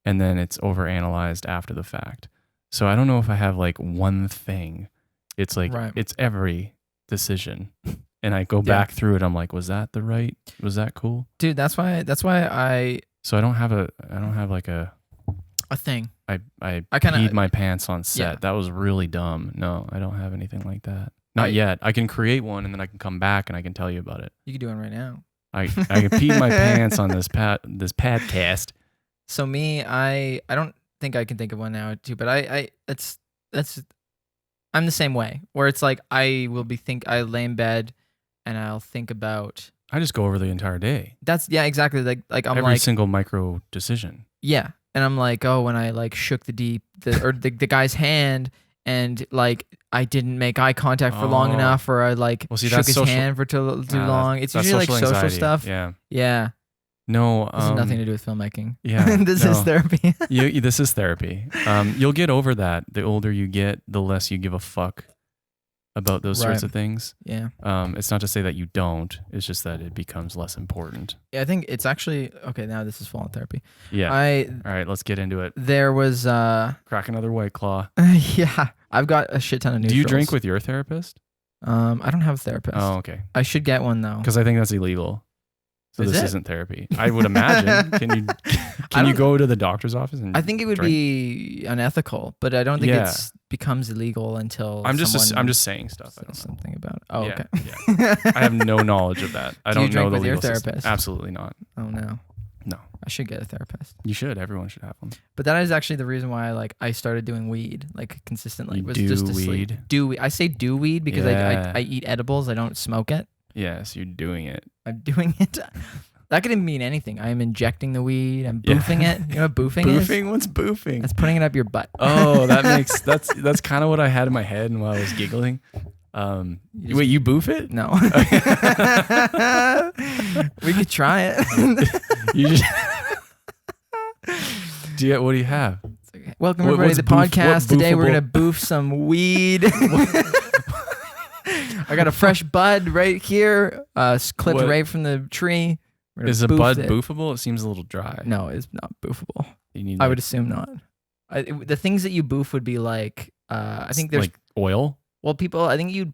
C: and then it's overanalyzed after the fact. So I don't know if I have like one thing. It's like
A: Right.
C: it's every decision, and I go back through it. I'm like, was that cool?
A: dude, that's why I
C: So I don't have like a
A: thing.
C: I
A: kinda-
C: peed my pants on set.
A: Yeah.
C: That was really dumb. No, I don't have anything like that. Not yet. I can create one and then I can come back and I can tell you about it.
A: You can do it right now.
C: I can pee my pants on this podcast.
A: So me, I don't think I can think of one now too, but I'm the same way where it's like I lay in bed and I'll think about
C: I just go over the entire day.
A: exactly like I'm
C: Every
A: like
C: single micro decision.
A: yeah, and I'm like, oh, when I like shook the guy's hand and like I didn't make eye contact for long
C: Oh.
A: enough, or I like
C: Well, see,
A: shook
C: that's
A: his
C: social-
A: hand for too
C: Nah,
A: long. It's
C: that's
A: usually like social
C: anxiety.
A: stuff.
C: Yeah.
A: Yeah.
C: No,
A: This has nothing to do with filmmaking.
C: Yeah,
A: This is
C: no.
A: therapy.
C: This is therapy. You'll get over that. The older you get, the less you give a fuck about those sorts
A: Right.
C: of things.
A: Yeah.
C: It's not to say that you don't. It's just that it becomes less important.
A: Yeah, I think it's actually okay. Now this is full on therapy.
C: Yeah.
A: All
C: right, let's get into it.
A: there was
C: Crack another White Claw.
A: yeah, I've got a shit ton of neutrals.
C: Do you drink with your therapist?
A: I don't have a therapist.
C: Oh, okay.
A: I should get one though.
C: Because I think that's illegal. So
A: Is
C: this
A: it?
C: isn't therapy. I would imagine. Can you go to the doctor's office and
A: I think it would
C: drink?
A: be unethical, but I don't think
C: Yeah.
A: it's becomes illegal until
C: I'm just
A: someone
C: saying stuff. I
A: says
C: don't know.
A: something about it. Oh,
C: Yeah,
A: okay.
C: I have no knowledge of that. I
A: Do you
C: don't know
A: drink
C: the
A: with your
C: legal system.
A: therapist?
C: Absolutely not.
A: Oh no.
C: No.
A: I should get a therapist.
C: You should. Everyone should have one.
A: But that is actually the reason why I started doing weed consistently.
C: You
A: was
C: do
A: just to
C: weed?
A: sleep. Do weed. I say do weed because
C: Yeah.
A: I eat edibles. I don't smoke it.
C: Yes, you're doing it.
A: I'm doing it. That could mean anything. I am injecting the weed. I'm
C: Yeah.
A: boofing it. You know what boofing is?
C: Boofing? What's boofing?
A: That's putting it up your butt.
C: Oh, that's kind of what I had in my head and while I was giggling.
A: just-
C: Wait, you boof it?
A: No. We could try it.
C: You just what do you have?
A: Welcome
C: What-
A: everybody to the
C: what's
A: podcast.
C: what
A: Today we're
C: boofable?
A: gonna boof some weed. I got a fresh bud right here, clipped
C: What-
A: right from the tree. We're gonna
C: Is a
A: boof
C: bud
A: it.
C: boofable? It seems a little dry.
A: No, it's not boofable.
C: You need
A: I would assume not. The things that you boof would be like, I think there's
C: like oil.
A: well, people. I think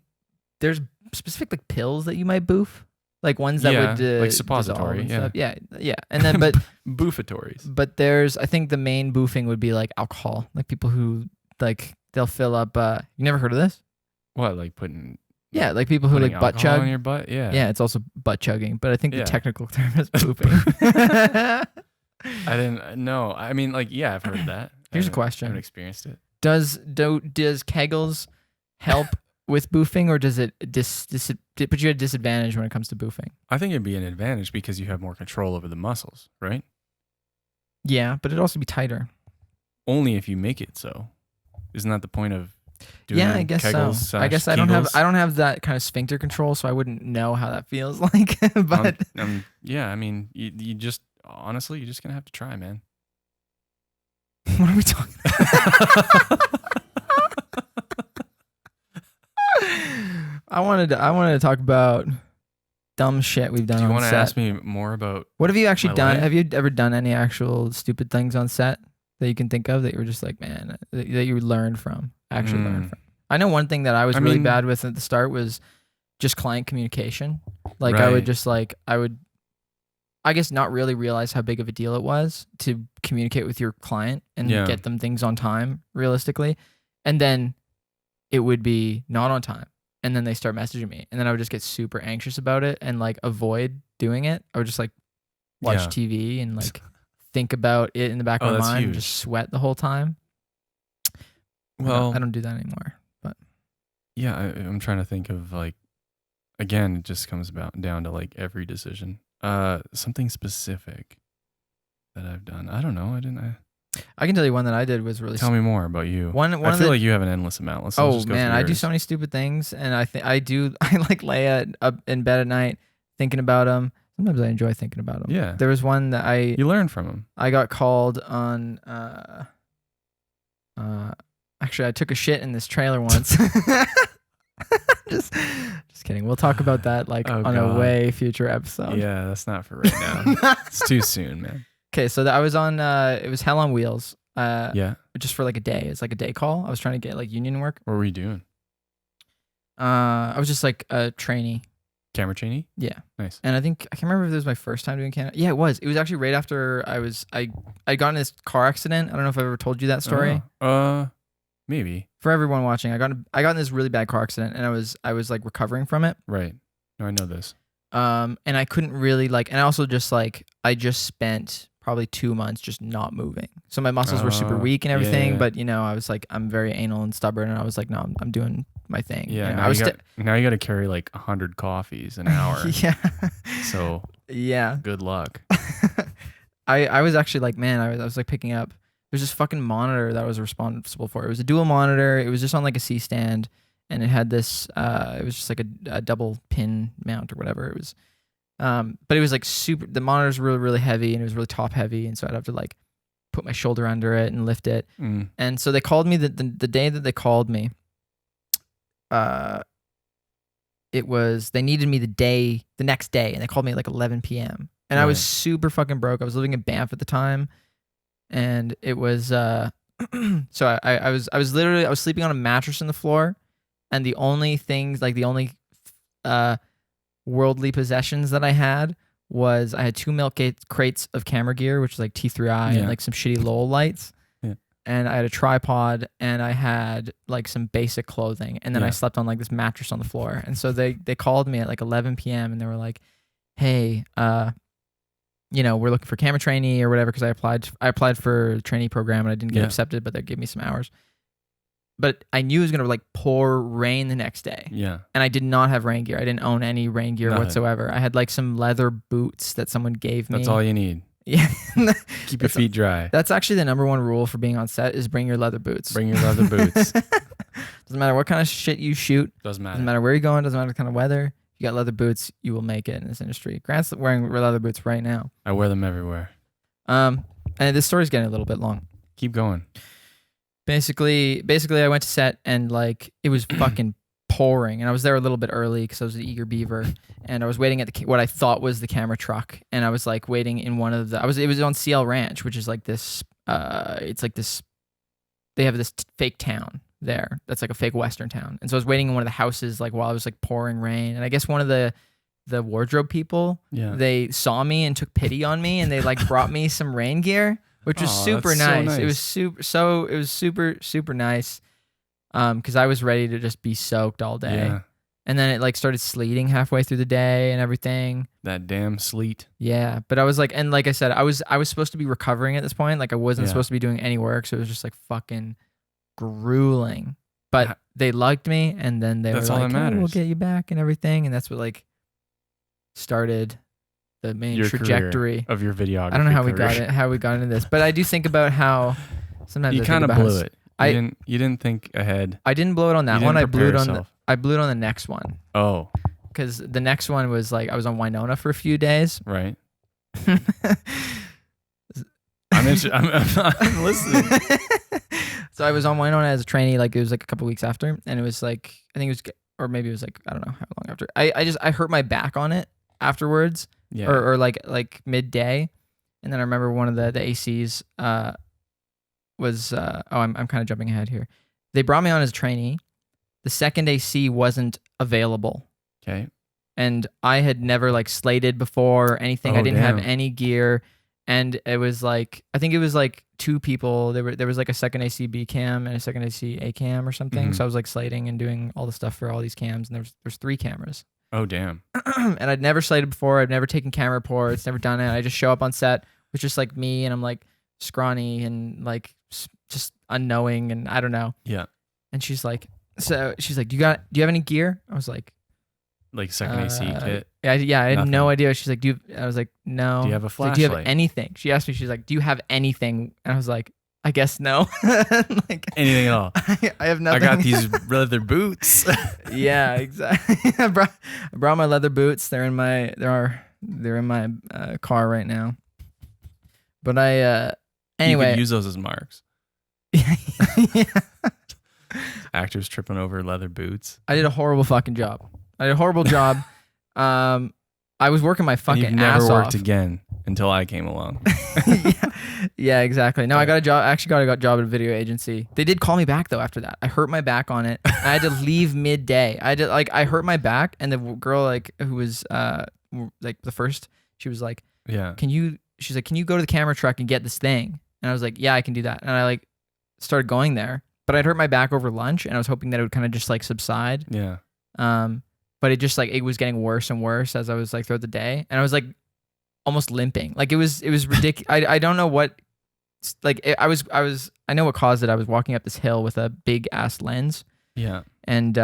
A: there's specific pills that you might boof, like ones that
C: Yeah,
A: would
C: like
A: dissolve
C: suppository,
A: and
C: yeah.
A: stuff. Yeah, and then
C: Boofatories.
A: but there's I think the main boofing would be like alcohol, like people who they'll fill up. You never heard of this?
C: What, like putting
A: Yeah, like people who
C: putting
A: like butt
C: alcohol
A: chug.
C: in your butt? Yeah.
A: Yeah, it's also butt chugging, but I think the
C: Yeah.
A: technical term is boofing.
C: I didn't know. I mean, like, yeah, I've heard that.
A: Here's a
C: I
A: question.
C: haven't experienced it.
A: Does Kegels help with boofing, or does it put you at a disadvantage when it comes to boofing?
C: I think it'd be an advantage because you have more control over the muscles, right?
A: Yeah, but it'd also be tighter.
C: Only if you make it so. Isn't that the point of doing
A: Yeah, I guess
C: Kegels
A: so. I guess I don't
C: Kegels?
A: have that kind of sphincter control, so I wouldn't know how that feels like. But
C: Yeah, I mean, you just honestly, you're just gonna have to try, man.
A: what are we talking about? I wanted to talk about dumb shit we've done
C: Do you
A: on
C: want to
A: set.
C: ask me more about?
A: What have you actually
C: my
A: done?
C: life?
A: Have you ever done any actual stupid things on set that you can think of that you were just like, man, that you learned from? Learned from. I know one thing that I was really
C: mean-
A: bad with at the start was just client communication. Like I
C: Right.
A: would just I guess not really realize how big of a deal it was to communicate with your client and
C: Yeah.
A: get them things on time realistically. And then it would be not on time. And then they start messaging me. And then I would just get super anxious about it and avoid doing it. I would just watch
C: Yeah.
A: TV and think about it in the back of
C: Oh,
A: my
C: that's
A: mind and
C: huge.
A: just sweat the whole time.
C: Well,
A: I don't do that anymore. But
C: yeah, I'm trying to think of again, it just comes down to every decision. Something specific that I've done. I don't know.
A: I can tell you one that I did was really
C: Tell me more about you.
A: one
C: I
A: of
C: feel
A: the,
C: like you have an endless amount. Let's
A: oh
C: just go
A: man,
C: through
A: I do
C: yours.
A: so many stupid things, and I lay up in bed at night thinking about them. Sometimes I enjoy thinking about them.
C: Yeah.
A: There was one that
C: You learn from them.
A: I got called on. Actually, I took a shit in this trailer once. just kidding. We'll talk about that
C: Oh,
A: on
C: God.
A: a way future episode.
C: Yeah, that's not for right now. It's too soon, man.
A: Okay, so I was on. It was Hell on Wheels.
C: Yeah.
A: Just for a day. It's a day call. I was trying to get union work.
C: What were you doing?
A: I was just a trainee.
C: Camera trainee?
A: Yeah.
C: Nice.
A: And I can't remember if it was my first time doing Canada. Yeah, it was. It was actually right after I got in this car accident. I don't know if I ever told you that story.
C: Maybe.
A: For everyone watching, I got in this really bad car accident, and I was recovering from it.
C: Right. No, I know this.
A: And I couldn't really and I also just I just spent probably 2 months just not moving. So my muscles were super
C: Oh,
A: weak and everything,
C: yeah.
A: but I was I'm very anal and stubborn, and I was no, I'm doing my thing.
C: Yeah.
A: You know,
C: Now,
A: I was
C: now you got to carry 100 coffees an hour.
A: yeah.
C: So
A: Yeah.
C: good luck.
A: I was actually man, I was picking up. There's this fucking monitor that I was responsible for. It was a dual monitor. It was just on a C stand, and it had this. It was just a double pin mount or whatever. It was But it was like super. The monitor's really really heavy, and it was really top heavy, and so I'd have to like put my shoulder under it and lift it. And so they called me the day that they called me. It was they needed me the next day, and they called me at like 11 p.m. And I was super fucking broke. I was living in Banff at the time, and it was so I was literally sleeping on a mattress on the floor, and the only things like the only worldly possessions that I had was I had 2 milk crates of camera gear, which is like T3i and like some shitty Lowell lights. And I had a tripod, and I had like some basic clothing, and then I slept on like this mattress on the floor. And so they called me at like 11 p.m. and they were like, "Hey, you know, we're looking for camera trainee or whatever," because I applied for a trainee program and I didn't get accepted, but they gave me some hours. But I knew it was gonna like pour rain the next day. Yeah. And I did not have rain gear. I didn't own any rain gear whatsoever. I had like some leather boots that someone gave me.
C: That's all you need.
A: Yeah.
C: Keep your feet dry.
A: That's actually the number one rule for being on set is bring your leather boots.
C: Bring your leather boots.
A: Doesn't matter what kind of shit you shoot.
C: Doesn't matter.
A: Doesn't matter where you're going. Doesn't matter the kind of weather. If you got leather boots, you will make it in this industry. Grant's wearing leather boots right now.
C: I wear them everywhere.
A: And this story's getting a little bit long.
C: Keep going.
A: Basically, I went to set and like it was fucking pouring, and I was there a little bit early because I was an eager beaver, and I was waiting at what I thought was the camera truck, and I was like waiting in one of the. It was on CL Ranch, which is like this. It's like this. They have this fake town there. That's like a fake Western town, and so I was waiting in one of the houses like while it was like pouring rain, and I guess one of the wardrobe people, they saw me and took pity on me, and they like brought me some rain gear, which was super nice. So nice. It was super nice. Because I was ready to just be soaked all day. Yeah. And then it like started sleeting halfway through the day and everything.
C: That damn sleet.
A: Yeah. But I was like, and like I said, I was supposed to be recovering at this point. Like I wasn't supposed to be doing any work. So it was just like fucking grueling. But they liked me, and then they were like, "Hey, we'll get you back and everything." And that's what like started the main trajectory
C: of your videography.
A: I don't know how we got into this, but I do think about how sometimes
C: you kind of blew it. You didn't think ahead.
A: I didn't blow it on that one. I blew it on the next one.
C: Oh.
A: Because the next one was like I was on Winona for a few days.
C: Right. I'm listening.
A: So I was on Winona as a trainee, like it was like a couple weeks after, and it was like I think it was, or maybe it was like I don't know how long after. I hurt my back on it afterwards, or like midday, and then I remember one of the ACs was I'm kind of jumping ahead here. They brought me on as a trainee. The second AC wasn't available.
C: Okay.
A: And I had never like slated before or anything. I didn't have any gear. And it was like, I think it was like 2 people. There was like a second AC B cam and a second AC A cam or something. Mm-hmm. So I was like slating and doing all the stuff for all these cams. And there's 3 cameras.
C: Oh, damn.
A: And I'd never slated before. I'd never taken camera reports, never done it. I just show up on set with just like me, and I'm like scrawny and like just unknowing, and I don't know.
C: Yeah.
A: And she's like, do you have any gear? I was like
C: second AC kit.
A: Yeah, I had no idea. She's like, I was like, no.
C: Do you have a flashlight?
A: Like, do you have anything? She asked me, she's like, do you have anything? And I was like, I guess no.
C: Like anything at all.
A: I have nothing.
C: I got these leather boots.
A: Yeah, exactly. I brought my leather boots. They're in my car right now. But anyway,
C: you could use those as marks.
A: Yeah.
C: Actors tripping over leather boots.
A: I did a horrible fucking job. I was working my fucking ass off.
C: You never worked again until I came along.
A: Yeah, exactly. No, I got a job. I actually got a job at a video agency. They did call me back though after that. I hurt my back on it. I had to leave midday. I hurt my back, and the girl like who was like the first, she was like,
C: yeah.
A: She's like, can you go to the camera truck and get this thing? And I was like, yeah, I can do that. And I like started going there, but I'd hurt my back over lunch, and I was hoping that it would kind of just like subside.
C: Yeah.
A: But it just like it was getting worse and worse as I was like throughout the day, and I was like almost limping. Like it was ridiculous. I don't know what. Like I know what caused it. I was walking up this hill with a big ass lens.
C: Yeah.
A: And we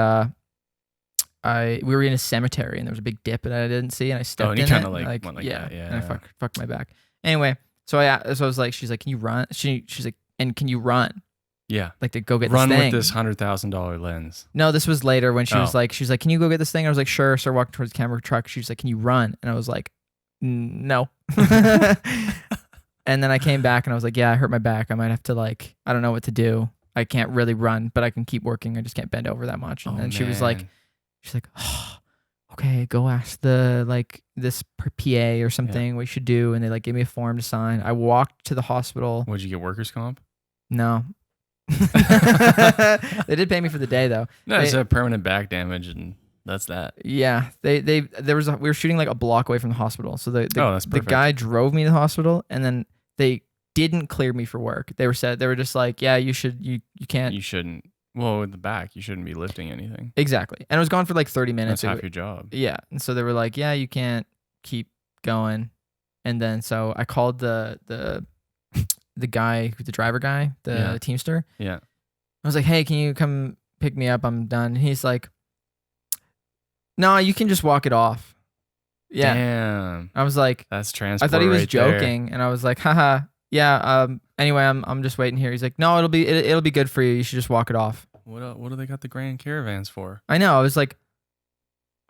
A: were in a cemetery, and there was a big dip that I didn't see, and I stepped in it.
C: Kind of like went like that. Yeah.
A: And I fucked my back. Anyway, so I was like, she's like, can you run? She's like, and can you run?
C: Yeah.
A: like to go get
C: Run
A: this
C: with
A: thing.
C: this $100,000 lens.
A: No, this was later when she was
C: Oh.
A: like, she's like, can you go get this thing? I was like, sure. So I walked towards the camera truck. She's like, can you run? And I was like, no. And then I came back and I was like, yeah, I hurt my back. I might have to like, I don't know what to do. I can't really run, but I can keep working. I just can't bend over that much. And then she was like, oh, okay, go ask the like this PA or something what you should do. And they like gave me a form to sign. I walked to the hospital.
C: What'd you get, workers' comp?
A: No. They did pay me for the day though.
C: No, it's a permanent back damage, and that's that.
A: Yeah, we were shooting like a block away from the hospital. So
C: that's
A: the
C: perfect.
A: guy drove me to the hospital, and then they didn't clear me for work. They were just like, yeah, you can't.
C: You shouldn't. Well, with the back, you shouldn't be lifting anything.
A: Exactly. And it was gone for like 30 minutes.
C: That's half your job.
A: Yeah. And so they were like, yeah, you can't keep going. And then so I called the guy, the driver guy, the Teamster.
C: Yeah.
A: I was like, hey, can you come pick me up? I'm done. And he's like, no, you can just walk it off. Yeah.
C: Damn.
A: I was like,
C: That's transport.
A: I thought he was
C: right there.
A: joking. And I was like, haha. Yeah. Anyway, I'm just waiting here. He's like, no, it'll be good for you. You should just walk it off.
C: What do they got the Grand Caravans for?
A: I know. I was like,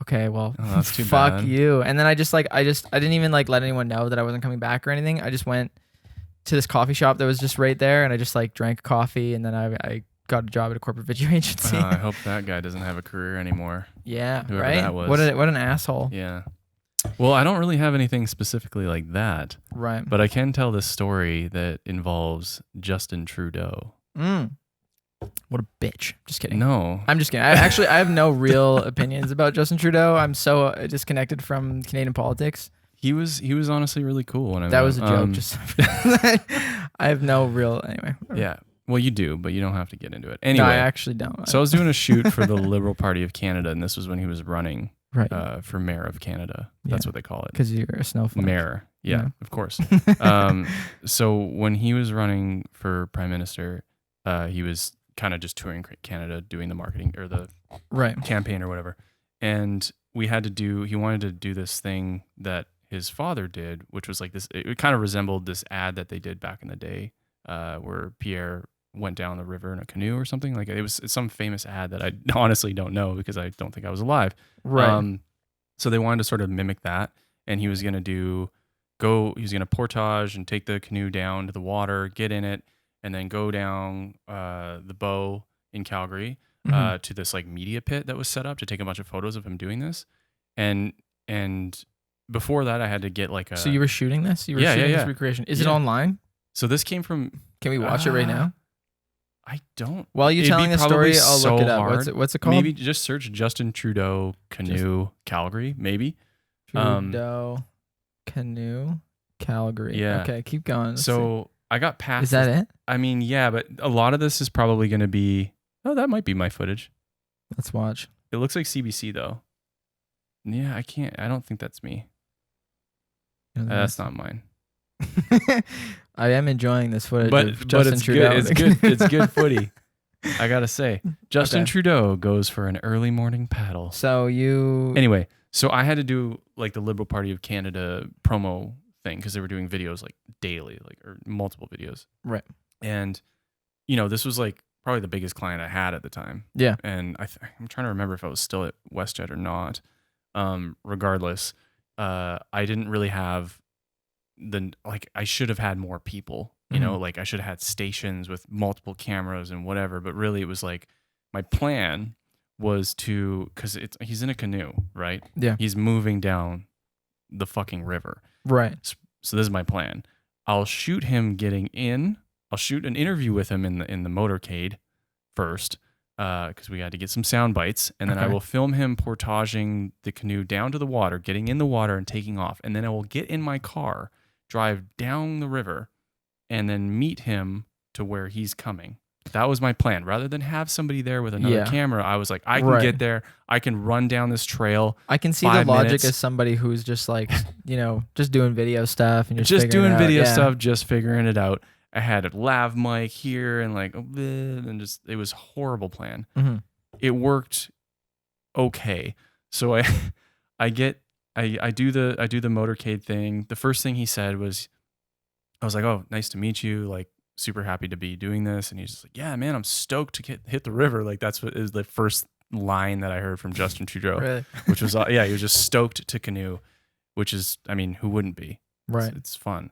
A: okay, well,
C: Oh, that's too
A: fuck
C: bad.
A: you. And then I didn't even like let anyone know that I wasn't coming back or anything. I just went to this coffee shop that was just right there, and I just like drank coffee, and then I got a job at a corporate video agency.
C: I hope that guy doesn't have a career anymore.
A: Yeah,
C: Whoever
A: right.
C: that was.
A: What an asshole.
C: Yeah. Well, I don't really have anything specifically like that,
A: Right.
C: but I can tell this story that involves Justin Trudeau.
A: What a bitch. Just kidding.
C: No.
A: I'm just kidding. I have no real opinions about Justin Trudeau. I'm so disconnected from Canadian politics.
C: He was honestly really cool when I
A: That
C: met
A: was a
C: him.
A: joke. Just I have no real anyway.
C: Yeah. Well, you do, but you don't have to get into it.
A: No,
C: Anyway,
A: I actually don't.
C: so I was doing a shoot for the Liberal Party of Canada, and this was when he was running
A: Right.
C: for mayor of Canada. That's
A: Yeah.
C: what they call it.
A: Because you're a snowflake.
C: Mayor. Yeah,
A: Yeah.
C: of course. So when he was running for prime minister, he was kind of just touring Canada, doing the marketing or the
A: Right.
C: campaign or whatever. And he wanted to do this thing that his father did, which was like this, it kind of resembled this ad that they did back in the day, where Pierre went down the river in a canoe or something. Like it's some famous ad that I honestly don't know because I don't think I was alive.
A: Right.
C: So they wanted to sort of mimic that, and he was going to portage and take the canoe down to the water, get in it, and then go down the bow in Calgary to this like media pit that was set up to take a bunch of photos of him doing this. And before that, I had to get like a.
A: So you were shooting this? You were
C: Yeah,
A: shooting
C: yeah,
A: this
C: yeah.
A: recreation. Is it
C: Yeah.
A: online?
C: So this came from.
A: Can we watch it right now?
C: I don't.
A: While you're
C: It'd
A: telling
C: be
A: the story,
C: probably
A: I'll
C: so
A: look it up.
C: hard.
A: What's it called?
C: Maybe just search Justin Trudeau canoe Calgary. Maybe.
A: Trudeau canoe Calgary.
C: Yeah.
A: Okay, keep going. Let's
C: So I got
A: see.
C: past.
A: Is that it?
C: I mean, yeah, but a lot of this is probably going to be. Oh, that might be my footage.
A: Let's watch.
C: It looks like CBC though. Yeah, I can't. I don't think that's me. That's not mine.
A: I am enjoying this footage
C: But
A: of Justin
C: it's
A: Trudeau.
C: good. It's good. It's good footy. I gotta say, Justin
A: Okay.
C: Trudeau goes for an early morning paddle.
A: So you.
C: Anyway, so I had to do like the Liberal Party of Canada promo thing because they were doing videos like daily, like or multiple videos.
A: Right.
C: And this was like probably the biggest client I had at the time.
A: Yeah.
C: And I'm trying to remember if I was still at WestJet or not. Regardless, I didn't really have I should have had more people. Like I should have had stations with multiple cameras and whatever. But really, it was like my plan was because he's in a canoe, right?
A: Yeah.
C: He's moving down the fucking river.
A: Right.
C: So this is my plan. I'll shoot him getting in. I'll shoot an interview with him in the motorcade first, because we had to get some sound bites, and then I
A: Okay.
C: will film him portaging the canoe down to the water, getting in the water and taking off, and then I will get in my car, drive down the river, and then meet him to where he's coming. That was my plan. Rather than have somebody there with another
A: Yeah.
C: camera, I was like, I can
A: Right.
C: get there. I can run down this trail.
A: I can see the
C: 5
A: logic
C: minutes.
A: as somebody who's just like, just doing video stuff and
C: Just
A: figuring
C: doing
A: it out.
C: video
A: Yeah.
C: stuff, just figuring it out. I had a lav mic here and like, and just, it was a horrible plan.
A: Mhm.
C: It worked okay. So I do the motorcade thing. The first thing he said was, I was like, oh, nice to meet you. Like, super happy to be doing this. And he's just like, yeah, man, I'm stoked to hit the river. Like that's what is the first line that I heard from Justin Trudeau,
A: Really?
C: which was, he was just stoked to canoe, which is, I mean, who wouldn't be?
A: Right.
C: It's fun.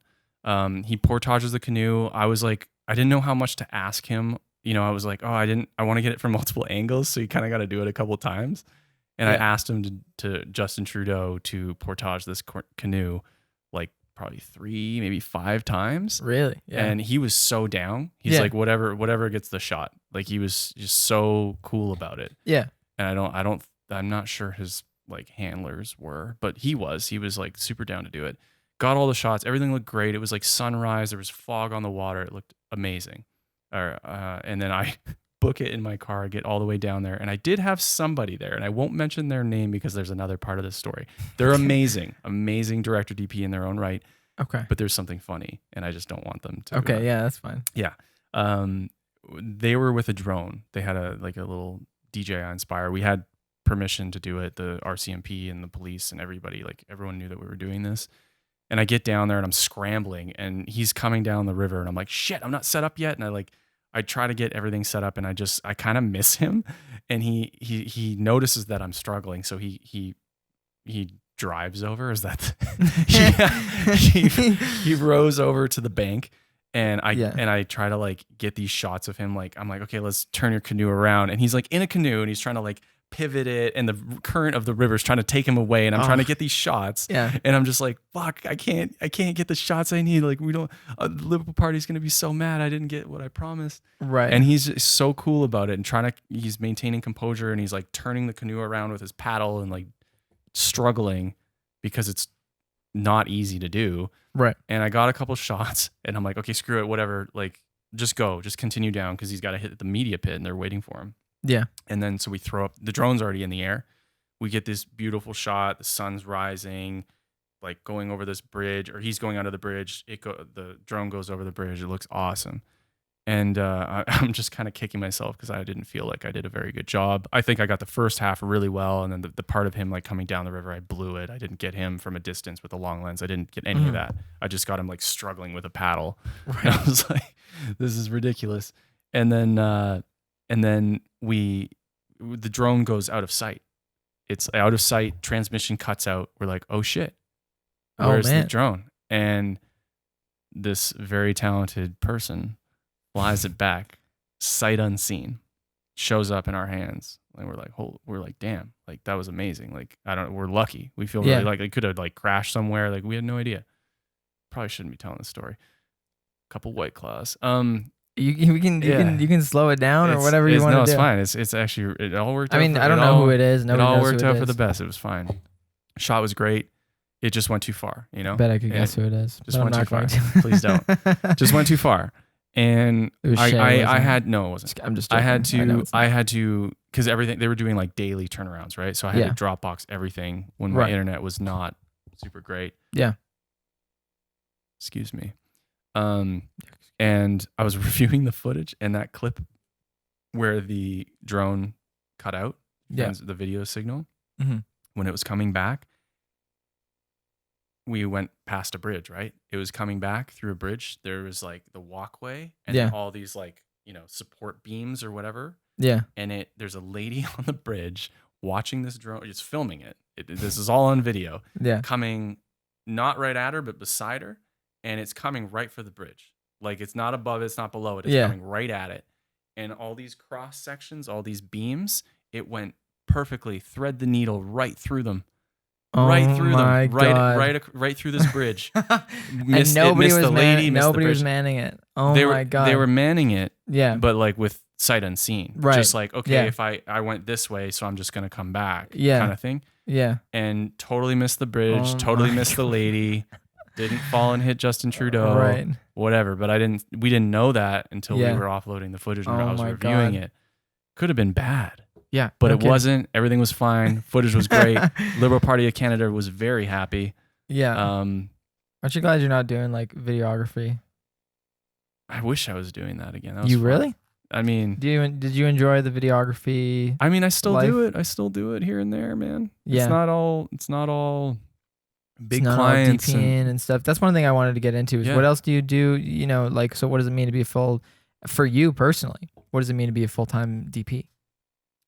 C: He portages the canoe. I was like, I didn't know how much to ask him. You know, I was like, I want to get it from multiple angles. So you kind of got to do it a couple times. And I asked him to Justin Trudeau to portage this canoe like probably 3, maybe 5 times.
A: Really? Yeah.
C: And he was so down. He's like, whatever gets the shot. Like he was just so cool about it.
A: Yeah.
C: And I'm not sure his like handlers were, but he was like super down to do it. Got all the shots. Everything looked great. It was like sunrise. There was fog on the water. It looked amazing. And then I book it in my car, get all the way down there. And I did have somebody there, and I won't mention their name because there's another part of this story. They're amazing, amazing director DP in their own right.
A: Okay.
C: But there's something funny, and I just don't want them to.
A: Okay. Yeah, that's fine.
C: Yeah. They were with a drone. They had a little DJI Inspire. We had permission to do it. The RCMP and the police and everybody, like everyone knew that we were doing this. And I get down there and I'm scrambling, and he's coming down the river, and I'm like, shit, I'm not set up yet. And I try to get everything set up, and I kind of miss him, and he notices that I'm struggling. So he drives over. Is that he rows over to the bank, and I try to like get these shots of him. Like I'm like, okay, let's turn your canoe around. And he's like in a canoe, and he's trying to like pivot it, and the current of the river is trying to take him away, and I'm trying to get these shots. Yeah. And I'm just like, fuck, I can't get the shots I need. Like the Liverpool party's going to be so mad I didn't get what I promised. Right. And he's so cool about it, and he's maintaining composure, and he's like turning the canoe around with his paddle and like struggling because it's not easy to do. Right. And I got a couple shots, and I'm like, okay, screw it, whatever. Like just continue down, because he's got to hit the media pit and they're waiting for him. Yeah. And then so we throw up, the drone's already in the air. We get this beautiful shot, the sun's rising, like going over this bridge, or he's going under the bridge. The drone goes over the bridge. It looks awesome. And I'm just kind of kicking myself because I didn't feel like I did a very good job. I think I got the first half really well, and then the part of him like coming down the river, I blew it. I didn't get him from a distance with a long lens. I didn't get any of that. I just got him like struggling with a paddle. Right. And I was like, this is ridiculous. And then the drone goes out of sight. It's out of sight. Transmission cuts out. We're like, oh shit, where's the drone? And this very talented person flies it back, sight unseen, shows up in our hands, and we're like, damn, like that was amazing. Like we're lucky. We feel really like it could have like crashed somewhere. Like we had no idea. Probably shouldn't be telling this story. Couple White Claws.
A: You can slow it down or whatever you want to do. No,
C: it's fine. It's actually, it all worked out.
A: I mean, I don't know who it is.
C: It all worked out for the best. It was fine. Shot was great. It just went too far, you know?
A: Bet I could guess who it is.
C: Just went too far. Please don't. Just went too far. And I had, no, it wasn't. I'm just joking. I had to, because everything, they were doing like daily turnarounds, right? So I had to Dropbox everything when my internet was not super great. Yeah. Excuse me. And I was reviewing the footage, and that clip where the drone cut out, the video signal, when it was coming back, we went past a bridge, right? It was coming back through a bridge. There was like the walkway and then all these like, support beams or whatever. Yeah. And there's a lady on the bridge watching this drone, just filming it. This is all on video. Yeah. Coming not right at her, but beside her. And it's coming right for the bridge. Like it's not above it, it's not below it. It's coming right at it. And all these cross sections, all these beams, it went perfectly, thread the needle right through them. Right through them. Right through this bridge.
A: And nobody was manning it. Oh my God.
C: They were manning it. Yeah. But like with sight unseen. Right. Just like, okay, if I went this way, so I'm just gonna come back. Yeah. Kind of thing. Yeah. And totally missed the bridge, totally missed the lady. Didn't fall and hit Justin Trudeau, right? Whatever, but we didn't know that until we were offloading the footage and I was reviewing it. Could have been bad, but it wasn't. Everything was fine. Footage was great. Liberal Party of Canada was very happy. Yeah. Aren't
A: you glad you're not doing like videography?
C: I wish I was doing that again.
A: You really?
C: I mean,
A: did you enjoy the videography?
C: I mean, I still do it. I still do it here and there, man. Yeah. It's not all big
A: it's not all
C: clients
A: DPing and stuff. That's one thing I wanted to get into is
C: Yeah.
A: what else do you do? You know, like, so what does it mean to be for you personally, what does it mean to be a full-time DP?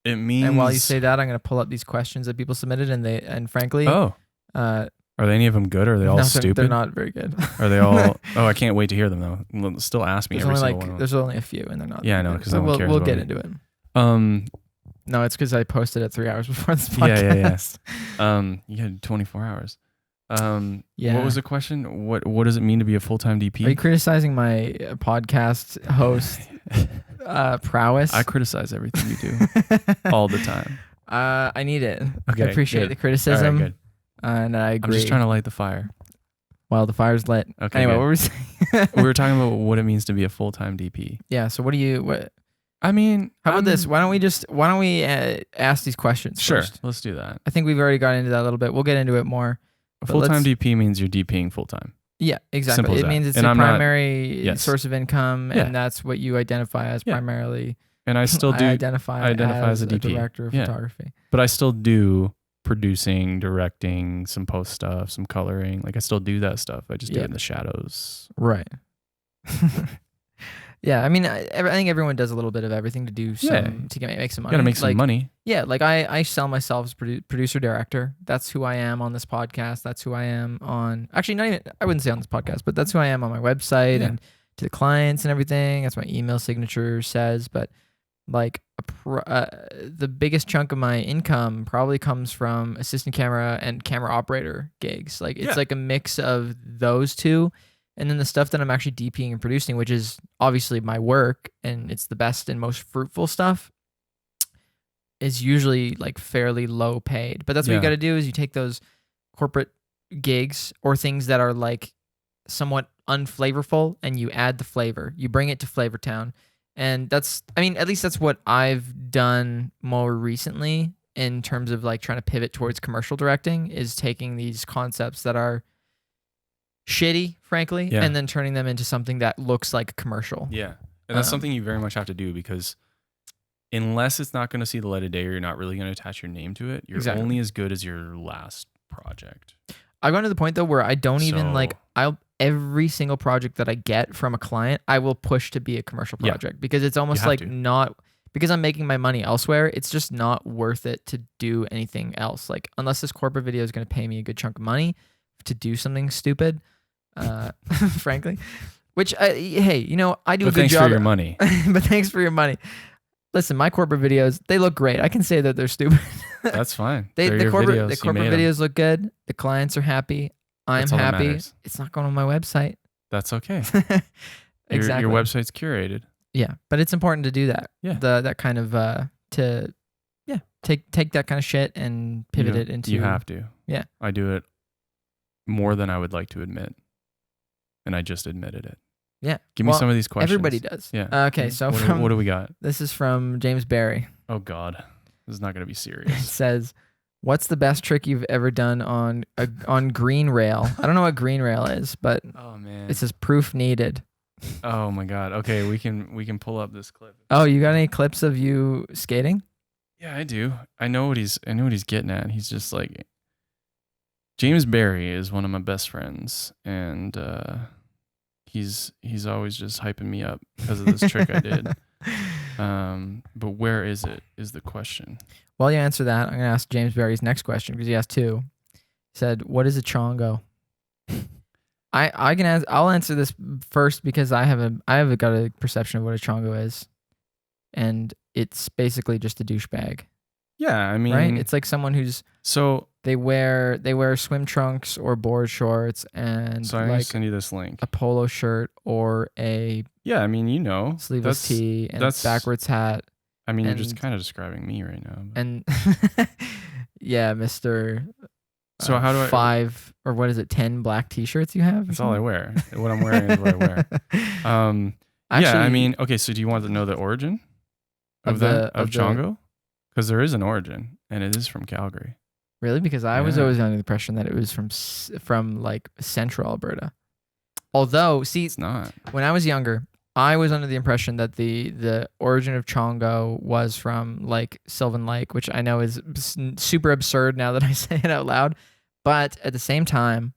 C: it means.
A: And while you say that, I'm going to pull up these questions that people submitted and frankly,
C: oh,
A: uh,
C: are they any of them good? Or are they all
A: no,
C: stupid?
A: they're not very good.
C: Are they all? Oh, I can't wait to hear them though. Well, still ask me
A: There's
C: every
A: only
C: single one.
A: there's only a few and they're not.
C: Yeah, I
A: very
C: know,
A: good.
C: 'cause
A: So
C: no one cares
A: we'll
C: about
A: get
C: it.
A: into it.
C: Um,
A: No, it's because I posted it 3 hours before this
C: Yeah,
A: podcast.
C: yeah, yeah. You had 24 hours.
A: Yeah.
C: What was the question? What does it mean to be a full-time DP?
A: Are you criticizing my podcast host prowess?
C: I criticize everything you do all the time.
A: I need it.
C: Okay,
A: I appreciate
C: good.
A: the
C: All
A: criticism.
C: right, good.
A: And I agree.
C: I'm just trying to light the fire.
A: Well, the fire's lit.
C: Okay,
A: Anyway,
C: good.
A: what were we saying?
C: We were talking about what it means to be a full-time DP.
A: Yeah. So what?
C: I mean,
A: How about this? Why don't we ask these questions
C: Sure,
A: first?
C: let's do that.
A: I think we've already got into that a little bit. We'll get into it more.
C: A
A: But
C: full-time
A: let's-
C: DP means you're DPing full-time.
A: Yeah, exactly.
C: Simple as
A: It
C: that.
A: means it's
C: And
A: a
C: I'm not-
A: primary
C: Yes.
A: source of income,
C: Yeah.
A: and that's what you identify as
C: Yeah.
A: primarily.
C: And I still do,
A: I identify as
C: a
A: a
C: DP.
A: director of
C: Yeah.
A: photography.
C: but I still do producing, directing, some post stuff, some coloring. Like I still do that stuff. I just do
A: Yeah.
C: it in the shadows.
A: Right. Yeah, I mean, I think everyone does a little bit of everything to do some to make some
C: You
A: money.
C: gotta make some
A: Like,
C: money.
A: Yeah, like I sell myself as producer director. That's who I am on this podcast. That's who I am on. Actually, not even. I wouldn't say on this podcast, but that's who I am on my website
C: Yeah.
A: and to the clients and everything. That's what my email signature says. But like the biggest chunk of my income probably comes from assistant camera and camera operator gigs. Like it's
C: Yeah.
A: like a mix of those two. And then the stuff that I'm actually DPing and producing, which is obviously my work and it's the best and most fruitful stuff, is usually like fairly low paid. But that's what you
C: Yeah.
A: got to do is you take those corporate gigs or things that are like somewhat unflavorful and you add the flavor. You bring it to Flavor Town. And that's, I mean, at least that's what I've done more recently in terms of like trying to pivot towards commercial directing, is taking these concepts that are shitty, frankly,
C: Yeah.
A: and then turning them into something that looks like a commercial.
C: Yeah. And that's
A: Um,
C: something you very much have to do, because unless it's not going to see the light of day or you're not really going to attach your name to it, you're
A: Exactly.
C: only as good as your last project.
A: I've gone to the point though where I don't even like,
C: So-
A: every single project that I get from a client, I will push to be a commercial
C: Yeah.
A: project because it's almost
C: have
A: like
C: to.
A: not, because I'm making my money elsewhere, it's just not worth it to do anything else. Like unless this corporate video is going to pay me a good chunk of money to do something stupid, frankly, which hey, you know, I do
C: But
A: a good
C: thanks
A: job.
C: for your money.
A: But thanks for your money. Listen, my corporate videos, they look great. I can say that they're stupid.
C: That's fine.
A: The
C: They're your
A: corporate
C: videos. You
A: corporate
C: made 'em.
A: videos look good. The clients are happy. I'm
C: That's all that
A: happy.
C: matters.
A: It's not going on my website.
C: That's okay.
A: Exactly.
C: Your website's curated.
A: Yeah, but it's important to do that.
C: Yeah.
A: That kind of take that kind of shit and pivot it into.
C: You have to.
A: Yeah.
C: I do it more than I would like to admit. And I just admitted it.
A: Yeah.
C: Give me
A: Well,
C: some of these questions.
A: Everybody does.
C: Yeah.
A: Okay, so
C: what do we got?
A: this is from James Barry.
C: Oh God. This is not going to be
A: It
C: serious.
A: says, "What's the best trick you've ever done on green rail?" I don't know what green rail is, but
C: Oh man.
A: it says proof needed.
C: Oh my God. Okay, we can pull up this clip.
A: Oh, you got any clips of you skating?
C: Yeah, I do. I know what he's getting at. He's just like, James Barry is one of my best friends, and he's always just hyping me up because of this trick I did. But where is it is the question.
A: While you answer that, I'm gonna ask James Barry's next question because he asked two. He said, "What is a chongo?" I can answer. I'll answer this first because I have got a perception of what a chongo is, and it's basically just a douchebag,
C: Yeah, I mean,
A: right? It's like someone who's
C: so
A: they wear swim trunks or board shorts and
C: I'm gonna
A: like
C: send you this link.
A: a polo shirt or a
C: Yeah, I mean, you know,
A: sleeveless tee and a
C: that's-
A: backwards hat
C: I mean, you're just
A: and-
C: kind of describing me right now. but-
A: and yeah, Mr.
C: So how do I-
A: 5 or what is it, 10 black t-shirts you have? or
C: That's all I
A: something?
C: wear. What I'm wearing is what I wear. Yeah, I
A: Actually,
C: mean, okay. So do you want to know the origin
A: Of
C: of
A: the-
C: that
A: of
C: of
A: the-
C: Chongo? Because there is an origin, and it is from Calgary.
A: really? Because I was
C: Yeah.
A: always under the impression that it was from like central Alberta. Although, see,
C: It's not.
A: when I was younger, I was under the impression that the origin of Chongo was from like Sylvan Lake, which I know is super absurd now that I say it out loud. But at the same time,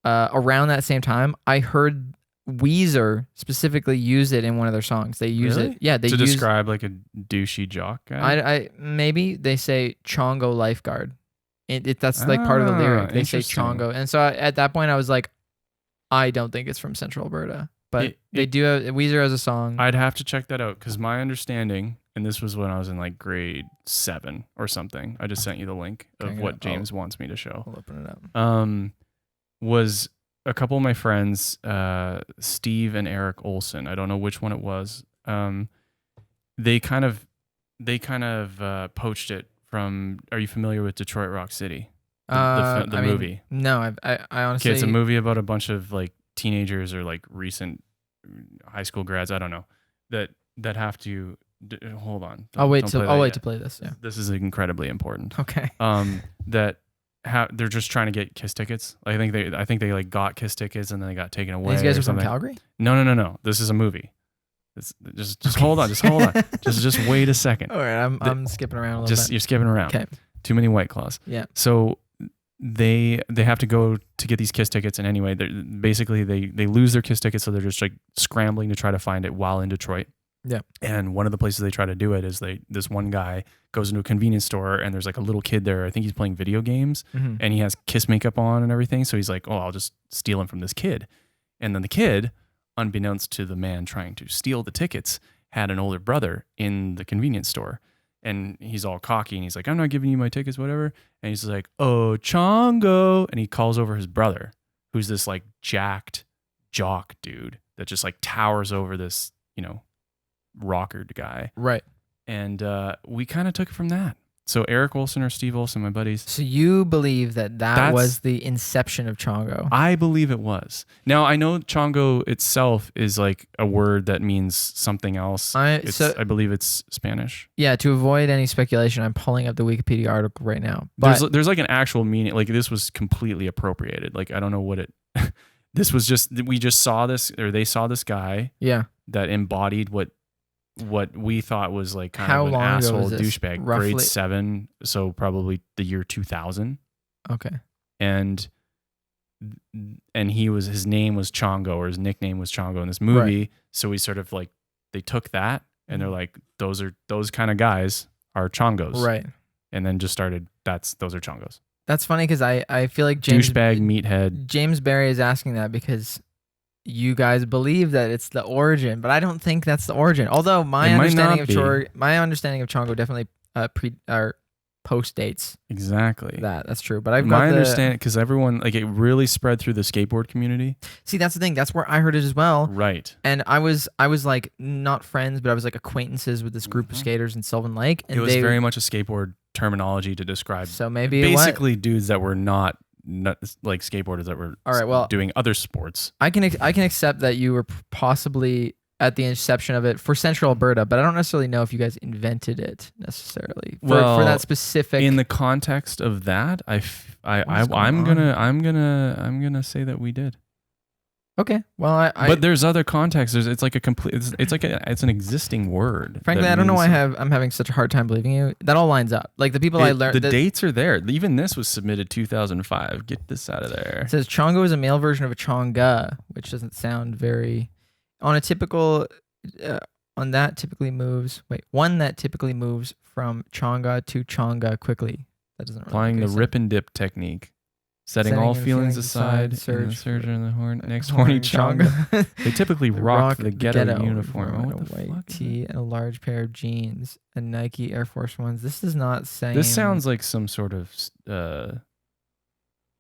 A: around that same time, I heard Weezer specifically use it in one of their songs. They use
C: Really?
A: it. Yeah, they
C: to
A: use
C: describe like a douchey jock guy.
A: I maybe they say Chongo lifeguard. That's like part of the lyric. They say
C: Interesting.
A: Chongo, and so at that point I was like, I don't think it's from Central Alberta, but they do. Weezer has a song.
C: I'd have to check that out because my understanding, and this was when I was in like grade 7 or something. I just sent you the link of what James wants me to show.
A: I'll open it up.
C: Was a couple of my friends, Steve and Eric Olson. I don't know which one it was. They kind of poached it from. Are you familiar with Detroit Rock City? The movie.
A: No, I honestly.
C: Okay, it's a movie about a bunch of like teenagers or like recent high school grads. I don't know that have to. Hold on.
A: I'll wait to play this. Yeah.
C: This is incredibly important.
A: Okay.
C: That they're just trying to get Kiss tickets. I think they like got Kiss tickets and then they got taken away.
A: These guys are from
C: something.
A: Calgary?
C: No. This is a movie. Just hold on. Just hold on. Just wait a second.
A: All right, I'm skipping around a little bit.
C: You're skipping around.
A: Okay.
C: Too many White Claws.
A: Yeah.
C: So they have to go to get these Kiss tickets, and anyway, basically they lose their Kiss tickets, so they're just like scrambling to try to find it while in Detroit.
A: Yeah.
C: And one of the places they try to do it is this one guy goes into a convenience store and there's like a little kid there. I think he's playing video games and he has Kiss makeup on and everything. So he's like, oh, I'll just steal him from this kid. And then the kid, unbeknownst to the man trying to steal the tickets, had an older brother in the convenience store. And he's all cocky and he's like, I'm not giving you my tickets, whatever. And he's like, oh, Chongo. And he calls over his brother, who's this like jacked jock dude that just like towers over this, rocker guy.
A: Right.
C: And we kind of took it from that. So Eric Olson or Steve Olson, my buddies.
A: So you believe that was the inception of Chongo?
C: I believe it was. Now, I know Chongo itself is like a word that means something else. I believe it's Spanish.
A: Yeah, to avoid any speculation, I'm pulling up the Wikipedia article right now. But
C: there's like an actual meaning. Like this was completely appropriated. Like I don't know what it... This was just... We just saw this, or they saw this guy that embodied what we thought was like kind of an asshole douchebag.
A: Roughly?
C: Grade 7, so probably the year 2000.
A: Okay.
C: And his name was Chongo, or his nickname was Chongo in this movie. Right. So we sort of like, they took that and they're like, those kind of guys are Chongos.
A: Right.
C: And then just started, those are Chongos.
A: That's funny because I feel like
C: douchebag meathead.
A: James Barry is asking that because you guys believe that it's the origin, but I don't think that's the origin. Although my understanding of Chongo definitely post dates.
C: Exactly.
A: That's true. But I've got
C: my understanding, because everyone, like, it really spread through the skateboard community.
A: See, that's the thing. That's where I heard it as well.
C: Right.
A: And I was like not friends, but I was like acquaintances with this group of skaters in Sylvan Lake. And
C: it was very much a skateboard terminology to describe.
A: So maybe
C: basically dudes that were not like skateboarders that were doing other sports. I can
A: accept that you were possibly at the inception of it for Central Alberta, but I don't necessarily know if you guys invented it necessarily for that specific.
C: In the context of that, I'm gonna say that we did.
A: Okay, well,
C: but there's other contexts. It's like a complete. It's an existing word.
A: Frankly, I don't know why I'm having such a hard time believing you. That all lines up. Like the people I learned.
C: The dates are there. Even this was submitted 2005. Get this out of there.
A: It says Chongo is a male version of a Chonga, which doesn't sound very. On a typical, one that typically moves from Chonga to Chonga quickly. That doesn't really
C: applying the rip and dip technique. Setting all feelings aside, surge in the next horny Chonga. They typically rock the ghetto uniform.
A: Oh, what the white fuck tee and a large pair of jeans and Nike Air Force Ones. This is not saying.
C: This sounds like some sort of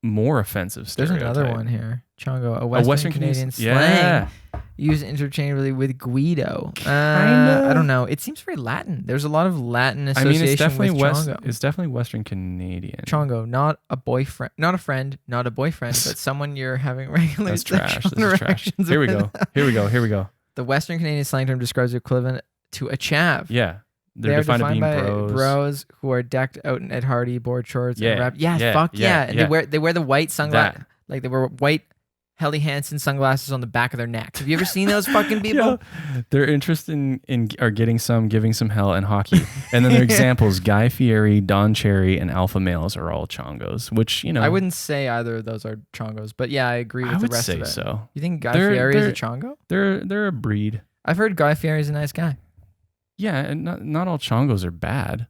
C: more offensive stereotype.
A: There's another one here. Chongo, a Western Canadian slang used interchangeably with Guido. I don't know. It seems very Latin. There's a lot of Latin association with Chongo.
C: It's definitely Western Canadian.
A: Chongo, not a boyfriend, not a friend, not a boyfriend, but someone you're having regular sexual interactions with.
C: Here we go.
A: The Western Canadian slang term describes the equivalent to a chav.
C: Yeah.
A: They're defined by bros who are decked out in Ed Hardy board shorts and rap. And they wear the white sunglasses. Like they wear white Helly Hansen sunglasses on the back of their necks. Have you ever seen those fucking people?
C: Yeah. They're interested in giving some hell in hockey. And then their examples, Guy Fieri, Don Cherry, and Alpha Males are all Chongos, which, you know.
A: I wouldn't say either of those are Chongos, but yeah, I agree with the rest of it.
C: I would say so.
A: You think Guy Fieri is a Chongo?
C: They're a breed.
A: I've heard Guy Fieri is a nice guy.
C: Yeah, and not all Chongos are bad.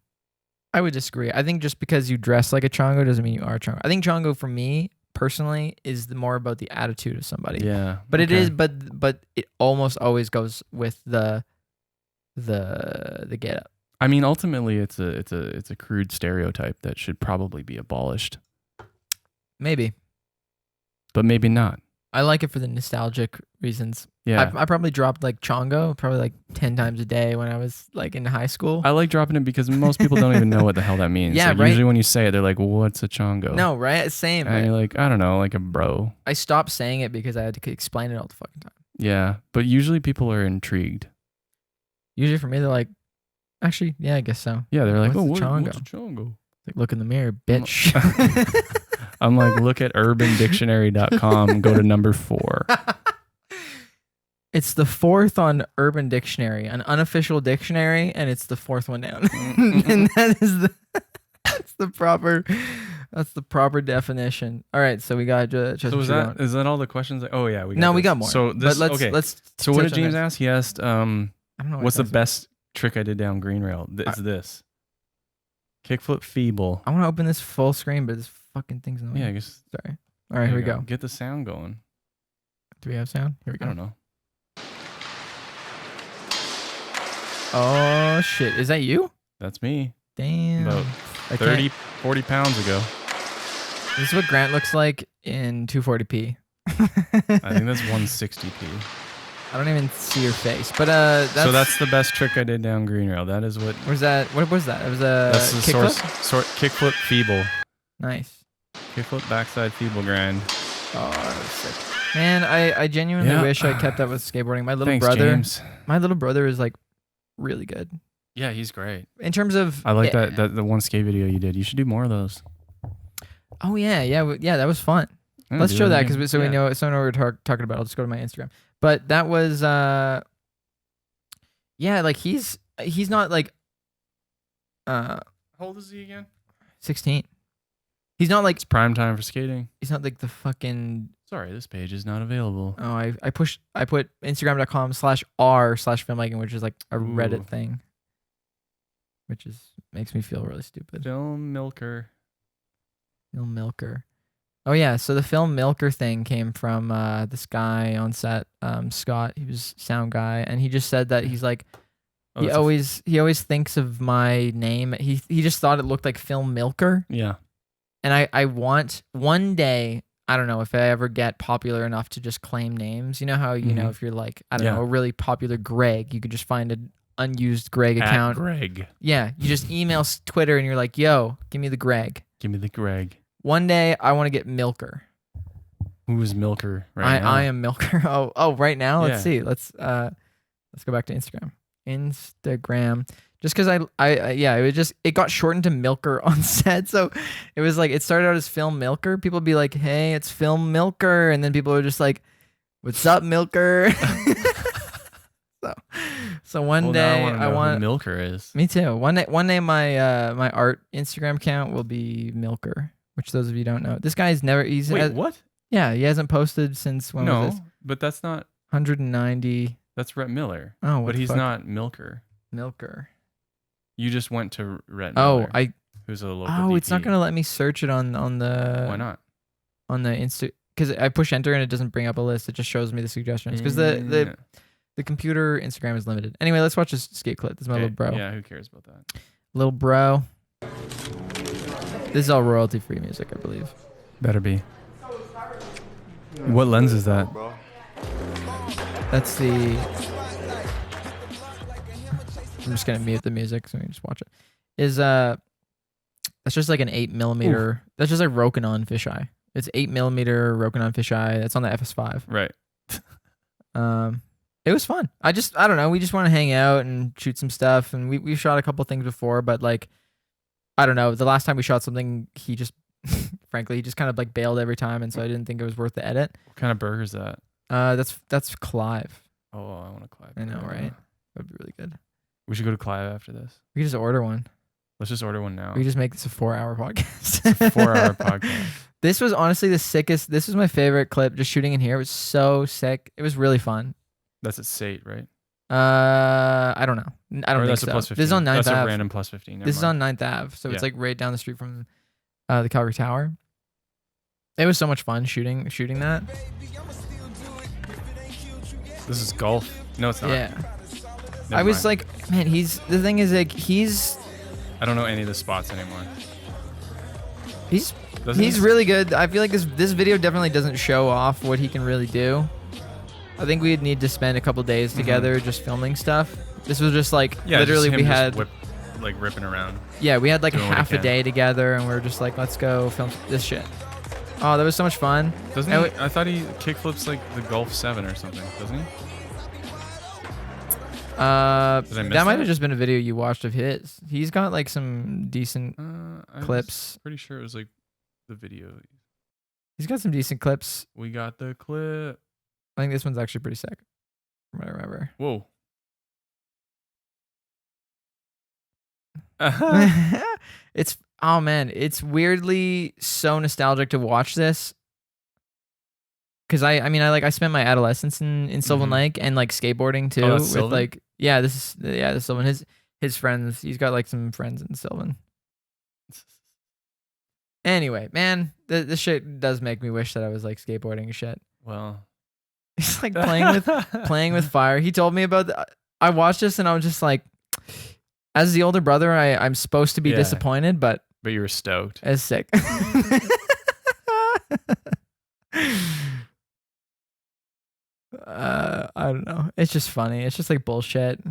A: I would disagree. I think just because you dress like a Chongo doesn't mean you are a Chongo. I think Chongo for me personally is more about the attitude of somebody.
C: Yeah.
A: But it is but it almost always goes with the get up.
C: I mean, ultimately it's a crude stereotype that should probably be abolished.
A: Maybe.
C: But maybe not.
A: I like it for the nostalgic reasons.
C: Yeah.
A: I probably dropped like Chongo probably like 10 times a day when I was like in high school.
C: I like dropping it because most people don't even know what the hell that means.
A: Yeah,
C: like,
A: right?
C: Usually when you say it, they're like, what's a Chongo?
A: No, right? Same.
C: And you're like, I don't know, like a bro.
A: I stopped saying it because I had to explain it all the fucking time.
C: Yeah. But usually people are intrigued.
A: Usually for me, they're like, actually, yeah, I guess so.
C: Yeah, they're like,
A: What's a
C: what's
A: Chongo?
C: a Chongo?
A: Like, look in the mirror, bitch.
C: I'm like, look at urbandictionary.com, go to number 4.
A: It's the 4th on Urban Dictionary, an unofficial dictionary, and it's the 4th one down. And that's the proper definition. All right, so we got just.
C: So is that all the questions? Oh yeah, we
A: got more.
C: So this,
A: but let's.
C: So what did James ask? He asked,
A: I don't know.
C: what's the best trick I did down green rail? It's this. Kickflip feeble.
A: I want to open this full screen, but this fucking thing's in the way.
C: Yeah, I guess.
A: Sorry. All right, here we go.
C: Get the sound going.
A: Do we have sound? Here we go.
C: I don't know.
A: Oh shit! Is that you?
C: That's me.
A: Damn.
C: About 30, 40 pounds ago.
A: This is what Grant looks like in 240p.
C: I think that's 160p.
A: I don't even see your face, but
C: so that's the best trick I did down green rail. That is what.
A: Where's that? What was that? It was a
C: kickflip. Kickflip feeble.
A: Nice.
C: Kickflip backside feeble grind.
A: Oh, that was sick. Man, I genuinely wish I kept up with skateboarding. My little brother is like really good.
C: Yeah, he's great.
A: In terms of,
C: I like that the one skate video you did. You should do more of those.
A: Oh yeah, that was fun. Let's show that because we know what we're talking about. I'll just go to my Instagram. But that was like he's not like
C: how old is he again?
A: 16. He's not like
C: it's prime time for skating.
A: He's not like the fucking.
C: Sorry, this page is not available.
A: Oh, I put Instagram.com/r/filmmaking, which is like a Reddit thing, which makes me feel really stupid.
C: FilmMiker.
A: FilmMiker. Oh yeah, so the FilmMiker thing came from this guy on set, Scott. He was sound guy, and he just said that he's like, he always thinks of my name. He just thought it looked like FilmMiker.
C: Yeah.
A: And I want one day, I don't know if I ever get popular enough to just claim names. You know how you know if you're like, I don't know, a really popular Greg, you could just find an unused Greg account.
C: Greg.
A: Yeah, you just email Twitter and you're like, yo, give me the Greg.
C: Give me the Greg.
A: One day I want to get Milker.
C: Who is Milker right now?
A: I am Milker. Oh, right now? Let's see. Let's go back to Instagram. Just because it got shortened to Milker on set. So it was like, it started out as FilmMiker. People would be like, hey, it's FilmMiker. And then people were just like, what's up, Milker? so one day
C: I want who Milker is.
A: Me too. One day my my art Instagram account will be Milker, which those of you don't know. This guy's never,
C: what?
A: Yeah, he hasn't posted since when was this?
C: No, but that's not
A: 190.
C: That's Rhett Miller.
A: Oh,
C: but he's not Milker.
A: Milker.
C: You just went to Rhett Miller. Who's a local DP.
A: It's not gonna let me search it on the.
C: Why not?
A: On the Insta, because I push enter and it doesn't bring up a list. It just shows me the suggestions because the computer Instagram is limited. Anyway, let's watch this skate clip. This is my little bro.
C: Yeah, who cares about that?
A: Little bro. This is all royalty free music, I believe.
C: Better be. What lens is that?
A: That's the. I'm just gonna mute the music so we can just watch it. That's just like an 8mm. Ooh. That's just like Rokinon fisheye. It's 8mm Rokinon fisheye. That's on the FS5.
C: Right.
A: It was fun. I don't know. We just want to hang out and shoot some stuff, and we shot a couple things before, but like, I don't know. The last time we shot something, he just frankly. He just kind of like bailed every time, and so I didn't think it was worth the edit.
C: What kind of burger is that?
A: That's Clive.
C: Oh, I want a Clive.
A: I know,
C: burger.
A: right? That'd be really good.
C: We should go to Clive after this.
A: We could just order one.
C: Let's just order one now.
A: We could just make this a 4-hour podcast.
C: It's a 4-hour podcast.
A: This was honestly the sickest. This was my favorite clip. Just shooting in here. It was so sick. It was really fun.
C: That's at Sate, right?
A: I don't know. I don't
C: Or
A: think
C: that's
A: so.
C: a plus 15.
A: This is on 9th
C: That's a
A: Ave.
C: random plus 15. Never
A: This is
C: mind.
A: on 9th Ave, so it's
C: Yeah.
A: like right down the street from the Calgary Tower. It was so much fun shooting that.
C: This is golf. No, it's not.
A: Yeah.
C: Never
A: I was
C: mind.
A: like, man, the thing is like
C: I don't know any of the spots anymore.
A: he's
C: Doesn't
A: he's
C: he?
A: really good. I feel like this video definitely doesn't show off what he can really do. I think we'd need to spend a couple days together just filming stuff. This was just like literally
C: just him
A: we
C: just
A: had
C: ripping around.
A: yeah, we had like
C: doing what he
A: half a
C: can.
A: day together and we were just like, let's go film this shit. Oh, that was so much fun.
C: Doesn't
A: And
C: he? I thought he kickflips like the Golf 7 or something. Doesn't he?
A: That
C: miss
A: might
C: that?
A: have just been a video you watched of his. He's got like some decent
C: I was
A: clips.
C: pretty sure it was like the video.
A: He's got some decent clips.
C: We got the clip.
A: I think this one's actually pretty sick, from what I remember.
C: Whoa.
A: It's oh man, it's weirdly so nostalgic to watch this. Cause I spent my adolescence in Sylvan
C: Mhm.
A: Lake and like skateboarding too.
C: Oh, that's
A: with
C: Sylvan?
A: like this is Sylvan. His friends. He's got like some friends in Sylvan. Anyway, man, this shit does make me wish that I was like skateboarding and shit.
C: Well.
A: He's like playing with fire. He told me about I watched this and I was just like, as the older brother, I'm supposed to be
C: Yeah.
A: disappointed, but
C: But you were stoked.
A: it's sick. I don't know. It's just funny. It's just like bullshit.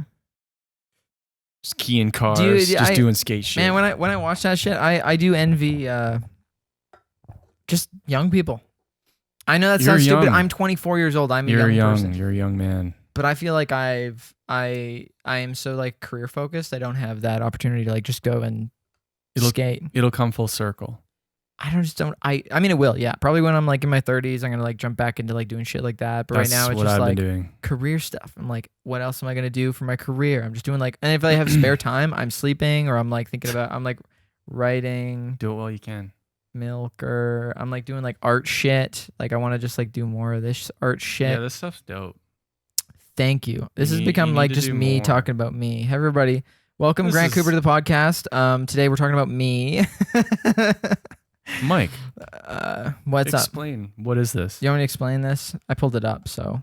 C: Just keying cars.
A: Dude,
C: just doing skate shit.
A: Man, when I watch that shit, I do envy just young people. I know that
C: You're
A: sounds stupid.
C: young.
A: I'm 24 years old. I'm
C: You're
A: a young person.
C: You're a young man.
A: But I feel like I am so like career focused. I don't have that opportunity to like just go and skate.
C: It'll come full circle.
A: I mean it will, yeah. Probably when I'm like in my 30s, I'm gonna like jump back into like doing shit like that. But
C: That's
A: right now it's
C: what
A: just
C: I've
A: like
C: been doing.
A: career stuff. I'm like, what else am I gonna do for my career? I'm just doing like, and if I have spare time, I'm sleeping or I'm like thinking about, I'm like writing,
C: Do it while you can.
A: milk, or I'm like doing like art shit. Like I want to just like do more of this art shit.
C: Yeah, this stuff's dope.
A: Thank you. This has
C: You
A: become
C: need
A: like
C: to
A: just
C: do
A: me
C: more.
A: talking about me. Hey everybody, welcome
C: This
A: Grant
C: is-
A: Cooper to the podcast. Today we're talking about me.
C: Mike,
A: What's up?
C: explain. What is this?
A: You want me to explain this? I pulled it up. So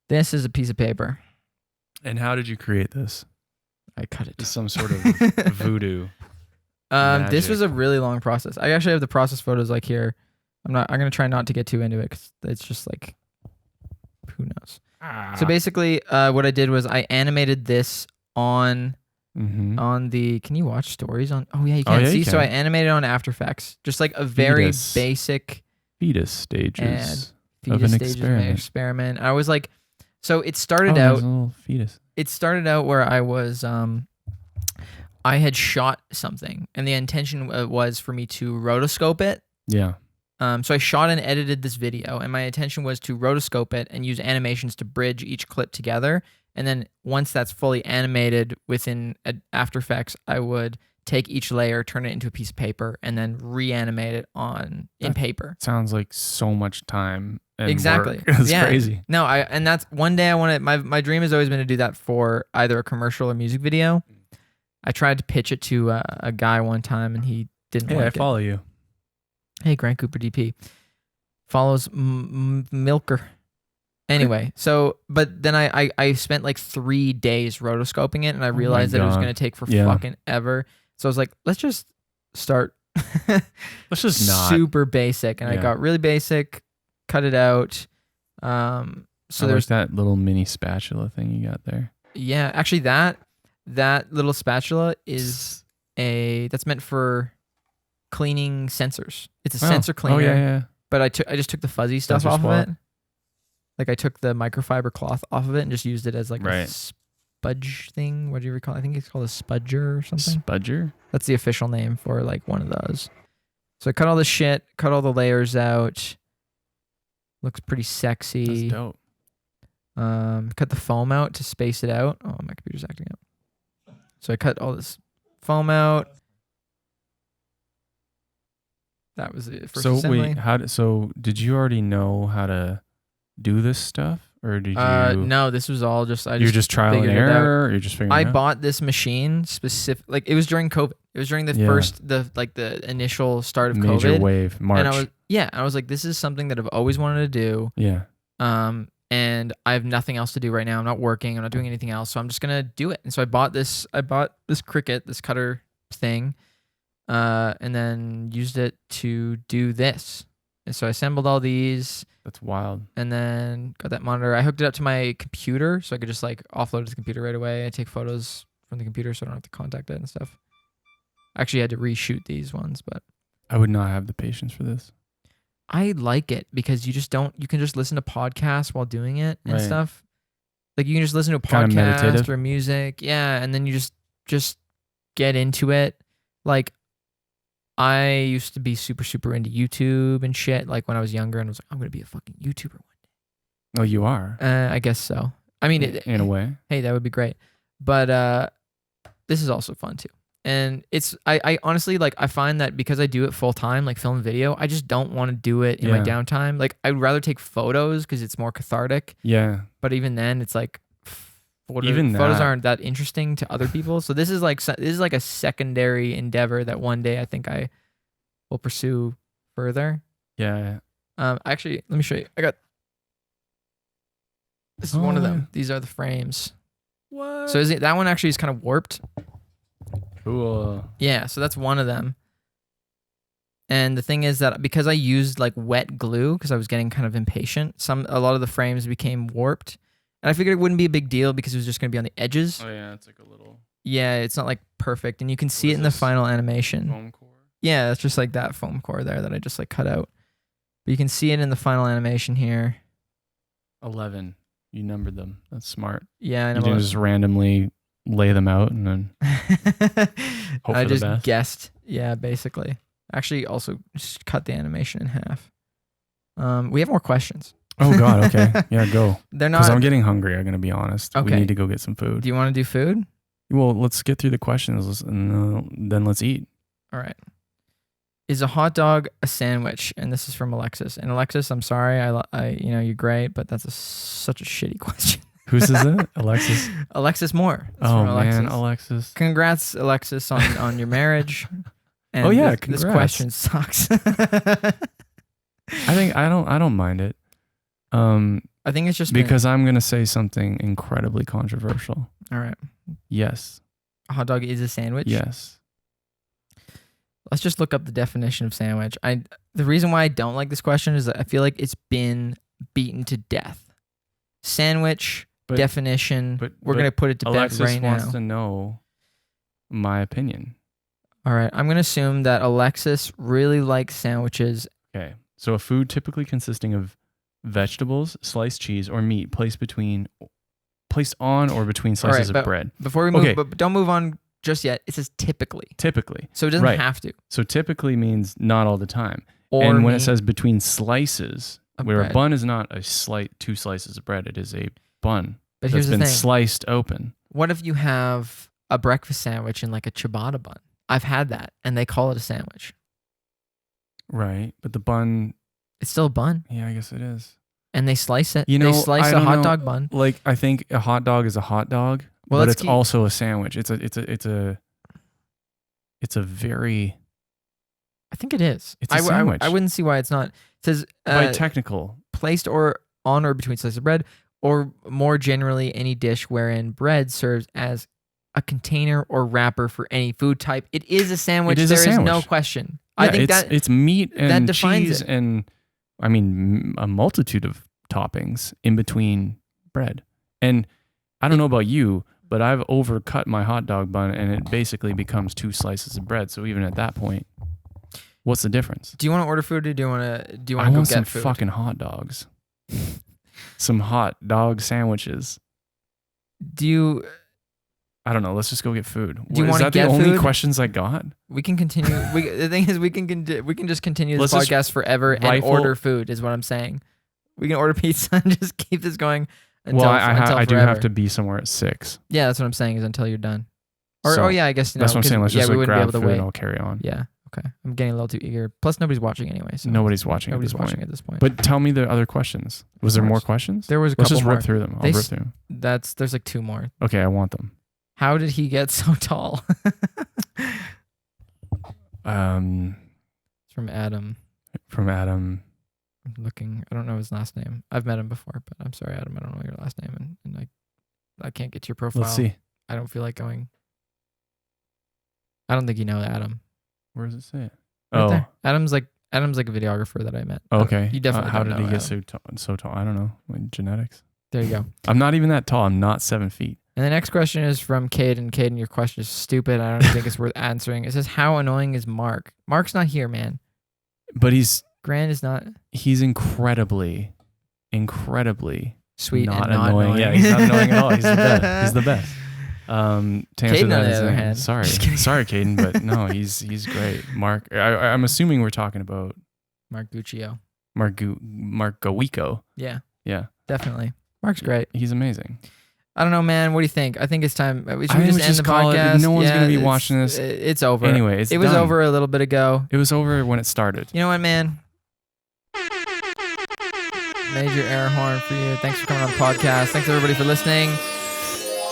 A: this is a piece of paper.
C: And how did you create this?
A: I cut it.
C: Is some sort of voodoo.
A: This was a
C: magic.
A: really long process. I actually have the process photos like here. I'm gonna try not to get too into it because it's just like, who knows. So basically, what I did was I animated this on the. Can you watch stories on? Oh yeah, you can
C: yeah,
A: see.
C: you
A: So I
C: can.
A: animated on After Effects, just like a very
C: Fetus.
A: basic
C: fetus stages of
A: fetus
C: an
A: stages of an
C: experiment.
A: experiment. I was like, so it started
C: Oh, there's
A: out.
C: a little fetus.
A: It started out where I was I had shot something and the intention was for me to rotoscope it.
C: Yeah.
A: So I shot and edited this video and my intention was to rotoscope it and use animations to bridge each clip together. And then once that's fully animated within After Effects, I would take each layer, turn it into a piece of paper, and then reanimate it in paper.
C: Sounds like so much time. And
A: Exactly.
C: work. It's
A: Yeah.
C: crazy.
A: No, and that's one day I want to. My dream has always been to do that for either a commercial or music video. I tried to pitch it to a guy one time, and he didn't
C: Hey,
A: like
C: I
A: it.
C: follow you.
A: Hey, Grant Cooper DP follows Milker. Anyway, so but then I spent like 3 days rotoscoping it, and I realized that it was
C: God.
A: going to take for
C: Yeah.
A: fucking ever. So I was like, let's just start.
C: Let's just not.
A: super basic, and I
C: Yeah.
A: got really basic, cut it out. So
C: I
A: there's
C: like that little mini spatula thing you got there.
A: yeah, actually that little spatula is that's meant for cleaning sensors. It's a sensor cleaner.
C: Oh yeah, yeah.
A: But I just took the fuzzy stuff
C: Sensor
A: off
C: swap.
A: of it. Like I took the microfiber cloth off of it and just used it as like a
C: Right.
A: spudge thing. What do you recall? I think it's called a spudger or something.
C: Spudger.
A: That's the official name for like one of those. So I cut all the shit, cut all the layers out. Looks pretty sexy.
C: That's dope.
A: Cut the foam out to space it out. Oh, my computer's acting up. So I cut all this foam out. That was it. First
C: So
A: assembly.
C: wait, so did you already know how to do this stuff, or did you?
A: No, this was all just
C: You're just trial and
A: figured it out.
C: error. Or you're just figuring.
A: I
C: it out?
A: bought this machine specific. Like it was during COVID. It was during the
C: Yeah.
A: the initial start of
C: Major
A: COVID.
C: wave March.
A: And I was like, this is something that I've always wanted to do.
C: yeah.
A: And I have nothing else to do right now. I'm not working. I'm not doing anything else. So I'm just gonna do it. And so I bought this Cricut, this cutter thing, and then used it to do this. And so I assembled all these,
C: That's wild.
A: and then got that monitor. I hooked it up to my computer, so I could just like offload it to the computer right away. I take photos from the computer, so I don't have to contact it and stuff. I actually had to reshoot these ones, but
C: I would not have the patience for this.
A: I like it because you can just listen to podcasts while doing it and
C: Right.
A: stuff. Like you can just listen to a
C: Kinda
A: podcast
C: meditative.
A: or music. Yeah. And then you just get into it. Like I used to be super, super into YouTube and shit. Like when I was younger and I was like, I'm going to be a fucking YouTuber one
C: Oh, you are.
A: day. I guess so. I mean,
C: In a way.
A: hey, that would be great. But this is also fun too. And I honestly, like, I find that because I do it full time, like film and video, I just don't want to do it in my
C: Yeah.
A: downtime. Like, I'd rather take photos because it's more cathartic.
C: Yeah.
A: But even then, it's like,
C: Even
A: photos
C: that-
A: aren't that interesting to other people. So this is like a secondary endeavor that one day I think I will pursue further.
C: Yeah.
A: Actually, let me show you. This is one of
C: Oh,
A: them.
C: yeah.
A: These are the frames.
C: What?
A: So that one actually is kind of warped.
C: Cool.
A: Yeah, so that's one of them. And the thing is that because I used like wet glue because I was getting kind of impatient, a lot of the frames became warped. And I figured it wouldn't be a big deal because it was just going to be on the edges.
C: Oh yeah, it's like a little
A: Yeah, it's not like perfect, and you can see
C: What
A: it
C: is
A: in the
C: this?
A: final animation.
C: foam core.
A: Yeah, it's just like that foam core there that I just like cut out. But you can see it in the final animation here.
C: 11. You numbered them. That's smart.
A: Yeah, I
C: You
A: know.
C: didn't just randomly lay them out and then hope
A: I
C: for the
A: just
C: best.
A: guessed. Yeah, basically. Actually, also just cut the animation in half. We have more questions.
C: Oh God. Okay. Yeah, go.
A: They're
C: Because
A: not.
C: I'm getting hungry. I'm gonna be honest. We
A: Okay.
C: need to go get some food.
A: Do you want to do food?
C: Well, let's get through the questions and then let's eat.
A: All right. Is a hot dog a sandwich? And this is from Alexis. And Alexis, I'm sorry. I you're great, but that's such a shitty question.
C: Whose is it? Alexis.
A: Alexis Moore. It's
C: Oh
A: from Alexis.
C: man, Alexis.
A: Congrats, Alexis, on your marriage. And
C: Oh, yeah,
A: this
C: congrats.
A: question sucks.
C: I think I don't mind it.
A: I think it's just been-
C: Because I'm gonna say something incredibly controversial.
A: all right.
C: Yes.
A: A hot dog is a sandwich.
C: Yes.
A: Let's just look up the definition of sandwich. The reason why I don't like this question is that I feel like it's been beaten to death. Sandwich definition. We're gonna put it to
C: Alexis
A: bed right
C: wants
A: now.
C: to know my opinion.
A: All right. I'm gonna assume that Alexis really likes sandwiches.
C: Okay. So a food typically consisting of vegetables, sliced cheese, or meat placed on or between
A: All right,
C: slices
A: but
C: of bread.
A: Before we move,
C: Okay.
A: but don't move on just yet. It says typically,
C: Typically.
A: so it doesn't
C: Right.
A: have to.
C: So typically means not all the time.
A: Or
C: And when it
A: meat
C: says between slices,
A: of
C: where
A: bread.
C: a bun is not two slices of bread, it is a bun
A: But
C: that's
A: here's the
C: been
A: thing:
C: sliced open.
A: what if you have a breakfast sandwich in like a ciabatta bun? I've had that, and they call it a sandwich.
C: Right. But the bun,
A: It's still a bun,
C: yeah, I guess it is.
A: and they slice it.
C: You
A: they
C: know,
A: slice
C: I
A: a
C: don't
A: hot
C: know.
A: dog bun.
C: Like, I think a hot dog is a hot dog,
A: Well,
C: but
A: let's
C: it's
A: keep-
C: also a sandwich. It's a very
A: I think it is.
C: It's a sandwich.
A: I wouldn't see why it's not. It says
C: by technical.
A: placed or on or between slices of bread, or more generally, any dish wherein bread serves as a container or wrapper for any food type. It is a sandwich.
C: It is a
A: There is no
C: sandwich.
A: question.
C: Yeah,
A: I think that
C: it's meat and
A: defines
C: cheese
A: it.
C: and I mean a multitude of toppings in between bread. And I don't know about you, but I've overcut my hot dog bun and it basically becomes 2 slices of bread. So even at that point, what's the difference?
A: Do you want to order food or do you want to
C: I
A: go
C: want
A: get
C: some
A: food?
C: fucking hot dogs. Some hot dog sandwiches.
A: Do you
C: I don't know. Let's just go get food.
A: Do you
C: Is
A: wanna
C: that the
A: get
C: only
A: food?
C: questions I got?
A: We can continue. The thing is, we can just continue this
C: Let's just
A: podcast forever and
C: rifle-
A: order food. Is what I'm saying. We can order pizza and just keep this going until
C: Well,
A: until
C: I do
A: forever.
C: have to be somewhere at 6.
A: Yeah, that's what I'm saying. Is until you're done. Or
C: So,
A: oh yeah, I guess
C: That's what I'm
A: 'cause,
C: saying. Let's
A: yeah,
C: just
A: we
C: like
A: wouldn't be
C: grab
A: able to
C: food
A: wait.
C: and I'll carry on.
A: Yeah. Okay. I'm getting a little too eager. Plus, nobody's watching anyway. So
C: Nobody's watching
A: nobody's
C: at this
A: watching
C: point.
A: at this point.
C: But tell me the other questions. Was there more
A: course.
C: questions?
A: There was a
C: Let's
A: couple
C: just
A: more.
C: rip through them. I'll
A: They
C: rip
A: s-
C: through them.
A: There's like 2 more.
C: Okay, I want them.
A: How did he get so tall? It's from Adam.
C: From Adam.
A: I'm looking. I don't know his last name. I've met him before, but I'm sorry, Adam. I don't know your last name, and I can't get to your profile.
C: Let's see.
A: I don't feel like going. I don't think you know Adam.
C: Where does it say it?
A: Right
C: Oh,
A: there. Adam's like a videographer that I met.
C: okay.
A: You definitely
C: How
A: don't
C: did he
A: know
C: get
A: Adam.
C: so tall? I don't know. Like genetics.
A: There you go.
C: I'm not even that tall. I'm not 7 feet.
A: And the next question is from Caden. Caden, your question is stupid. I don't think it's worth answering. It says, "How annoying is Mark?" Mark's not here, man.
C: But he's
A: He's
C: incredibly
A: sweet
C: not
A: and not annoying.
C: Yeah, he's not annoying at all. He's the best. He's the best. To answer
A: Caden,
C: that
A: on the
C: is
A: other hand.
C: sorry,
A: Just kidding.
C: sorry, Caden, but no, he's great. Mark, I'm assuming we're talking about
A: Mark Guccio.
C: Mark Gowico.
A: Yeah,
C: Yeah,
A: definitely. Mark's great.
C: he's amazing.
A: I don't know, man. What do you think? I think it's time. We
C: I think
A: just
C: we
A: end
C: just
A: the
C: call it.
A: podcast.
C: No one's
A: Yeah,
C: gonna be
A: it's-
C: watching this.
A: It's over.
C: Anyway,
A: it was
C: done.
A: over a little bit ago.
C: It was over when it started.
A: You know what, man? Major air horn for you. Thanks for coming on the podcast. Thanks everybody for listening.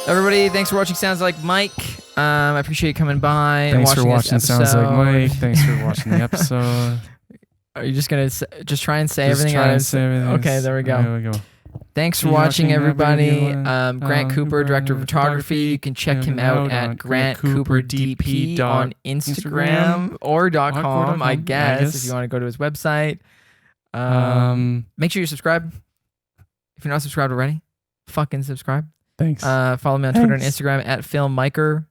A: Everybody, thanks for watching Sounds Like Mike. I appreciate you coming by and
C: Thanks for
A: watching
C: watching
A: this
C: Sounds Like
A: episode.
C: Mike. Thanks for watching the episode.
A: Are you just gonna just try and say
C: Just
A: everything
C: try
A: out?
C: and say everything.
A: Okay, there we go.
C: There we go.
A: Thanks for
C: You're
A: watching,
C: watching
A: everybody.
C: everybody.
A: Grant Cooper, director of photography. You can check him out at Grant Cooper DP on Instagram or .com, I guess, if you want to go to his website. Make sure you subscribe. If you're not subscribed already, fucking subscribe.
C: Thanks.
A: Follow me on Twitter and
C: Thanks.
A: Instagram at FilmMiker.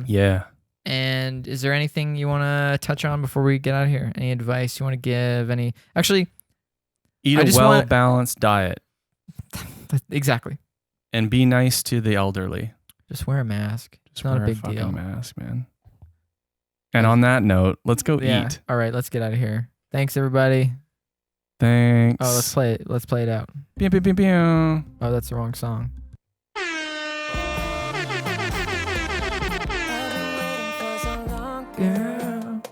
C: Yeah.
A: And is there anything you want to touch on before we get out of here? Any advice you want to give? Actually,
C: Eat
A: I
C: a
A: just
C: well-balanced diet
A: exactly.
C: and be nice to the elderly.
A: Just wear a mask.
C: Just
A: It's not
C: wear
A: a big
C: fucking
A: deal.
C: mask, man. And on that note, let's go eat.
A: All right, let's get out of here. Thanks, everybody.
C: Thanks.
A: Oh, let's play it. Let's play it out.
C: Pew, pew, pew, pew.
A: Oh, that's the wrong song. Girl,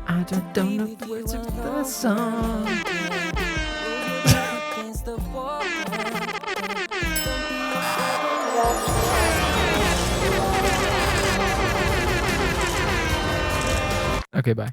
A: I don't know the words of the song. Okay, bye.